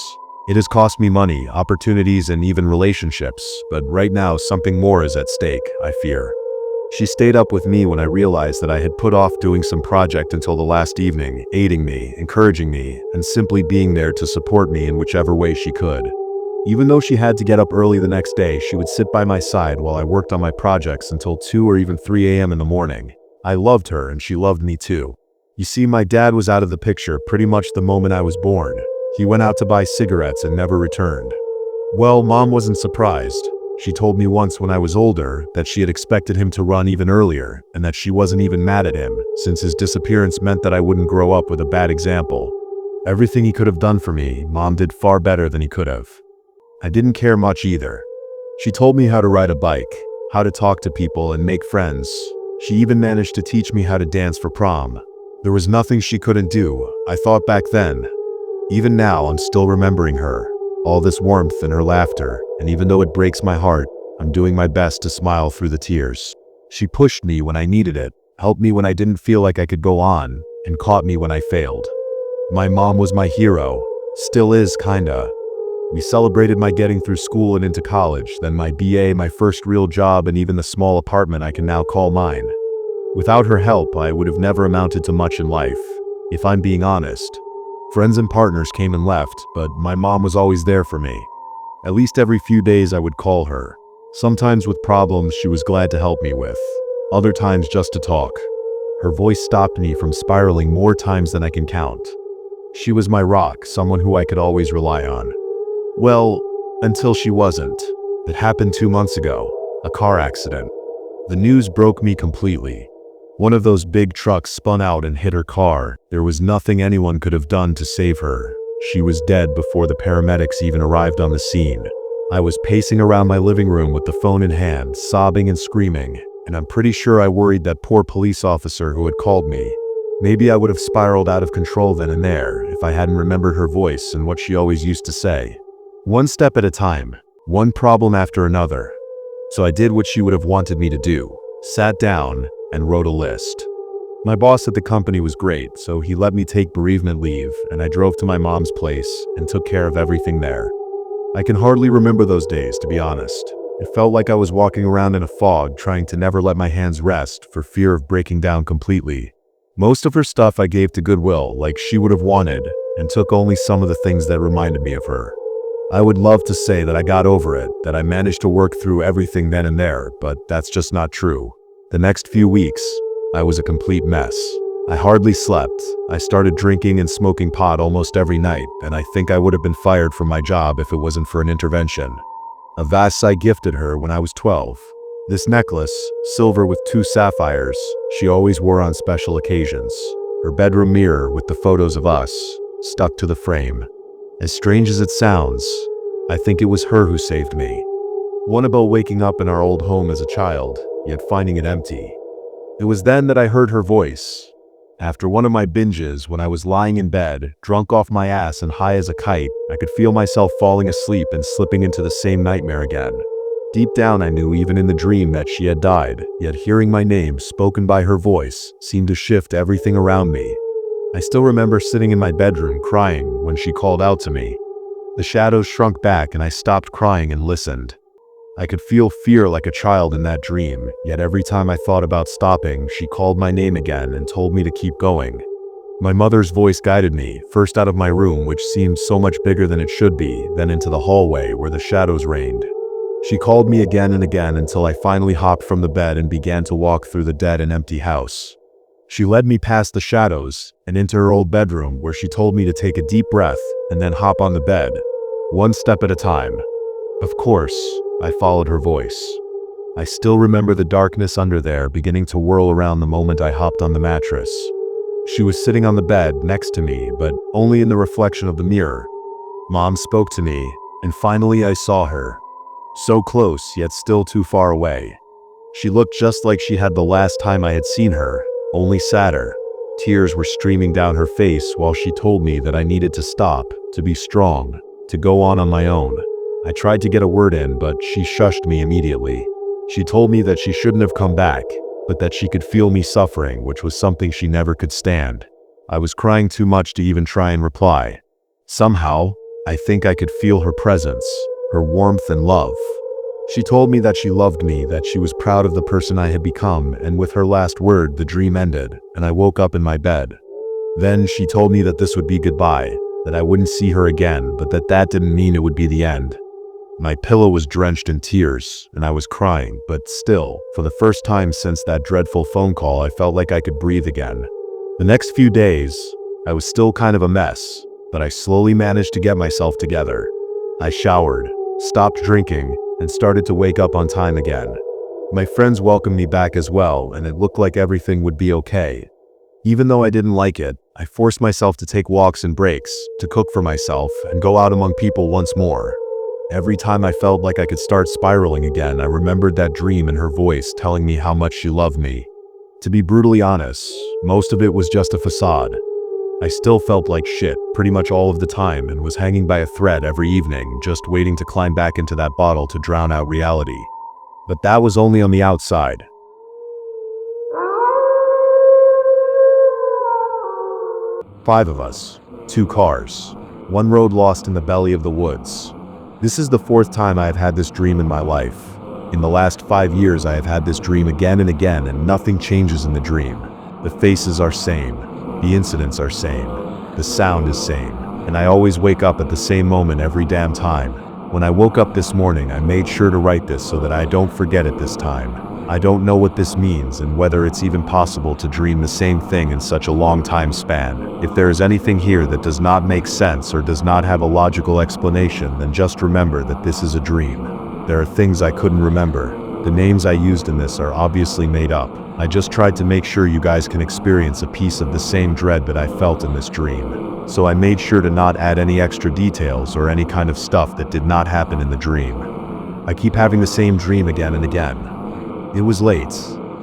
It has cost me money, opportunities, and even relationships, but right now something more is at stake, I fear. She stayed up with me when I realized that I had put off doing some project until the last evening, aiding me, encouraging me, and simply being there to support me in whichever way she could. Even though she had to get up early the next day, she would sit by my side while I worked on my projects until 2 or even 3 a.m. in the morning. I loved her and she loved me too. You see, my dad was out of the picture pretty much the moment I was born. He went out to buy cigarettes and never returned. Well, Mom wasn't surprised. She told me once when I was older that she had expected him to run even earlier and that she wasn't even mad at him, since his disappearance meant that I wouldn't grow up with a bad example. Everything he could have done for me, Mom did far better than he could have. I didn't care much either. She told me how to ride a bike, how to talk to people and make friends. She even managed to teach me how to dance for prom. There was nothing she couldn't do, I thought back then. Even now, I'm still remembering her, all this warmth and her laughter, and even though it breaks my heart, I'm doing my best to smile through the tears. She pushed me when I needed it, helped me when I didn't feel like I could go on, and caught me when I failed. My mom was my hero, still is kinda. We celebrated my getting through school and into college, then my BA, my first real job, and even the small apartment I can now call mine. Without her help, I would have never amounted to much in life, if I'm being honest. Friends and partners came and left, but my mom was always there for me. At least every few days I would call her. Sometimes with problems she was glad to help me with, other times just to talk. Her voice stopped me from spiraling more times than I can count. She was my rock, someone who I could always rely on. Well, until she wasn't. It happened 2 months ago, a car accident. The news broke me completely. One of those big trucks spun out and hit her car. There was nothing anyone could have done to save her. She was dead before the paramedics even arrived on the scene. I was pacing around my living room with the phone in hand, sobbing and screaming, and I'm pretty sure I worried that poor police officer who had called me. Maybe I would have spiraled out of control then and there if I hadn't remembered her voice and what she always used to say. One step at a time, one problem after another. So I did what she would have wanted me to do, sat down and wrote a list. My boss at the company was great, so he let me take bereavement leave, and I drove to my mom's place and took care of everything there. I can hardly remember those days, to be honest. It felt like I was walking around in a fog, trying to never let my hands rest for fear of breaking down completely. Most of her stuff I gave to Goodwill, like she would have wanted, and took only some of the things that reminded me of her. I would love to say that I got over it, that I managed to work through everything then and there, but that's just not true. The next few weeks, I was a complete mess. I hardly slept. I started drinking and smoking pot almost every night, and I think I would have been fired from my job if it wasn't for an intervention. A vase I gifted her when I was 12. This necklace, silver with 2 sapphires, she always wore on special occasions. Her bedroom mirror with the photos of us, stuck to the frame. As strange as it sounds, I think it was her who saved me. One about waking up in our old home as a child, yet finding it empty. It was then that I heard her voice. After one of my binges, when I was lying in bed, drunk off my ass and high as a kite, I could feel myself falling asleep and slipping into the same nightmare again. Deep down I knew even in the dream that she had died, yet hearing my name spoken by her voice seemed to shift everything around me. I still remember sitting in my bedroom crying when she called out to me. The shadows shrunk back and I stopped crying and listened. I could feel fear like a child in that dream, yet every time I thought about stopping, she called my name again and told me to keep going. My mother's voice guided me, first out of my room, which seemed so much bigger than it should be, then into the hallway where the shadows reigned. She called me again and again until I finally hopped from the bed and began to walk through the dead and empty house. She led me past the shadows and into her old bedroom, where she told me to take a deep breath and then hop on the bed, one step at a time. Of course, I followed her voice. I still remember the darkness under there beginning to whirl around the moment I hopped on the mattress. She was sitting on the bed next to me, but only in the reflection of the mirror. Mom spoke to me, and finally I saw her. So close, yet still too far away. She looked just like she had the last time I had seen her, only sadder. Tears were streaming down her face while she told me that I needed to stop, to be strong, to go on my own. I tried to get a word in, but she shushed me immediately. She told me that she shouldn't have come back, but that she could feel me suffering, which was something she never could stand. I was crying too much to even try and reply. Somehow, I think I could feel her presence, her warmth and love. She told me that she loved me, that she was proud of the person I had become, and with her last word, the dream ended, and I woke up in my bed. Then she told me that this would be goodbye, that I wouldn't see her again, but that didn't mean it would be the end. My pillow was drenched in tears, and I was crying, but still, for the first time since that dreadful phone call, I felt like I could breathe again. The next few days, I was still kind of a mess, but I slowly managed to get myself together. I showered, stopped drinking, and started to wake up on time again. My friends welcomed me back as well, and it looked like everything would be okay. Even though I didn't like it, I forced myself to take walks and breaks, to cook for myself, and go out among people once more. Every time I felt like I could start spiraling again, I remembered that dream and her voice telling me how much she loved me. To be brutally honest, most of it was just a facade. I still felt like shit pretty much all of the time and was hanging by a thread every evening, just waiting to climb back into that bottle to drown out reality. But that was only on the outside. Five of us, 2 cars, 1 road lost in the belly of the woods. This is the 4th time I have had this dream in my life. In the last 5 years I have had this dream again and again, and nothing changes in the dream. The faces are same, the incidents are same, the sound is same, and I always wake up at the same moment every damn time. When I woke up this morning, I made sure to write this so that I don't forget it this time. I don't know what this means and whether it's even possible to dream the same thing in such a long time span. If there is anything here that does not make sense or does not have a logical explanation, then just remember that this is a dream. There are things I couldn't remember. The names I used in this are obviously made up. I just tried to make sure you guys can experience a piece of the same dread that I felt in this dream. So I made sure to not add any extra details or any kind of stuff that did not happen in the dream. I keep having the same dream again and again. It was late,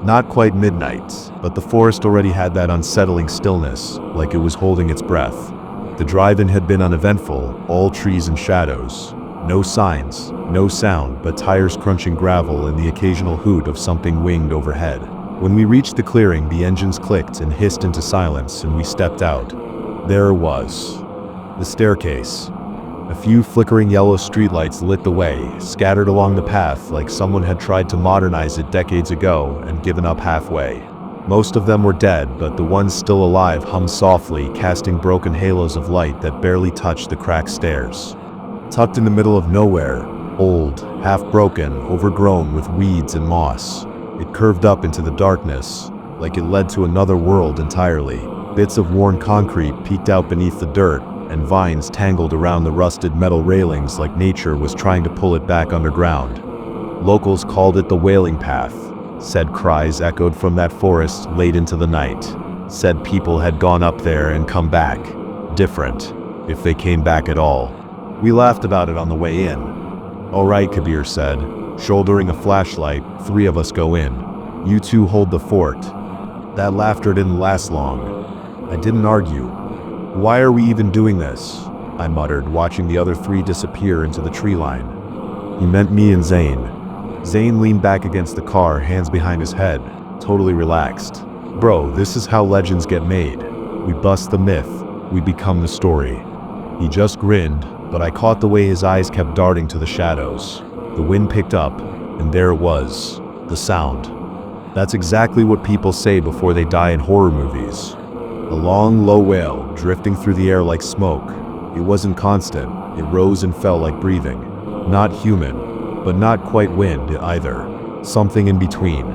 not quite midnight, but the forest already had that unsettling stillness, like it was holding its breath. The drive-in had been uneventful, all trees and shadows. No signs, no sound, but tires crunching gravel and the occasional hoot of something winged overhead. When we reached the clearing, the engines clicked and hissed into silence, and we stepped out. There it was, the staircase. A few flickering yellow streetlights lit the way, scattered along the path like someone had tried to modernize it decades ago and given up halfway. Most of them were dead, but the ones still alive hummed softly, casting broken halos of light that barely touched the cracked stairs. Tucked in the middle of nowhere, old, half-broken, overgrown with weeds and moss, it curved up into the darkness, like it led to another world entirely. Bits of worn concrete peeked out beneath the dirt, and vines tangled around the rusted metal railings like nature was trying to pull it back underground. Locals called it the Wailing Path. Said cries echoed from that forest late into the night. Said people had gone up there and come back. Different, if they came back at all. We laughed about it on the way in. "All right," Kabir said. Shouldering a flashlight, 3 of us go in. "You 2 hold the fort." That laughter didn't last long. I didn't argue. "Why are we even doing this?" I muttered, watching the other 3 disappear into the tree line. He meant me and Zane. Zane leaned back against the car, hands behind his head, totally relaxed. "Bro, this is how legends get made. We bust the myth, we become the story." He just grinned, but I caught the way his eyes kept darting to the shadows. The wind picked up, and there it was, the sound. That's exactly what people say before they die in horror movies. A long, low wail, drifting through the air like smoke. It wasn't constant, it rose and fell like breathing. Not human, but not quite wind either. Something in between.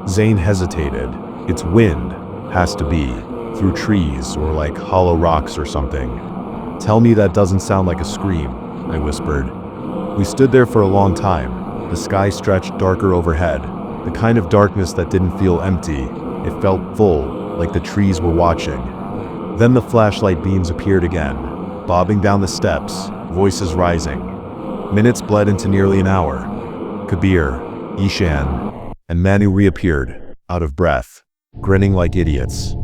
Zane hesitated. It's wind, has to be, through trees or like hollow rocks or something. "Tell me that doesn't sound like a scream," I whispered. We stood there for a long time. The sky stretched darker overhead, the kind of darkness that didn't feel empty. It felt full, like the trees were watching. Then the flashlight beams appeared again, bobbing down the steps, voices rising. Minutes bled into nearly an hour. Kabir, Ishan, and Manu reappeared, out of breath, grinning like idiots.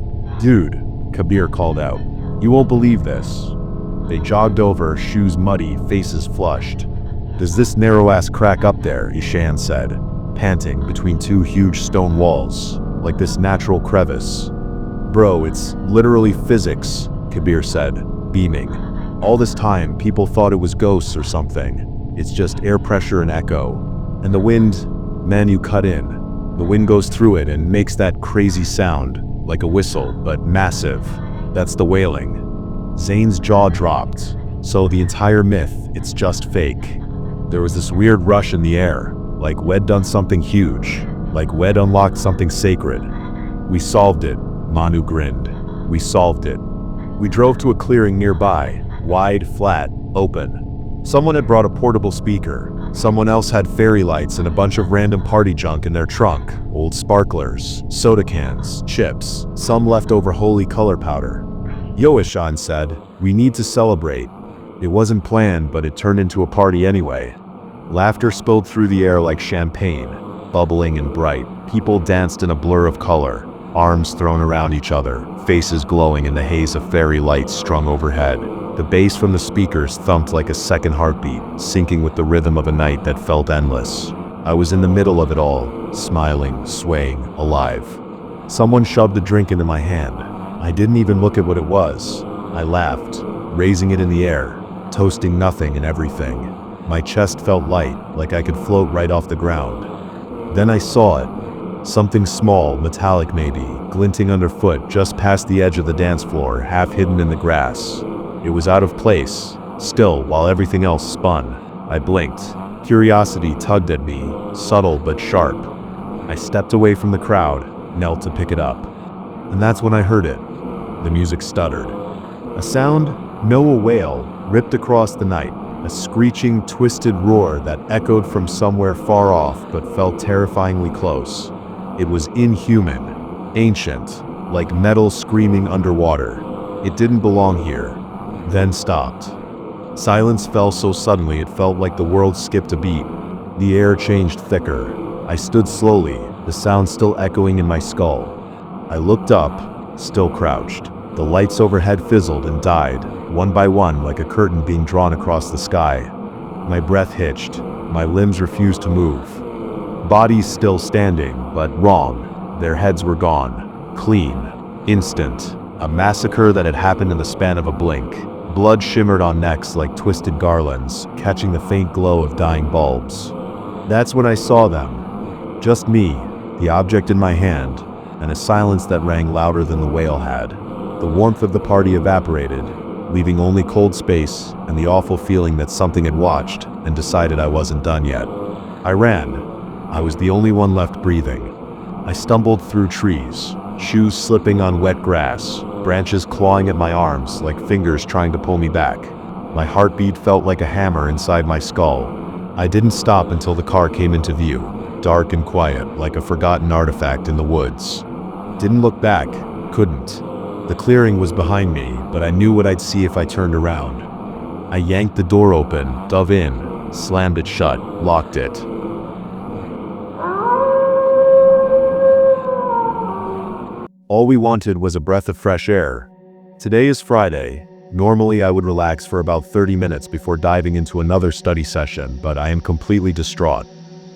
"Dude," Kabir called out. "You won't believe this." They jogged over, shoes muddy, faces flushed. "There's this narrow-ass crack up there," Ishan said, panting between two huge stone walls, like this natural crevice. "Bro, it's literally physics," Kabir said, beaming. "All this time, people thought it was ghosts or something. It's just air pressure and echo. And the wind, man, you cut in. The wind goes through it and makes that crazy sound, like a whistle, but massive. That's the wailing." Zane's jaw dropped. So the entire myth, it's just fake. There was this weird rush in the air, like we'd done something huge, like we'd unlocked something sacred. "We solved it," Manu grinned. "We solved it." We drove to a clearing nearby, wide, flat, open. Someone had brought a portable speaker. Someone else had fairy lights and a bunch of random party junk in their trunk. Old sparklers, soda cans, chips, some leftover holy color powder. "Yo," Ishan said, "we need to celebrate." It wasn't planned, but it turned into a party anyway. Laughter spilled through the air like champagne, bubbling and bright. People danced in a blur of color, arms thrown around each other, faces glowing in the haze of fairy lights strung overhead. The bass from the speakers thumped like a second heartbeat, syncing with the rhythm of a night that felt endless. I was in the middle of it all, smiling, swaying, alive. Someone shoved a drink into my hand. I didn't even look at what it was. I laughed, raising it in the air, toasting nothing and everything. My chest felt light, like I could float right off the ground. Then I saw it. Something small, metallic maybe, glinting underfoot just past the edge of the dance floor, half hidden in the grass. It was out of place, still, while everything else spun. I blinked. Curiosity tugged at me, subtle but sharp. I stepped away from the crowd, knelt to pick it up. And that's when I heard it. The music stuttered. A sound, no a wail, ripped across the night. A screeching, twisted roar that echoed from somewhere far off but felt terrifyingly close. It was inhuman, ancient, like metal screaming underwater. It didn't belong here. Then stopped. Silence fell so suddenly it felt like the world skipped a beat. The air changed thicker. I stood slowly, the sound still echoing in my skull. I looked up, still crouched. The lights overhead fizzled and died, one by one like a curtain being drawn across the sky. My breath hitched. My limbs refused to move. Bodies still standing, but wrong. Their heads were gone. Clean. Instant. A massacre that had happened in the span of a blink. Blood shimmered on necks like twisted garlands, catching the faint glow of dying bulbs. That's when I saw them. Just me, the object in my hand, and a silence that rang louder than the wail had. The warmth of the party evaporated, leaving only cold space and the awful feeling that something had watched and decided I wasn't done yet. I ran. I was the only one left breathing. I stumbled through trees, shoes slipping on wet grass, branches clawing at my arms like fingers trying to pull me back. My heartbeat felt like a hammer inside my skull. I didn't stop until the car came into view, dark and quiet, like a forgotten artifact in the woods. Didn't look back, couldn't. The clearing was behind me, but I knew what I'd see if I turned around. I yanked the door open, dove in, slammed it shut, locked it. All we wanted was a breath of fresh air. Today is Friday. Normally I would relax for about 30 minutes before diving into another study session, but I am completely distraught.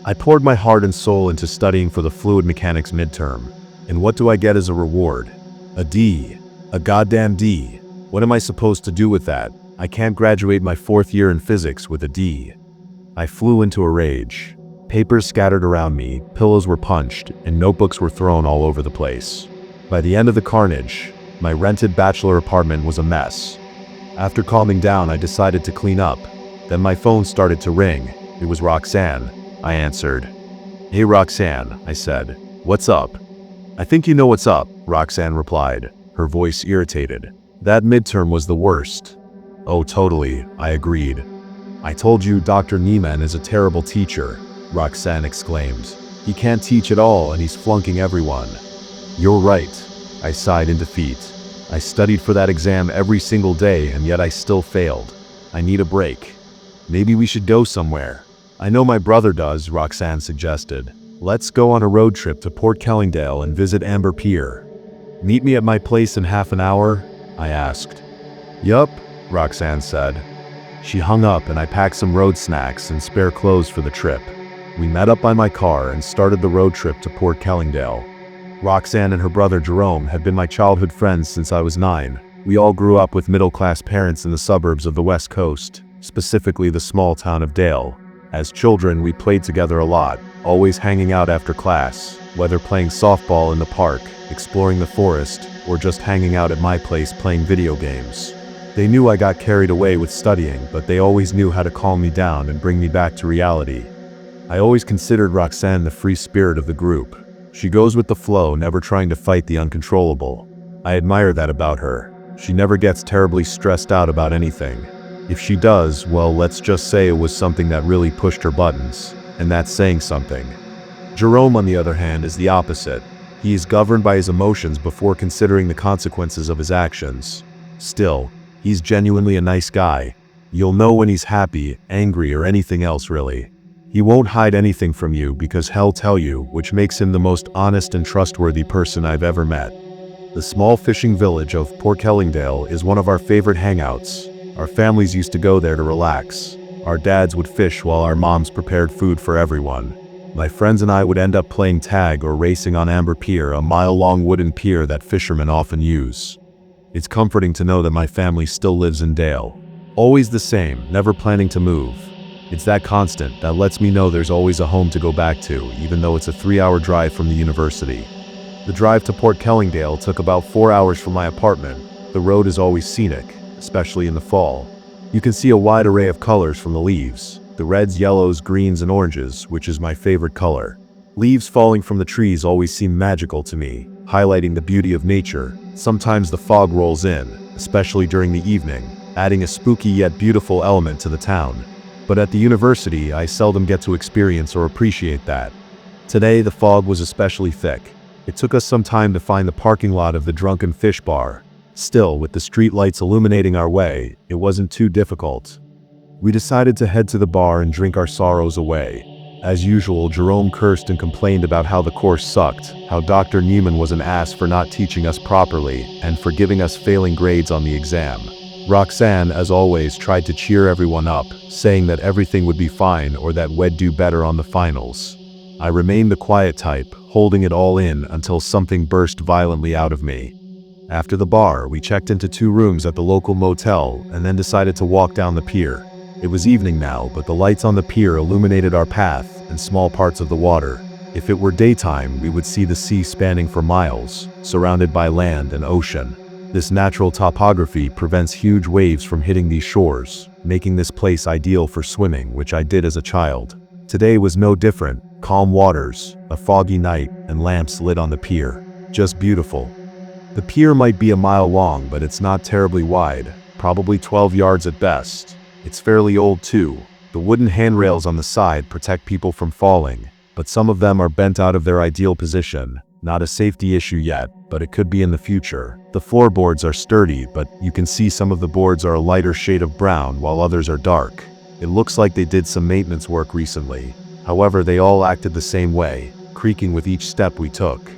I poured my heart and soul into studying for the fluid mechanics midterm. And what do I get as a reward? A D. A goddamn D. What am I supposed to do with that? I can't graduate my 4th year in physics with a D. I flew into a rage. Papers scattered around me, pillows were punched, and notebooks were thrown all over the place. By the end of the carnage, my rented bachelor apartment was a mess. After calming down, I decided to clean up. Then my phone started to ring. It was Roxanne. I answered. "Hey Roxanne," I said. "What's up?" "I think you know what's up," Roxanne replied, her voice irritated. "That midterm was the worst." "Oh, totally," I agreed. "I told you Dr. Neiman is a terrible teacher," Roxanne exclaimed. "He can't teach at all and he's flunking everyone." "You're right," I sighed in defeat. I studied for that exam every single day and yet I still failed. I need a break. "Maybe we should go somewhere." "I know my brother does," Roxanne suggested. "Let's go on a road trip to Port Kellingdale and visit Amber Pier." Meet me at my place in half an hour? I asked. Yup, Roxanne said. She hung up and I packed some road snacks and spare clothes for the trip. We met up by my car and started the road trip to Port Kellingdale. Roxanne and her brother Jerome had been my childhood friends since I was 9. We all grew up with middle-class parents in the suburbs of the West Coast, specifically the small town of Dale. As children, we played together a lot, always hanging out after class, whether playing softball in the park, exploring the forest, or just hanging out at my place playing video games. They knew I got carried away with studying, but they always knew how to calm me down and bring me back to reality. I always considered Roxanne the free spirit of the group. She goes with the flow, never trying to fight the uncontrollable. I admire that about her. She never gets terribly stressed out about anything. If she does, well, let's just say it was something that really pushed her buttons, and that's saying something. Jerome, on the other hand, is the opposite. He is governed by his emotions before considering the consequences of his actions. Still, he's genuinely a nice guy. You'll know when he's happy, angry, or anything else really. He won't hide anything from you because he'll tell you, which makes him the most honest and trustworthy person I've ever met. The small fishing village of Port Kellingdale is one of our favorite hangouts. Our families used to go there to relax. Our dads would fish while our moms prepared food for everyone. My friends and I would end up playing tag or racing on Amber Pier, a mile-long wooden pier that fishermen often use. It's comforting to know that my family still lives in Dale. Always the same, never planning to move. It's that constant that lets me know there's always a home to go back to, even though it's a 3-hour drive from the university. The drive to Port Kellingdale took about 4 hours from my apartment. The road is always scenic, especially in the fall. You can see a wide array of colors from the leaves. The reds, yellows, greens, and oranges, which is my favorite color. Leaves falling from the trees always seem magical to me, highlighting the beauty of nature. Sometimes the fog rolls in, especially during the evening, adding a spooky yet beautiful element to the town. But at the university, I seldom get to experience or appreciate that. Today, the fog was especially thick. It took us some time to find the parking lot of the Drunken Fish Bar. Still, with the street lights illuminating our way, it wasn't too difficult. We decided to head to the bar and drink our sorrows away. As usual, Jerome cursed and complained about how the course sucked, how Dr. Neiman was an ass for not teaching us properly, and for giving us failing grades on the exam. Roxanne, as always, tried to cheer everyone up, saying that everything would be fine or that we'd do better on the finals. I remained the quiet type, holding it all in until something burst violently out of me. After the bar, we checked into 2 rooms at the local motel and then decided to walk down the pier. It was evening now, but the lights on the pier illuminated our path and small parts of the water. If it were daytime, we would see the sea spanning for miles, surrounded by land and ocean. This natural topography prevents huge waves from hitting these shores, making this place ideal for swimming, which I did as a child. Today was no different. Calm waters, a foggy night, and lamps lit on the pier. Just beautiful. The pier might be a mile long, but it's not terribly wide, probably 12 yards at best. It's fairly old too. The wooden handrails on the side protect people from falling, but some of them are bent out of their ideal position. Not a safety issue yet, but it could be in the future. The floorboards are sturdy, but you can see some of the boards are a lighter shade of brown while others are dark. It looks like they did some maintenance work recently. However, they all acted the same way, creaking with each step we took.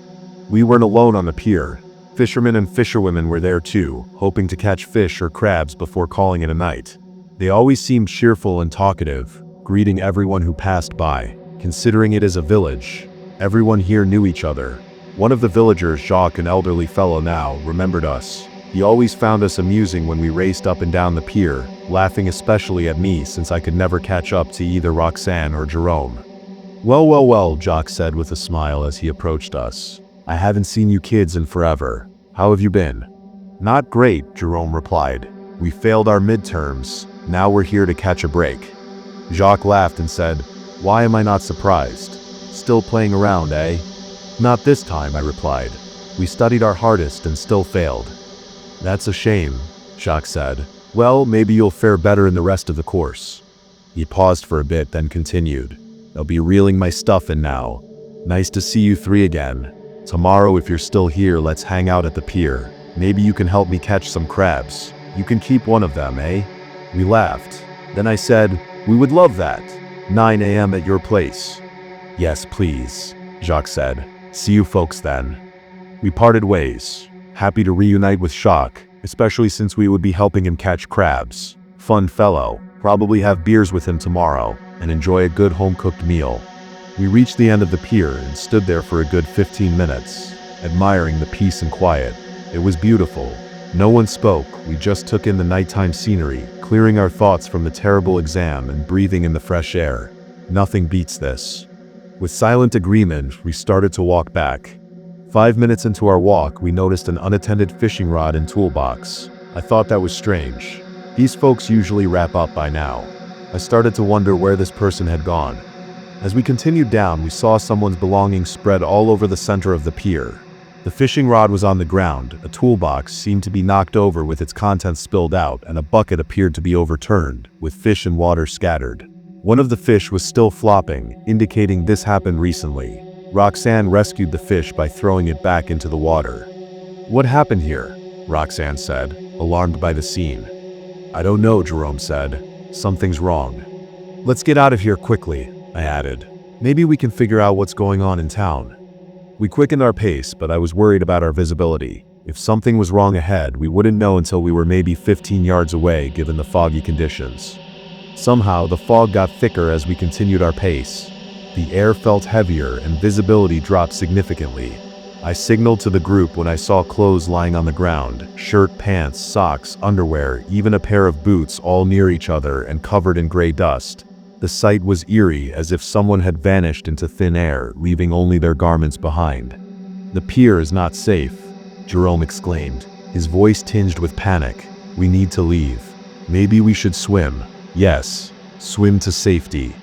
We weren't alone on the pier. Fishermen and fisherwomen were there too, hoping to catch fish or crabs before calling it a night. They always seemed cheerful and talkative, greeting everyone who passed by. Considering it as a village, everyone here knew each other. One of the villagers, Jacques, an elderly fellow now, remembered us. He always found us amusing when we raced up and down the pier, laughing especially at me since I could never catch up to either Roxanne or Jerome. Well, well, well, Jacques said with a smile as he approached us. I haven't seen you kids in forever. How have you been? Not great, Jerome replied. We failed our midterms. Now we're here to catch a break. Jacques laughed and said, Why am I not surprised? Still playing around, eh? Not this time, I replied. We studied our hardest and still failed. That's a shame, Jacques said. Well, maybe you'll fare better in the rest of the course. He paused for a bit, then continued. I'll be reeling my stuff in now. Nice to see you 3 again. Tomorrow, if you're still here, let's hang out at the pier. Maybe you can help me catch some crabs. You can keep one of them, eh? We laughed. Then I said, we would love that. 9 a.m. at your place. Yes, please, Jacques said. See you folks then. We parted ways. happy to reunite with Jacques, especially since we would be helping him catch crabs. Fun fellow, probably have beers with him tomorrow, and enjoy a good home-cooked meal. We reached the end of the pier and stood there for a good 15 minutes, admiring the peace and quiet. It was beautiful. No one spoke, we just took in the nighttime scenery, clearing our thoughts from the terrible exam and breathing in the fresh air. Nothing beats this. With silent agreement, we started to walk back. 5 minutes into our walk, we noticed an unattended fishing rod and toolbox. I thought that was strange. These folks usually wrap up by now. I started to wonder where this person had gone. As we continued down, we saw someone's belongings spread all over the center of the pier. The fishing rod was on the ground, a toolbox seemed to be knocked over with its contents spilled out, and a bucket appeared to be overturned, with fish and water scattered. One of the fish was still flopping, indicating this happened recently. Roxanne rescued the fish by throwing it back into the water. "What happened here?" Roxanne said, alarmed by the scene. "I don't know," Jerome said. "Something's wrong." "Let's get out of here quickly," I added. "Maybe we can figure out what's going on in town." We quickened our pace, but I was worried about our visibility. If something was wrong ahead, we wouldn't know until we were maybe 15 yards away given the foggy conditions. Somehow, the fog got thicker as we continued our pace. The air felt heavier and visibility dropped significantly. I signaled to the group when I saw clothes lying on the ground, shirt, pants, socks, underwear, even a pair of boots all near each other and covered in gray dust. The sight was eerie, as if someone had vanished into thin air, leaving only their garments behind. "The pier is not safe," Jerome exclaimed, his voice tinged with panic. "We need to leave. Maybe we should swim. Yes, swim to safety."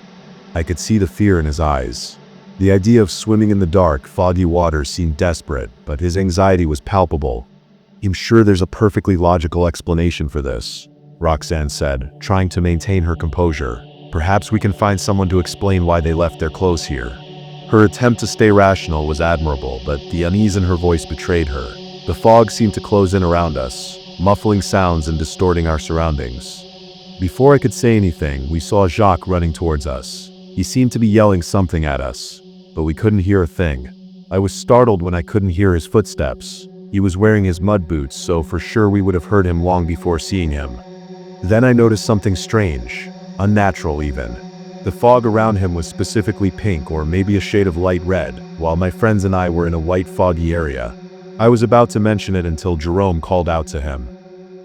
I could see the fear in his eyes. The idea of swimming in the dark, foggy water seemed desperate, but his anxiety was palpable. "I'm sure there's a perfectly logical explanation for this," Roxanne said, trying to maintain her composure. "Perhaps we can find someone to explain why they left their clothes here." Her attempt to stay rational was admirable, but the unease in her voice betrayed her. The fog seemed to close in around us, muffling sounds and distorting our surroundings. Before I could say anything, we saw Jacques running towards us. He seemed to be yelling something at us, but we couldn't hear a thing. I was startled when I couldn't hear his footsteps. He was wearing his mud boots, so for sure we would have heard him long before seeing him. Then I noticed something strange. Unnatural even. The fog around him was specifically pink or maybe a shade of light red, while my friends and I were in a white foggy area. I was about to mention it until Jerome called out to him.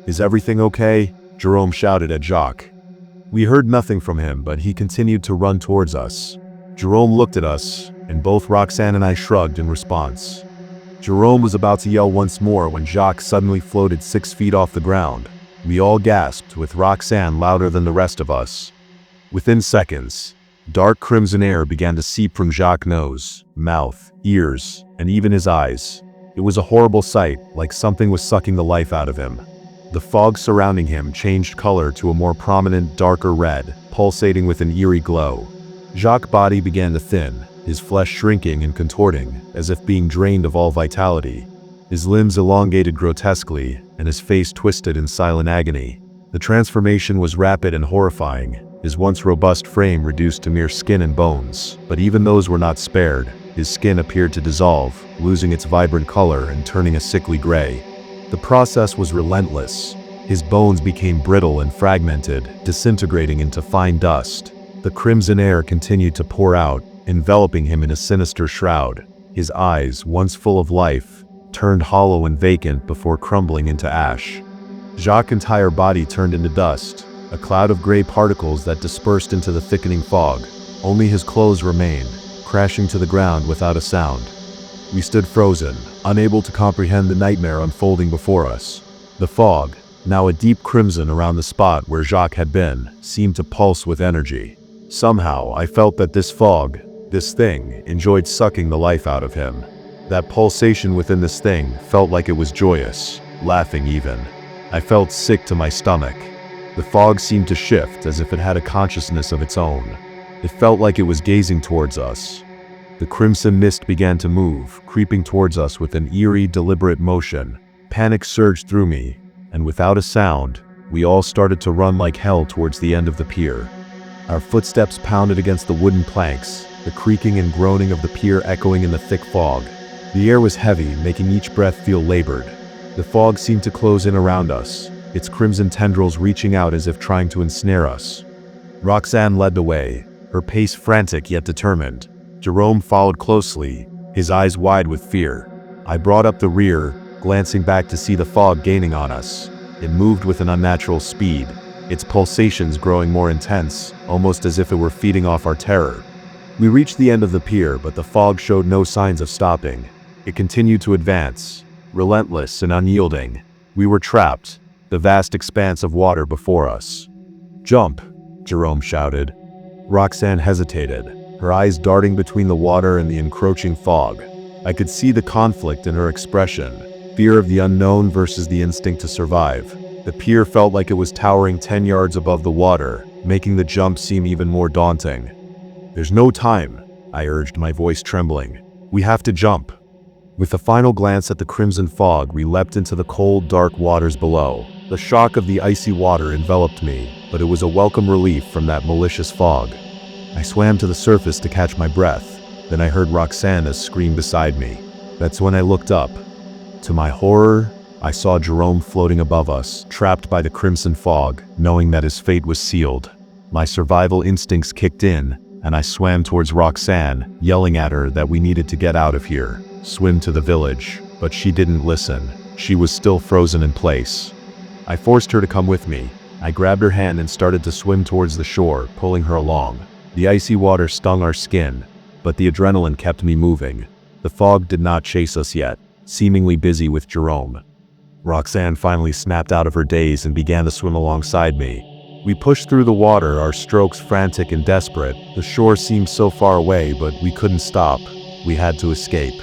"Is everything okay?" Jerome shouted at Jacques. We heard nothing from him, but he continued to run towards us. Jerome looked at us, and both Roxanne and I shrugged in response. Jerome was about to yell once more when Jacques suddenly floated 6 feet off the ground. We all gasped, with Roxanne louder than the rest of us. Within seconds, dark crimson air began to seep from Jacques' nose, mouth, ears, and even his eyes. It was a horrible sight, like something was sucking the life out of him. The fog surrounding him changed color to a more prominent, darker red, pulsating with an eerie glow. Jacques' body began to thin, his flesh shrinking and contorting, as if being drained of all vitality. His limbs elongated grotesquely, and his face twisted in silent agony. The transformation was rapid and horrifying, his once robust frame reduced to mere skin and bones, but even those were not spared. His skin appeared to dissolve, losing its vibrant color and turning a sickly gray. The process was relentless. His bones became brittle and fragmented, disintegrating into fine dust. The crimson air continued to pour out, enveloping him in a sinister shroud. His eyes, once full of life, turned hollow and vacant before crumbling into ash. Jacques' entire body turned into dust, a cloud of gray particles that dispersed into the thickening fog. Only his clothes remained, crashing to the ground without a sound. We stood frozen, unable to comprehend the nightmare unfolding before us. The fog, now a deep crimson around the spot where Jacques had been, seemed to pulse with energy. Somehow, I felt that this fog, this thing, enjoyed sucking the life out of him. That pulsation within this thing felt like it was joyous, laughing even. I felt sick to my stomach. The fog seemed to shift as if it had a consciousness of its own. It felt like it was gazing towards us. The crimson mist began to move, creeping towards us with an eerie, deliberate motion. Panic surged through me, and without a sound, we all started to run like hell towards the end of the pier. Our footsteps pounded against the wooden planks, the creaking and groaning of the pier echoing in the thick fog. The air was heavy, making each breath feel labored. The fog seemed to close in around us, its crimson tendrils reaching out as if trying to ensnare us. Roxanne led the way, her pace frantic yet determined. Jerome followed closely, his eyes wide with fear. I brought up the rear, glancing back to see the fog gaining on us. It moved with an unnatural speed, its pulsations growing more intense, almost as if it were feeding off our terror. We reached the end of the pier, but the fog showed no signs of stopping. It continued to advance, relentless and unyielding. We were trapped, the vast expanse of water before us. "Jump!" Jerome shouted. Roxanne hesitated, her eyes darting between the water and the encroaching fog. I could see the conflict in her expression, fear of the unknown versus the instinct to survive. The pier felt like it was towering 10 yards above the water, making the jump seem even more daunting. "There's no time," I urged, my voice trembling. "We have to jump." With a final glance at the crimson fog, we leapt into the cold, dark waters below. The shock of the icy water enveloped me, but it was a welcome relief from that malicious fog. I swam to the surface to catch my breath. Then I heard Roxanne scream beside me. That's when I looked up. To my horror, I saw Jerome floating above us, trapped by the crimson fog, knowing that his fate was sealed. My survival instincts kicked in, and I swam towards Roxanne, yelling at her that we needed to get out of here, swim to the village. But she didn't listen. She was still frozen in place. I forced her to come with me. I grabbed her hand and started to swim towards the shore, pulling her along. The icy water stung our skin, but the adrenaline kept me moving. The fog did not chase us yet, seemingly busy with Jerome. Roxanne finally snapped out of her daze and began to swim alongside me. We pushed through the water, our strokes frantic and desperate. The shore seemed so far away, but we couldn't stop. We had to escape.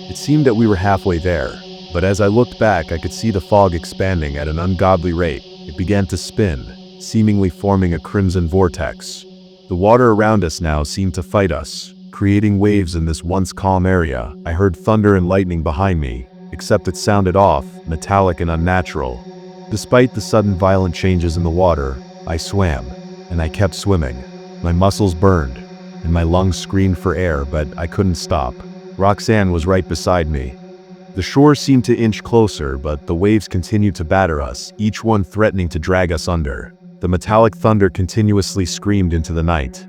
It seemed that we were halfway there, but as I looked back, I could see the fog expanding at an ungodly rate. It began to spin, seemingly forming a crimson vortex. The water around us now seemed to fight us, creating waves in this once calm area. I heard thunder and lightning behind me, except it sounded off, metallic and unnatural. Despite the sudden violent changes in the water, I swam, and I kept swimming. My muscles burned, and my lungs screamed for air, but I couldn't stop. Roxanne was right beside me. The shore seemed to inch closer, but the waves continued to batter us, each one threatening to drag us under. The metallic thunder continuously screamed into the night.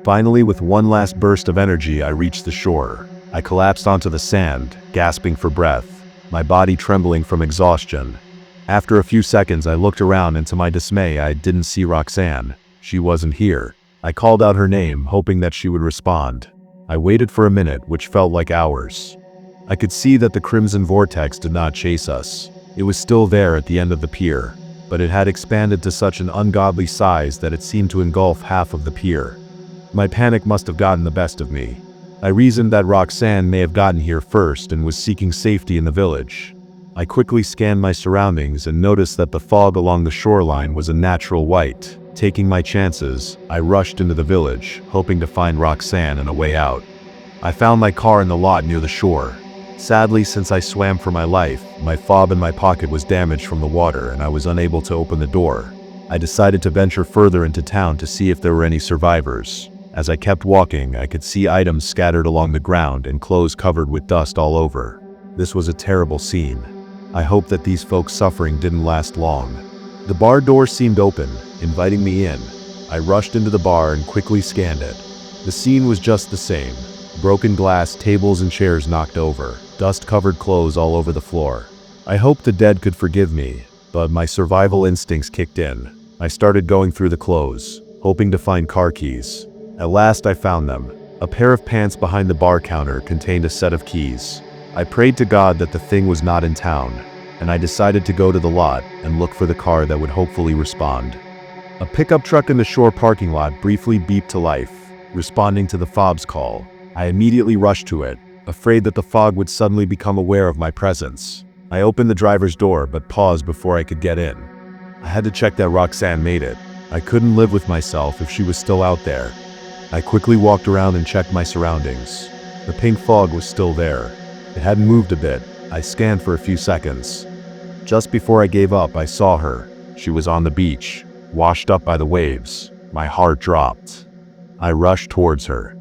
Finally, with one last burst of energy, I reached the shore. I collapsed onto the sand, gasping for breath, my body trembling from exhaustion. After a few seconds, I looked around, and to my dismay, I didn't see Roxanne. She wasn't here. I called out her name, hoping that she would respond. I waited for a minute, which felt like hours. I could see that the crimson vortex did not chase us. It was still there at the end of the pier, but it had expanded to such an ungodly size that it seemed to engulf half of the pier. My panic must have gotten the best of me. I reasoned that Roxanne may have gotten here first and was seeking safety in the village. I quickly scanned my surroundings and noticed that the fog along the shoreline was a natural white. Taking my chances, I rushed into the village, hoping to find Roxanne and a way out. I found my car in the lot near the shore. Sadly, since I swam for my life, my fob in my pocket was damaged from the water and I was unable to open the door. I decided to venture further into town to see if there were any survivors. As I kept walking, I could see items scattered along the ground and clothes covered with dust all over. This was a terrible scene. I hoped that these folks' suffering didn't last long. The bar door seemed open, inviting me in. I rushed into the bar and quickly scanned it. The scene was just the same. Broken glass, tables and chairs knocked over, dust-covered clothes all over the floor. I hoped the dead could forgive me, but my survival instincts kicked in. I started going through the clothes, hoping to find car keys. At last I found them. A pair of pants behind the bar counter contained a set of keys. I prayed to God that the thing was not in town, and I decided to go to the lot and look for the car that would hopefully respond. A pickup truck in the shore parking lot briefly beeped to life, responding to the fob's call. I immediately rushed to it, afraid that the fog would suddenly become aware of my presence. I opened the driver's door but paused before I could get in. I had to check that Roxanne made it. I couldn't live with myself if she was still out there. I quickly walked around and checked my surroundings. The pink fog was still there. It hadn't moved a bit. I scanned for a few seconds. Just before I gave up, I saw her. She was on the beach, washed up by the waves. My heart dropped. I rushed towards her.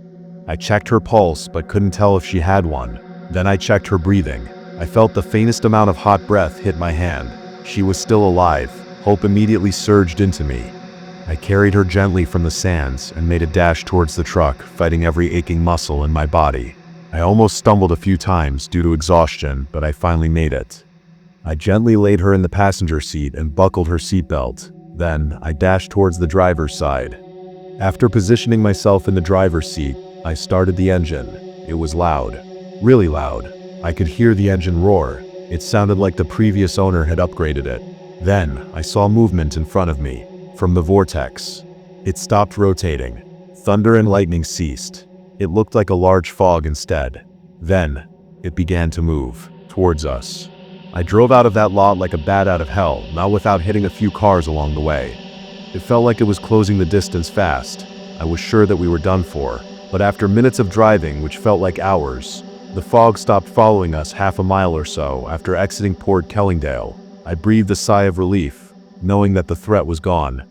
I checked her pulse but couldn't tell if she had one. Then I checked her breathing. I felt the faintest amount of hot breath hit my hand. She was still alive. Hope immediately surged into me. I carried her gently from the sands and made a dash towards the truck, fighting every aching muscle in my body. I almost stumbled a few times due to exhaustion, but I finally made it. I gently laid her in the passenger seat and buckled her seatbelt. Then, I dashed towards the driver's side. After positioning myself in the driver's seat, I started the engine. It was loud. Really loud. I could hear the engine roar. It sounded like the previous owner had upgraded it. Then, I saw movement in front of me, from the vortex. It stopped rotating. Thunder and lightning ceased. It looked like a large fog instead. Then, it began to move, towards us. I drove out of that lot like a bat out of hell, not without hitting a few cars along the way. It felt like it was closing the distance fast. I was sure that we were done for, but after minutes of driving, which felt like hours, the fog stopped following us half a mile or so after exiting Port Kellingdale. I breathed a sigh of relief, knowing that the threat was gone.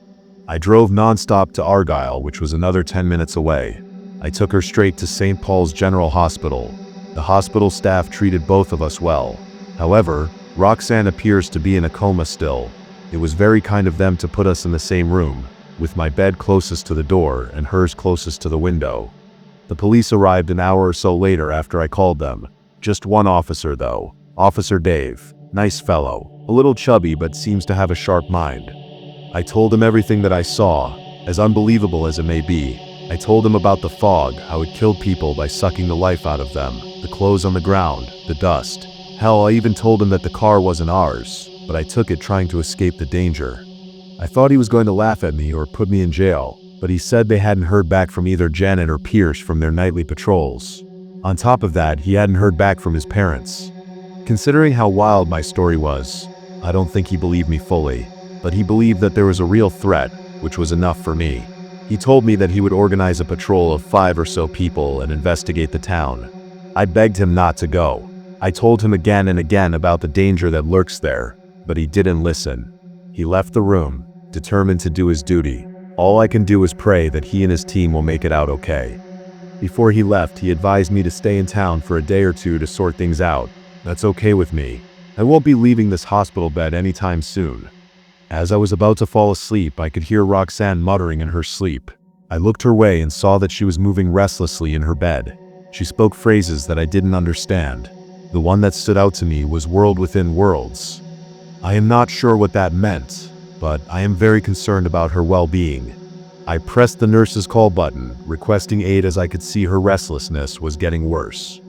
I drove non-stop to Argyle, which was another 10 minutes away. I took her straight to St. Paul's General Hospital. The hospital staff treated both of us well. However, Roxanne appears to be in a coma still. It was very kind of them to put us in the same room, with my bed closest to the door and hers closest to the window. The police arrived an hour or so later after I called them. Just one officer though, Officer Dave. Nice fellow, a little chubby but seems to have a sharp mind. I told him everything that I saw, as unbelievable as it may be. I told him about the fog, how it killed people by sucking the life out of them, the clothes on the ground, the dust. Hell, I even told him that the car wasn't ours, but I took it trying to escape the danger. I thought he was going to laugh at me or put me in jail, but he said they hadn't heard back from either Janet or Pierce from their nightly patrols. On top of that, he hadn't heard back from his parents. Considering how wild my story was, I don't think he believed me fully, but he believed that there was a real threat, which was enough for me. He told me that he would organize a patrol of 5 or so people and investigate the town. I begged him not to go. I told him again and again about the danger that lurks there, but he didn't listen. He left the room, determined to do his duty. All I can do is pray that he and his team will make it out okay. Before he left, he advised me to stay in town for a day or two to sort things out. That's okay with me. I won't be leaving this hospital bed anytime soon. As I was about to fall asleep, I could hear Roxanne muttering in her sleep. I looked her way and saw that she was moving restlessly in her bed. She spoke phrases that I didn't understand. The one that stood out to me was world within worlds. I am not sure what that meant, but I am very concerned about her well-being. I pressed the nurse's call button, requesting aid as I could see her restlessness was getting worse.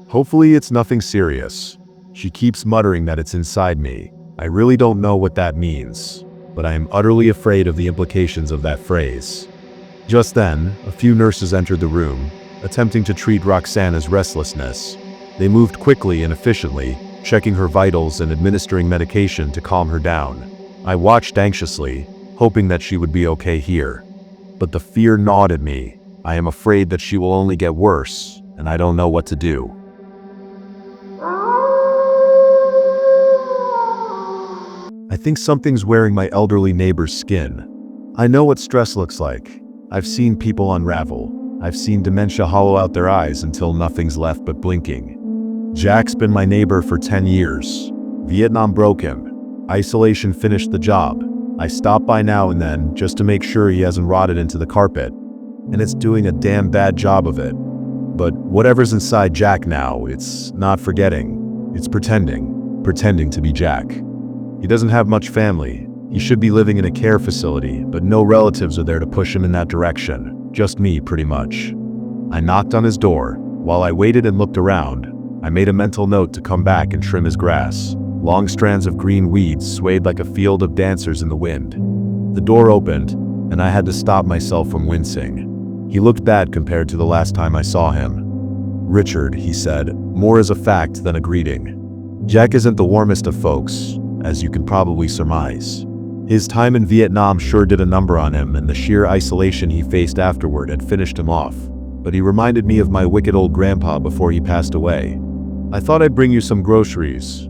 Hopefully it's nothing serious. She keeps muttering that it's inside me. I really don't know what that means, but I am utterly afraid of the implications of that phrase. Just then, a few nurses entered the room, attempting to treat Roxanne's restlessness. They moved quickly and efficiently, checking her vitals and administering medication to calm her down. I watched anxiously, hoping that she would be okay here. But the fear gnawed at me. I am afraid that she will only get worse, and I don't know what to do. I think something's wearing my elderly neighbor's skin. I know what stress looks like. I've seen people unravel. I've seen dementia hollow out their eyes until nothing's left but blinking. Jack's been my neighbor for 10 years. Vietnam broke him. Isolation finished the job. I stop by now and then just to make sure he hasn't rotted into the carpet. And it's doing a damn bad job of it. But whatever's inside Jack now, it's not forgetting. It's pretending to be Jack. He doesn't have much family. He should be living in a care facility, but no relatives are there to push him in that direction. Just me, pretty much. I knocked on his door. While I waited and looked around, I made a mental note to come back and trim his grass. Long strands of green weeds swayed like a field of dancers in the wind. The door opened, and I had to stop myself from wincing. He looked bad compared to the last time I saw him. "Richard," he said, more as a fact than a greeting. "Jack isn't the warmest of folks, as you can probably surmise. His time in Vietnam sure did a number on him, and the sheer isolation he faced afterward had finished him off. But he reminded me of my wicked old grandpa before he passed away. I thought I'd bring you some groceries."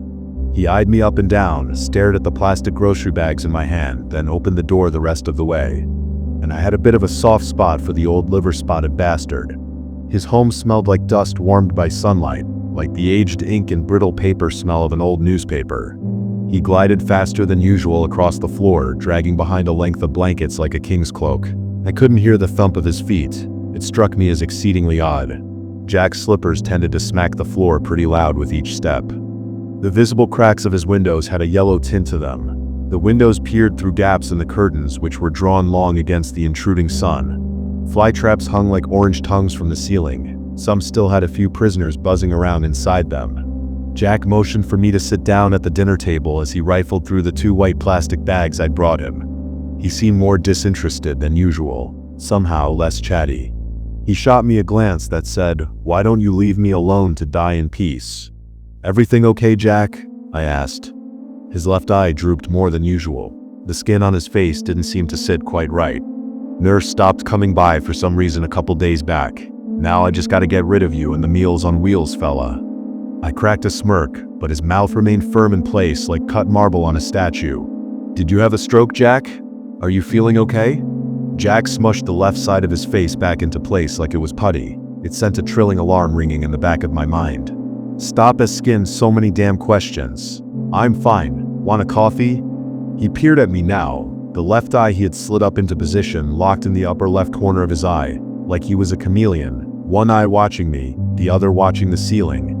He eyed me up and down, stared at the plastic grocery bags in my hand, then opened the door the rest of the way. And I had a bit of a soft spot for the old liver-spotted bastard. His home smelled like dust warmed by sunlight, like the aged ink and brittle paper smell of an old newspaper. He glided faster than usual across the floor, dragging behind a length of blankets like a king's cloak. I couldn't hear the thump of his feet. It struck me as exceedingly odd. Jack's slippers tended to smack the floor pretty loud with each step. The visible cracks of his windows had a yellow tint to them. The windows peered through gaps in the curtains, which were drawn long against the intruding sun. Fly traps hung like orange tongues from the ceiling. Some still had a few prisoners buzzing around inside them. Jack motioned for me to sit down at the dinner table as he rifled through the 2 white plastic bags I'd brought him. He seemed more disinterested than usual, somehow less chatty. He shot me a glance that said, "Why don't you leave me alone to die in peace?" "Everything okay, Jack?" I asked. His left eye drooped more than usual. The skin on his face didn't seem to sit quite right. "Nurse stopped coming by for some reason a couple days back. Now I just gotta get rid of you and the Meals on Wheels fella." I cracked a smirk, but his mouth remained firm in place like cut marble on a statue. "Did you have a stroke, Jack? Are you feeling okay?" Jack smushed the left side of his face back into place like it was putty. It sent a trilling alarm ringing in the back of my mind. "Stop asking so many damn questions. I'm fine. Want a coffee?" He peered at me now. The left eye he had slid up into position, locked in the upper left corner of his eye, like he was a chameleon, one eye watching me, the other watching the ceiling.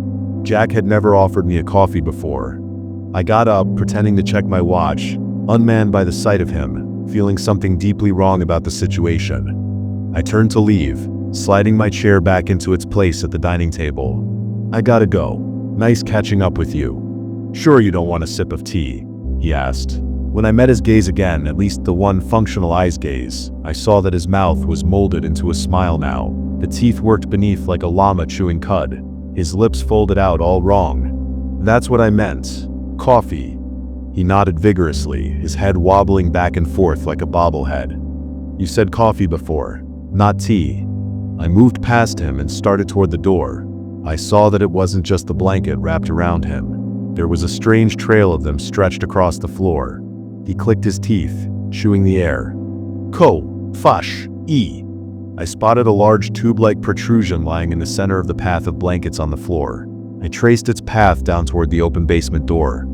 Jack had never offered me a coffee before. I got up, pretending to check my watch, unmanned by the sight of him, feeling something deeply wrong about the situation. I turned to leave, sliding my chair back into its place at the dining table. "I gotta go. Nice catching up with you. Sure you don't want a sip of tea?" he asked. When I met his gaze again, at least the one functional eye's gaze, I saw that his mouth was molded into a smile now. The teeth worked beneath like a llama chewing cud. His lips folded out all wrong. "That's what I meant. Coffee." He nodded vigorously, his head wobbling back and forth like a bobblehead. "You said coffee before, not tea." I moved past him and started toward the door. I saw that it wasn't just the blanket wrapped around him. There was a strange trail of them stretched across the floor. He clicked his teeth, chewing the air. "Fash, E." I spotted a large tube-like protrusion lying in the center of the path of blankets on the floor. I traced its path down toward the open basement door.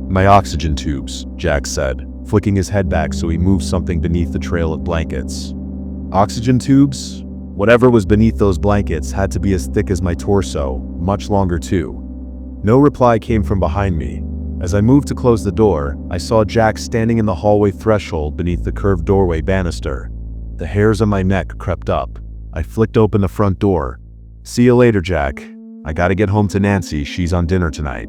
"My oxygen tubes," Jack said, flicking his head back so he moved something beneath the trail of blankets. "Oxygen tubes?" Whatever was beneath those blankets had to be as thick as my torso, much longer too. No reply came from behind me. As I moved to close the door, I saw Jack standing in the hallway threshold beneath the curved doorway banister. The hairs on my neck crept up. I flicked open the front door. "See you later, Jack. I gotta get home to Nancy, she's on dinner tonight."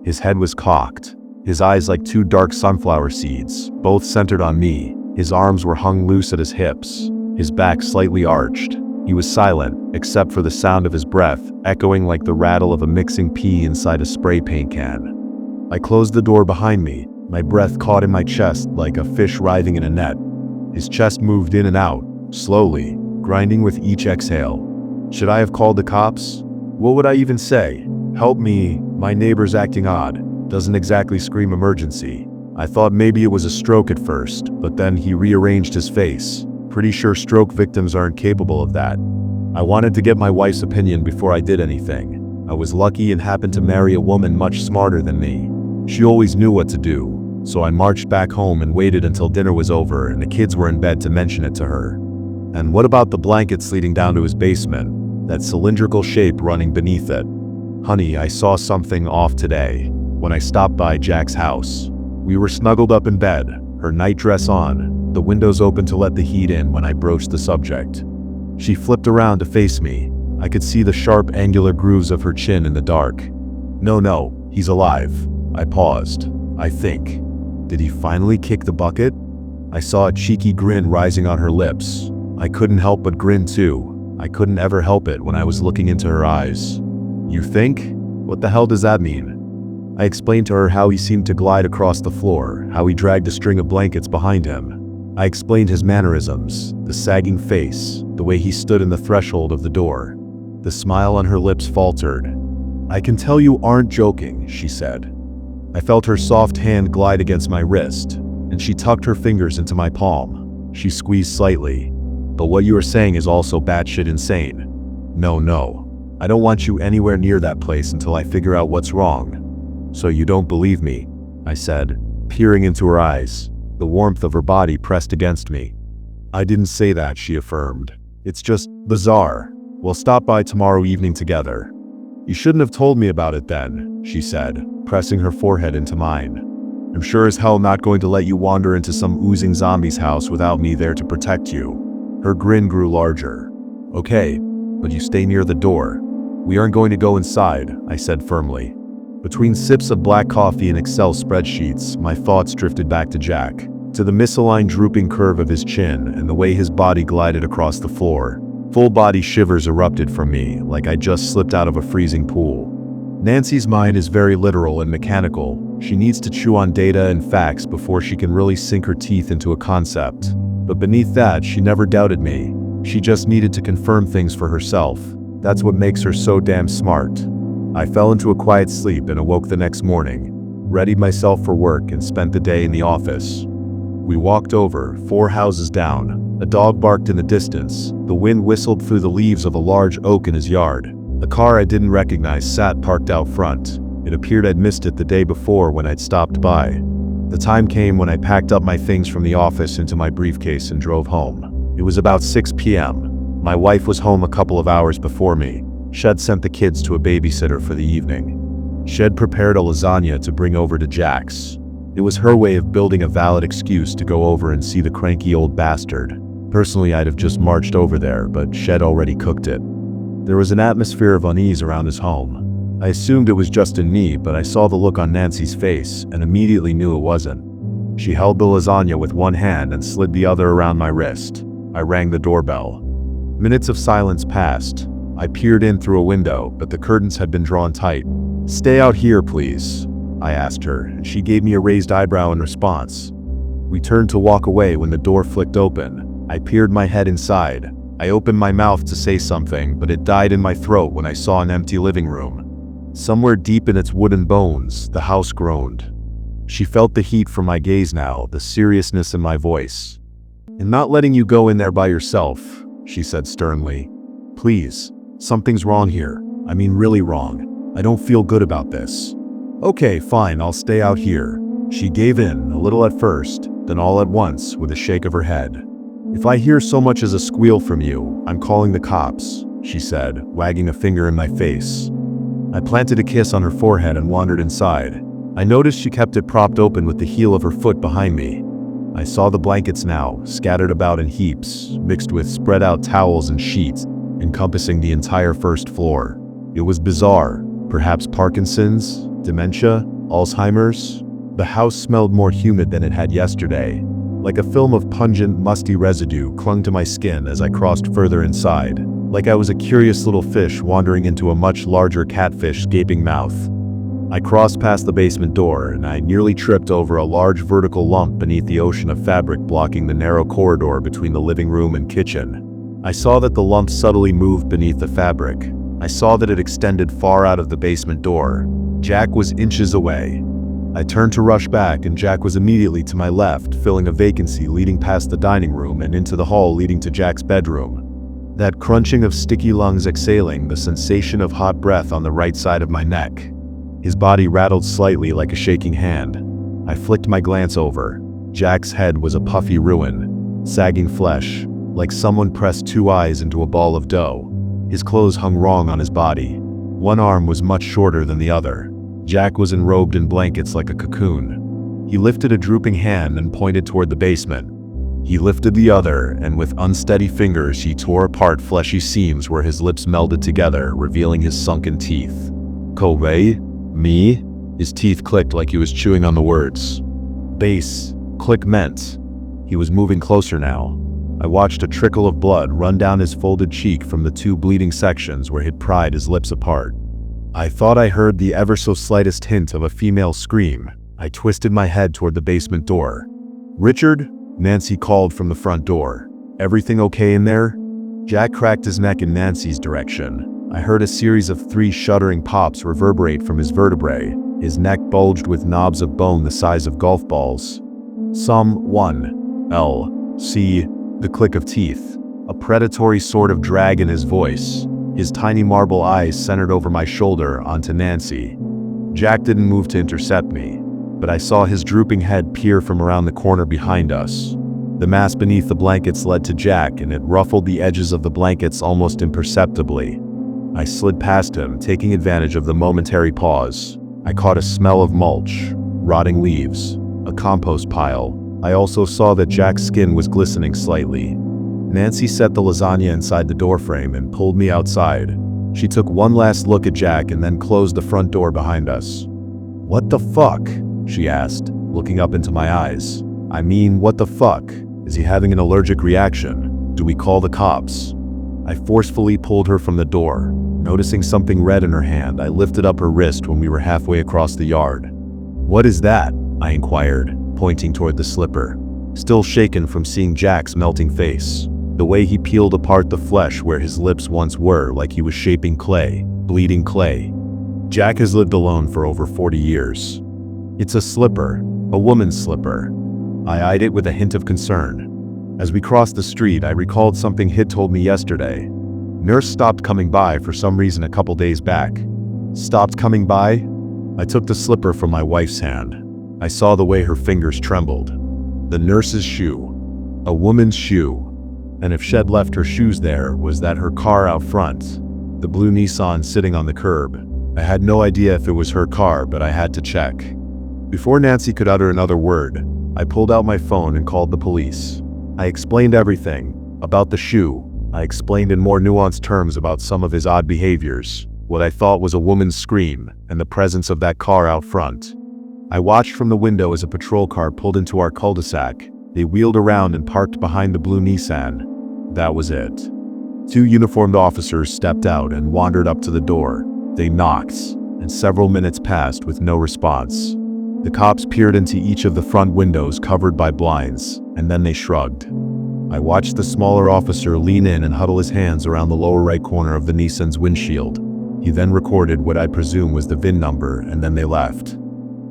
His head was cocked, his eyes like 2 dark sunflower seeds, both centered on me. His arms were hung loose at his hips, his back slightly arched. He was silent, except for the sound of his breath, echoing like the rattle of a mixing pea inside a spray paint can. I closed the door behind me, my breath caught in my chest like a fish writhing in a net. His chest moved in and out, slowly, grinding with each exhale. Should I have called the cops? What would I even say? "Help me, my neighbor's acting odd." Doesn't exactly scream emergency. I thought maybe it was a stroke at first, but then he rearranged his face. Pretty sure stroke victims aren't capable of that. I wanted to get my wife's opinion before I did anything. I was lucky and happened to marry a woman much smarter than me. She always knew what to do, so I marched back home and waited until dinner was over and the kids were in bed to mention it to her. And what about the blankets leading down to his basement? That cylindrical shape running beneath it? "Honey, I saw something off today when I stopped by Jack's house." We were snuggled up in bed, her nightdress on, the windows open to let the heat in when I broached the subject. She flipped around to face me. I could see the sharp, angular grooves of her chin in the dark. No, he's alive." I paused. "I think. Did he finally kick the bucket?" I saw a cheeky grin rising on her lips. I couldn't help but grin too. I couldn't ever help it when I was looking into her eyes. "You think? What the hell does that mean?" I explained to her how he seemed to glide across the floor, how he dragged a string of blankets behind him. I explained his mannerisms, the sagging face, the way he stood in the threshold of the door. The smile on her lips faltered. "I can tell you aren't joking," she said. I felt her soft hand glide against my wrist, and she tucked her fingers into my palm. She squeezed slightly. "But what you are saying is also batshit insane." No. I don't want you anywhere near that place until I figure out what's wrong." "So you don't believe me?" I said, peering into her eyes, the warmth of her body pressed against me. "I didn't say that," she affirmed. "It's just bizarre. We'll stop by tomorrow evening together." "You shouldn't have told me about it then," she said, pressing her forehead into mine. "I'm sure as hell not going to let you wander into some oozing zombie's house without me there to protect you." Her grin grew larger. "Okay, but you stay near the door." "We aren't going to go inside," I said firmly. Between sips of black coffee and Excel spreadsheets, my thoughts drifted back to Jack, to the misaligned drooping curve of his chin and the way his body glided across the floor. Full body shivers erupted from me, like I just slipped out of a freezing pool. Nancy's mind is very literal and mechanical. She needs to chew on data and facts before she can really sink her teeth into a concept. But beneath that, she never doubted me. She just needed to confirm things for herself. That's what makes her so damn smart. I fell into a quiet sleep and awoke the next morning, readied myself for work and spent the day in the office. We walked over, 4 houses down. A dog barked in the distance. The wind whistled through the leaves of a large oak in his yard. A car I didn't recognize sat parked out front. It appeared I'd missed it the day before when I'd stopped by. The time came when I packed up my things from the office into my briefcase and drove home. It was about 6 p.m. My wife was home a couple of hours before me. Shed sent the kids to a babysitter for the evening. Shed prepared a lasagna to bring over to Jack's. It was her way of building a valid excuse to go over and see the cranky old bastard. Personally, I'd have just marched over there, but Shed already cooked it. There was an atmosphere of unease around his home. I assumed it was just in me, but I saw the look on Nancy's face and immediately knew it wasn't. She held the lasagna with one hand and slid the other around my wrist. I rang the doorbell. Minutes of silence passed. I peered in through a window, but the curtains had been drawn tight. "Stay out here, please," I asked her, and she gave me a raised eyebrow in response. We turned to walk away when the door flicked open. I peered my head inside. I opened my mouth to say something, but it died in my throat when I saw an empty living room. Somewhere deep in its wooden bones, the house groaned. She felt the heat from my gaze now, the seriousness in my voice. "I'm not letting you go in there by yourself," she said sternly. "Please, something's wrong here. I mean really wrong. I don't feel good about this." "Okay, fine, I'll stay out here." She gave in, a little at first, then all at once, with a shake of her head. "If I hear so much as a squeal from you, I'm calling the cops," she said, wagging a finger in my face. I planted a kiss on her forehead and wandered inside. I noticed she kept it propped open with the heel of her foot behind me. I saw the blankets now, scattered about in heaps, mixed with spread out towels and sheets, encompassing the entire first floor. It was bizarre. Perhaps Parkinson's, dementia, Alzheimer's? The house smelled more humid than it had yesterday. Like a film of pungent, musty residue clung to my skin as I crossed further inside. Like I was a curious little fish wandering into a much larger catfish gaping mouth. I crossed past the basement door, and I nearly tripped over a large vertical lump beneath the ocean of fabric blocking the narrow corridor between the living room and kitchen. I saw that the lump subtly moved beneath the fabric. I saw that it extended far out of the basement door. Jack was inches away. I turned to rush back, and Jack was immediately to my left, filling a vacancy leading past the dining room and into the hall leading to Jack's bedroom. That crunching of sticky lungs exhaling, the sensation of hot breath on the right side of my neck. His body rattled slightly like a shaking hand. I flicked my glance over. Jack's head was a puffy ruin, sagging flesh, like someone pressed 2 eyes into a ball of dough. His clothes hung wrong on his body. One arm was much shorter than the other. Jack was enrobed in blankets like a cocoon. He lifted a drooping hand and pointed toward the basement. He lifted the other, and with unsteady fingers he tore apart fleshy seams where his lips melded together, revealing his sunken teeth. "Kobe? Me?" His teeth clicked like he was chewing on the words. "Base. Click meant." He was moving closer now. I watched a trickle of blood run down his folded cheek from the 2 bleeding sections where he'd pried his lips apart. I thought I heard the ever so slightest hint of a female scream. I twisted my head toward the basement door. "Richard?" Nancy called from the front door. "Everything okay in there?" Jack cracked his neck in Nancy's direction. I heard a series of 3 shuddering pops reverberate from his vertebrae. His neck bulged with knobs of bone the size of golf balls. "Someone. L. C." The click of teeth. A predatory sort of drag in his voice. his tiny marble eyes centered over my shoulder onto Nancy. Jack didn't move to intercept me, but I saw his drooping head peer from around the corner behind us. The mass beneath the blankets led to Jack, and it ruffled the edges of the blankets almost imperceptibly. I slid past him, taking advantage of the momentary pause. I caught a smell of mulch, rotting leaves, a compost pile. I also saw that Jack's skin was glistening slightly. Nancy set the lasagna inside the doorframe and pulled me outside. She took one last look at Jack and then closed the front door behind us. "What the fuck?" she asked, looking up into my eyes. "I mean, what the fuck? Is he having an allergic reaction? Do we call the cops?" I forcefully pulled her from the door. Noticing something red in her hand, I lifted up her wrist when we were halfway across the yard. "What is that?" I inquired, pointing toward the slipper, still shaken from seeing Jack's melting face. The way he peeled apart the flesh where his lips once were, like he was shaping clay, bleeding clay. Jack has lived alone for over 40 years. "It's a slipper, a woman's slipper." I eyed it with a hint of concern. As we crossed the street, I recalled something Hid told me yesterday. Nurse stopped coming by for some reason a couple days back. Stopped coming by? I took the slipper from my wife's hand. I saw the way her fingers trembled. The nurse's shoe. A woman's shoe. And if Shed left her shoes there, was that her car out front? The blue Nissan sitting on the curb. I had no idea if it was her car, but I had to check. Before Nancy could utter another word, I pulled out my phone and called the police. I explained everything. About the shoe. I explained in more nuanced terms about some of his odd behaviors, what I thought was a woman's scream, and the presence of that car out front. I watched from the window as a patrol car pulled into our cul-de-sac. They wheeled around and parked behind the blue Nissan. That was it. 2 uniformed officers stepped out and wandered up to the door. They knocked, and several minutes passed with no response. The cops peered into each of the front windows covered by blinds, and then they shrugged. I watched the smaller officer lean in and huddle his hands around the lower right corner of the Nissan's windshield. He then recorded what I presume was the VIN number, and then they left.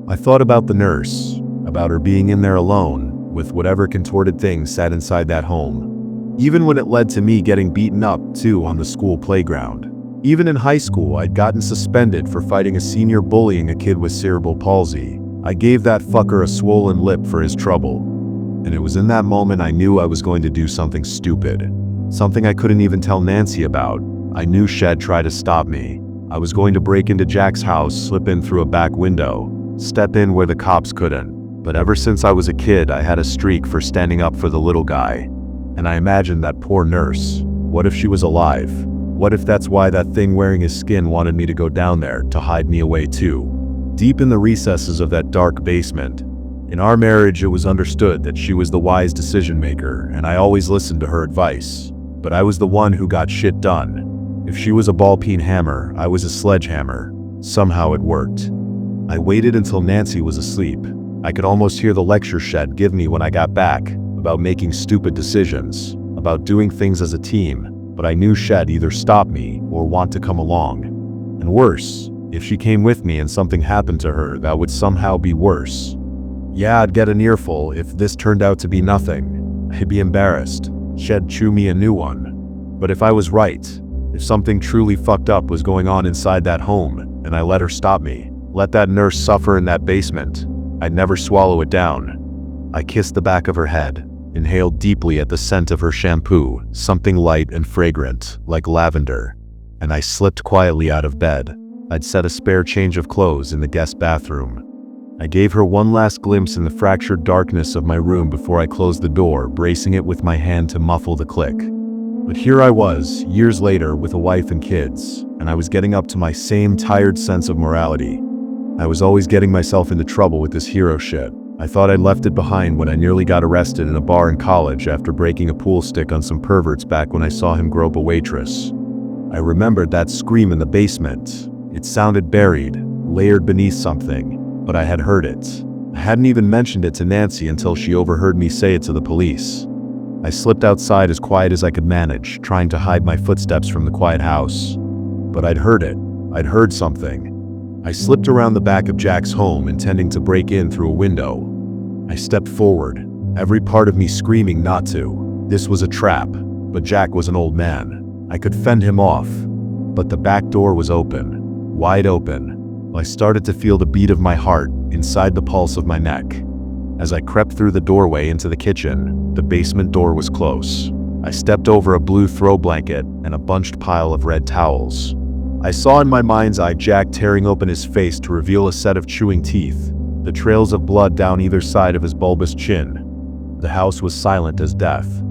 I thought about the nurse, about her being in there alone, with whatever contorted thing sat inside that home. Even when it led to me getting beaten up, too, on the school playground. Even in high school, I'd gotten suspended for fighting a senior bullying a kid with cerebral palsy. I gave that fucker a swollen lip for his trouble. And it was in that moment I knew I was going to do something stupid. Something I couldn't even tell Nancy about. I knew Shed tried to stop me. I was going to break into Jack's house, slip in through a back window, step in where the cops couldn't. But ever since I was a kid, I had a streak for standing up for the little guy. And I imagined that poor nurse. What if she was alive? What if that's why that thing wearing his skin wanted me to go down there, to hide me away too? Deep in the recesses of that dark basement. In our marriage, it was understood that she was the wise decision maker, and I always listened to her advice. But I was the one who got shit done. If she was a ball-peen hammer, I was a sledgehammer. Somehow it worked. I waited until Nancy was asleep. I could almost hear the lecture Shed give me when I got back, about making stupid decisions, about doing things as a team, but I knew Shed either stop me or want to come along. And worse, if she came with me and something happened to her, that would somehow be worse. Yeah, I'd get an earful if this turned out to be nothing. I'd be embarrassed. Shed chew me a new one. But if I was right, if something truly fucked up was going on inside that home, and I let her stop me, let that nurse suffer in that basement, I'd never swallow it down. I kissed the back of her head, inhaled deeply at the scent of her shampoo, something light and fragrant, like lavender, and I slipped quietly out of bed. I'd set a spare change of clothes in the guest bathroom. I gave her one last glimpse in the fractured darkness of my room before I closed the door, bracing it with my hand to muffle the click. But here I was, years later, with a wife and kids, and I was getting up to my same tired sense of morality. I was always getting myself into trouble with this hero shit. I thought I'd left it behind when I nearly got arrested in a bar in college after breaking a pool stick on some perverts back when I saw him grope a waitress. I remembered that scream in the basement. It sounded buried, layered beneath something. But I had heard it. I hadn't even mentioned it to Nancy until she overheard me say it to the police. I slipped outside as quiet as I could manage, trying to hide my footsteps from the quiet house. But I'd heard it. I'd heard something. I slipped around the back of Jack's home, intending to break in through a window. I stepped forward, every part of me screaming not to. This was a trap, but Jack was an old man. I could fend him off. But the back door was open, wide open. I started to feel the beat of my heart inside the pulse of my neck. As I crept through the doorway into the kitchen, the basement door was close. I stepped over a blue throw blanket and a bunched pile of red towels. I saw in my mind's eye Jack tearing open his face to reveal a set of chewing teeth, the trails of blood down either side of his bulbous chin. The house was silent as death.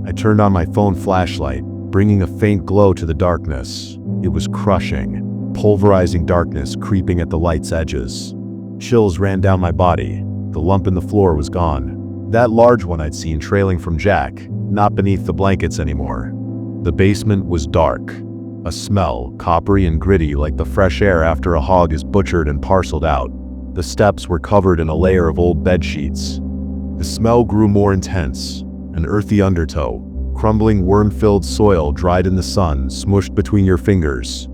I turned on my phone flashlight, bringing a faint glow to the darkness. It was crushing, pulverizing darkness creeping at the light's edges. Chills ran down my body. The lump in the floor was gone. That large one I'd seen trailing from Jack, not beneath the blankets anymore. The basement was dark. A smell, coppery and gritty like the fresh air after a hog is butchered and parceled out. The steps were covered in a layer of old bed sheets. The smell grew more intense, an earthy undertow, crumbling worm-filled soil dried in the sun, smushed between your fingers.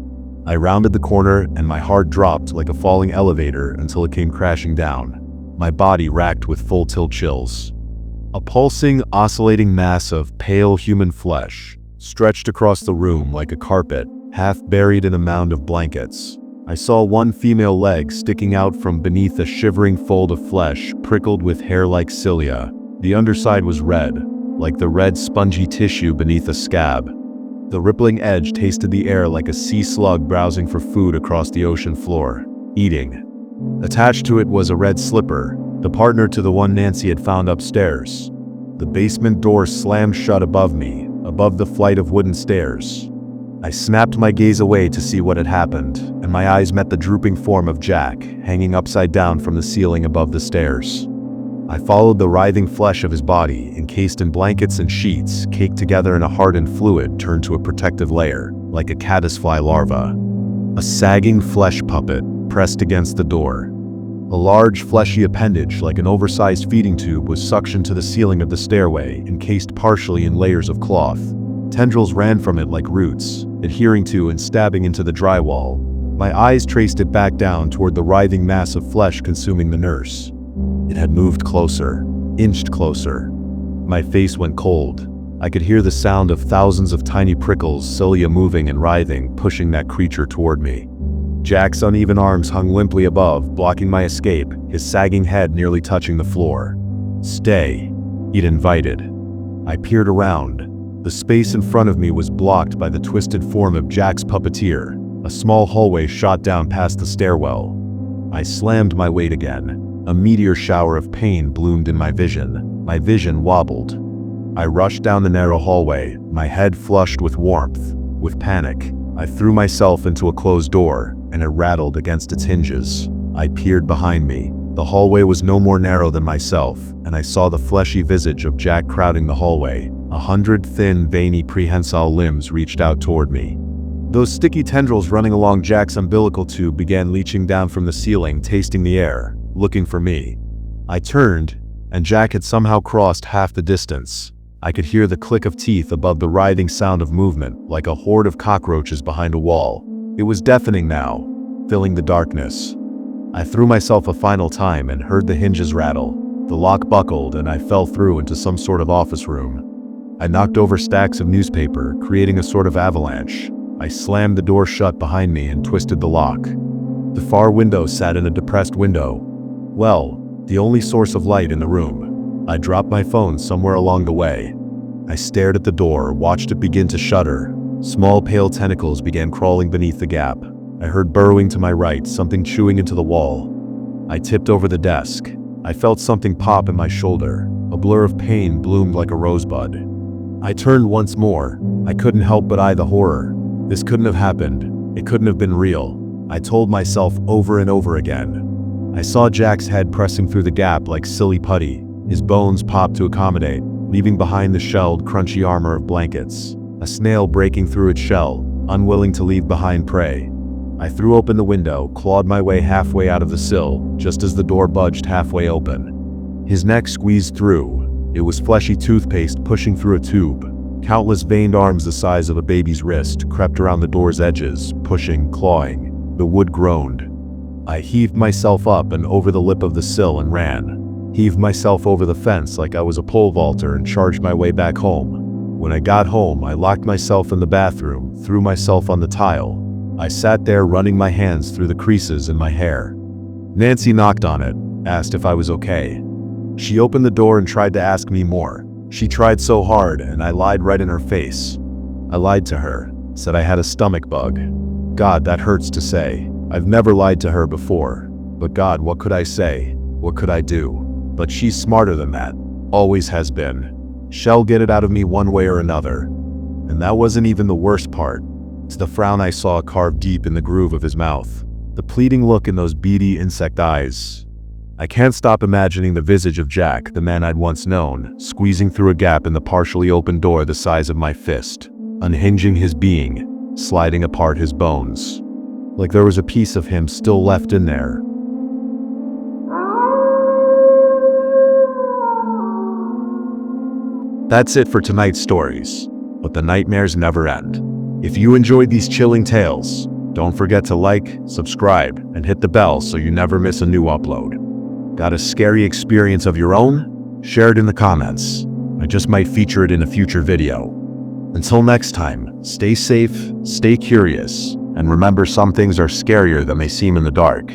I rounded the corner and my heart dropped like a falling elevator until it came crashing down. My body racked with full-tilt chills. A pulsing, oscillating mass of pale human flesh stretched across the room like a carpet, half buried in a mound of blankets. I saw one female leg sticking out from beneath a shivering fold of flesh prickled with hair-like cilia. The underside was red, like the red spongy tissue beneath a scab. The rippling edge tasted the air like a sea slug browsing for food across the ocean floor, eating. Attached to it was a red slipper, the partner to the one Nancy had found upstairs. The basement door slammed shut above me, above the flight of wooden stairs. I snapped my gaze away to see what had happened, and my eyes met the drooping form of Jack, hanging upside down from the ceiling above the stairs. I followed the writhing flesh of his body, encased in blankets and sheets, caked together in a hardened fluid turned to a protective layer, like a caddisfly larva. A sagging flesh puppet pressed against the door. A large fleshy appendage, like an oversized feeding tube, was suctioned to the ceiling of the stairway, encased partially in layers of cloth. Tendrils ran from it like roots, adhering to and stabbing into the drywall. My eyes traced it back down toward the writhing mass of flesh consuming the nurse. It had moved closer, inched closer. My face went cold. I could hear the sound of thousands of tiny prickles, cilia moving and writhing, pushing that creature toward me. Jack's uneven arms hung limply above, blocking my escape, his sagging head nearly touching the floor. "Stay," he'd invited. I peered around. The space in front of me was blocked by the twisted form of Jack's puppeteer. A small hallway shot down past the stairwell. I slammed my weight again. A meteor shower of pain bloomed in my vision. My vision wobbled. I rushed down the narrow hallway, my head flushed with warmth, with panic. I threw myself into a closed door, and it rattled against its hinges. I peered behind me. The hallway was no more narrow than myself, and I saw the fleshy visage of Jack crowding the hallway. 100 thin, veiny, prehensile limbs reached out toward me. Those sticky tendrils running along Jack's umbilical tube began leaching down from the ceiling, tasting the air, looking for me. I turned, and Jack had somehow crossed half the distance. I could hear the click of teeth above the writhing sound of movement, like a horde of cockroaches behind a wall. It was deafening now, filling the darkness. I threw myself a final time and heard the hinges rattle. The lock buckled, and I fell through into some sort of office room. I knocked over stacks of newspaper, creating a sort of avalanche. I slammed the door shut behind me and twisted the lock. The far window sat in a depressed window. Well, the only source of light in the room. I dropped my phone somewhere along the way. I stared at the door, watched it begin to shudder. Small pale tentacles began crawling beneath the gap. I heard burrowing to my right, something chewing into the wall. I tipped over the desk. I felt something pop in my shoulder. A blur of pain bloomed like a rosebud. I turned once more. I couldn't help but eye the horror. This couldn't have happened. It couldn't have been real. I told myself over and over again. I saw Jack's head pressing through the gap like silly putty. His bones popped to accommodate, leaving behind the shelled, crunchy armor of blankets. A snail breaking through its shell, unwilling to leave behind prey. I threw open the window, clawed my way halfway out of the sill, just as the door budged halfway open. His neck squeezed through. It was fleshy toothpaste pushing through a tube. Countless veined arms the size of a baby's wrist crept around the door's edges, pushing, clawing. The wood groaned. I heaved myself up and over the lip of the sill and ran. Heaved myself over the fence like I was a pole vaulter and charged my way back home. When I got home, I locked myself in the bathroom, threw myself on the tile, I sat there running my hands through the creases in my hair. Nancy knocked on it, asked if I was okay. She opened the door and tried to ask me more. She tried so hard, and I lied right in her face. I lied to her, said I had a stomach bug. God, that hurts to say. I've never lied to her before. But God, what could I say? What could I do? But she's smarter than that. Always has been. She'll get it out of me one way or another. And that wasn't even the worst part. It's the frown I saw carved deep in the groove of his mouth. The pleading look in those beady insect eyes. I can't stop imagining the visage of Jack, the man I'd once known, squeezing through a gap in the partially open door the size of my fist, unhinging his being, sliding apart his bones. Like there was a piece of him still left in there. That's it for tonight's stories, but the nightmares never end. If you enjoyed these chilling tales, don't forget to like, subscribe, and hit the bell so you never miss a new upload. Got a scary experience of your own? Share it in the comments. I just might feature it in a future video. Until next time, stay safe, stay curious, and remember some things are scarier than they seem in the dark.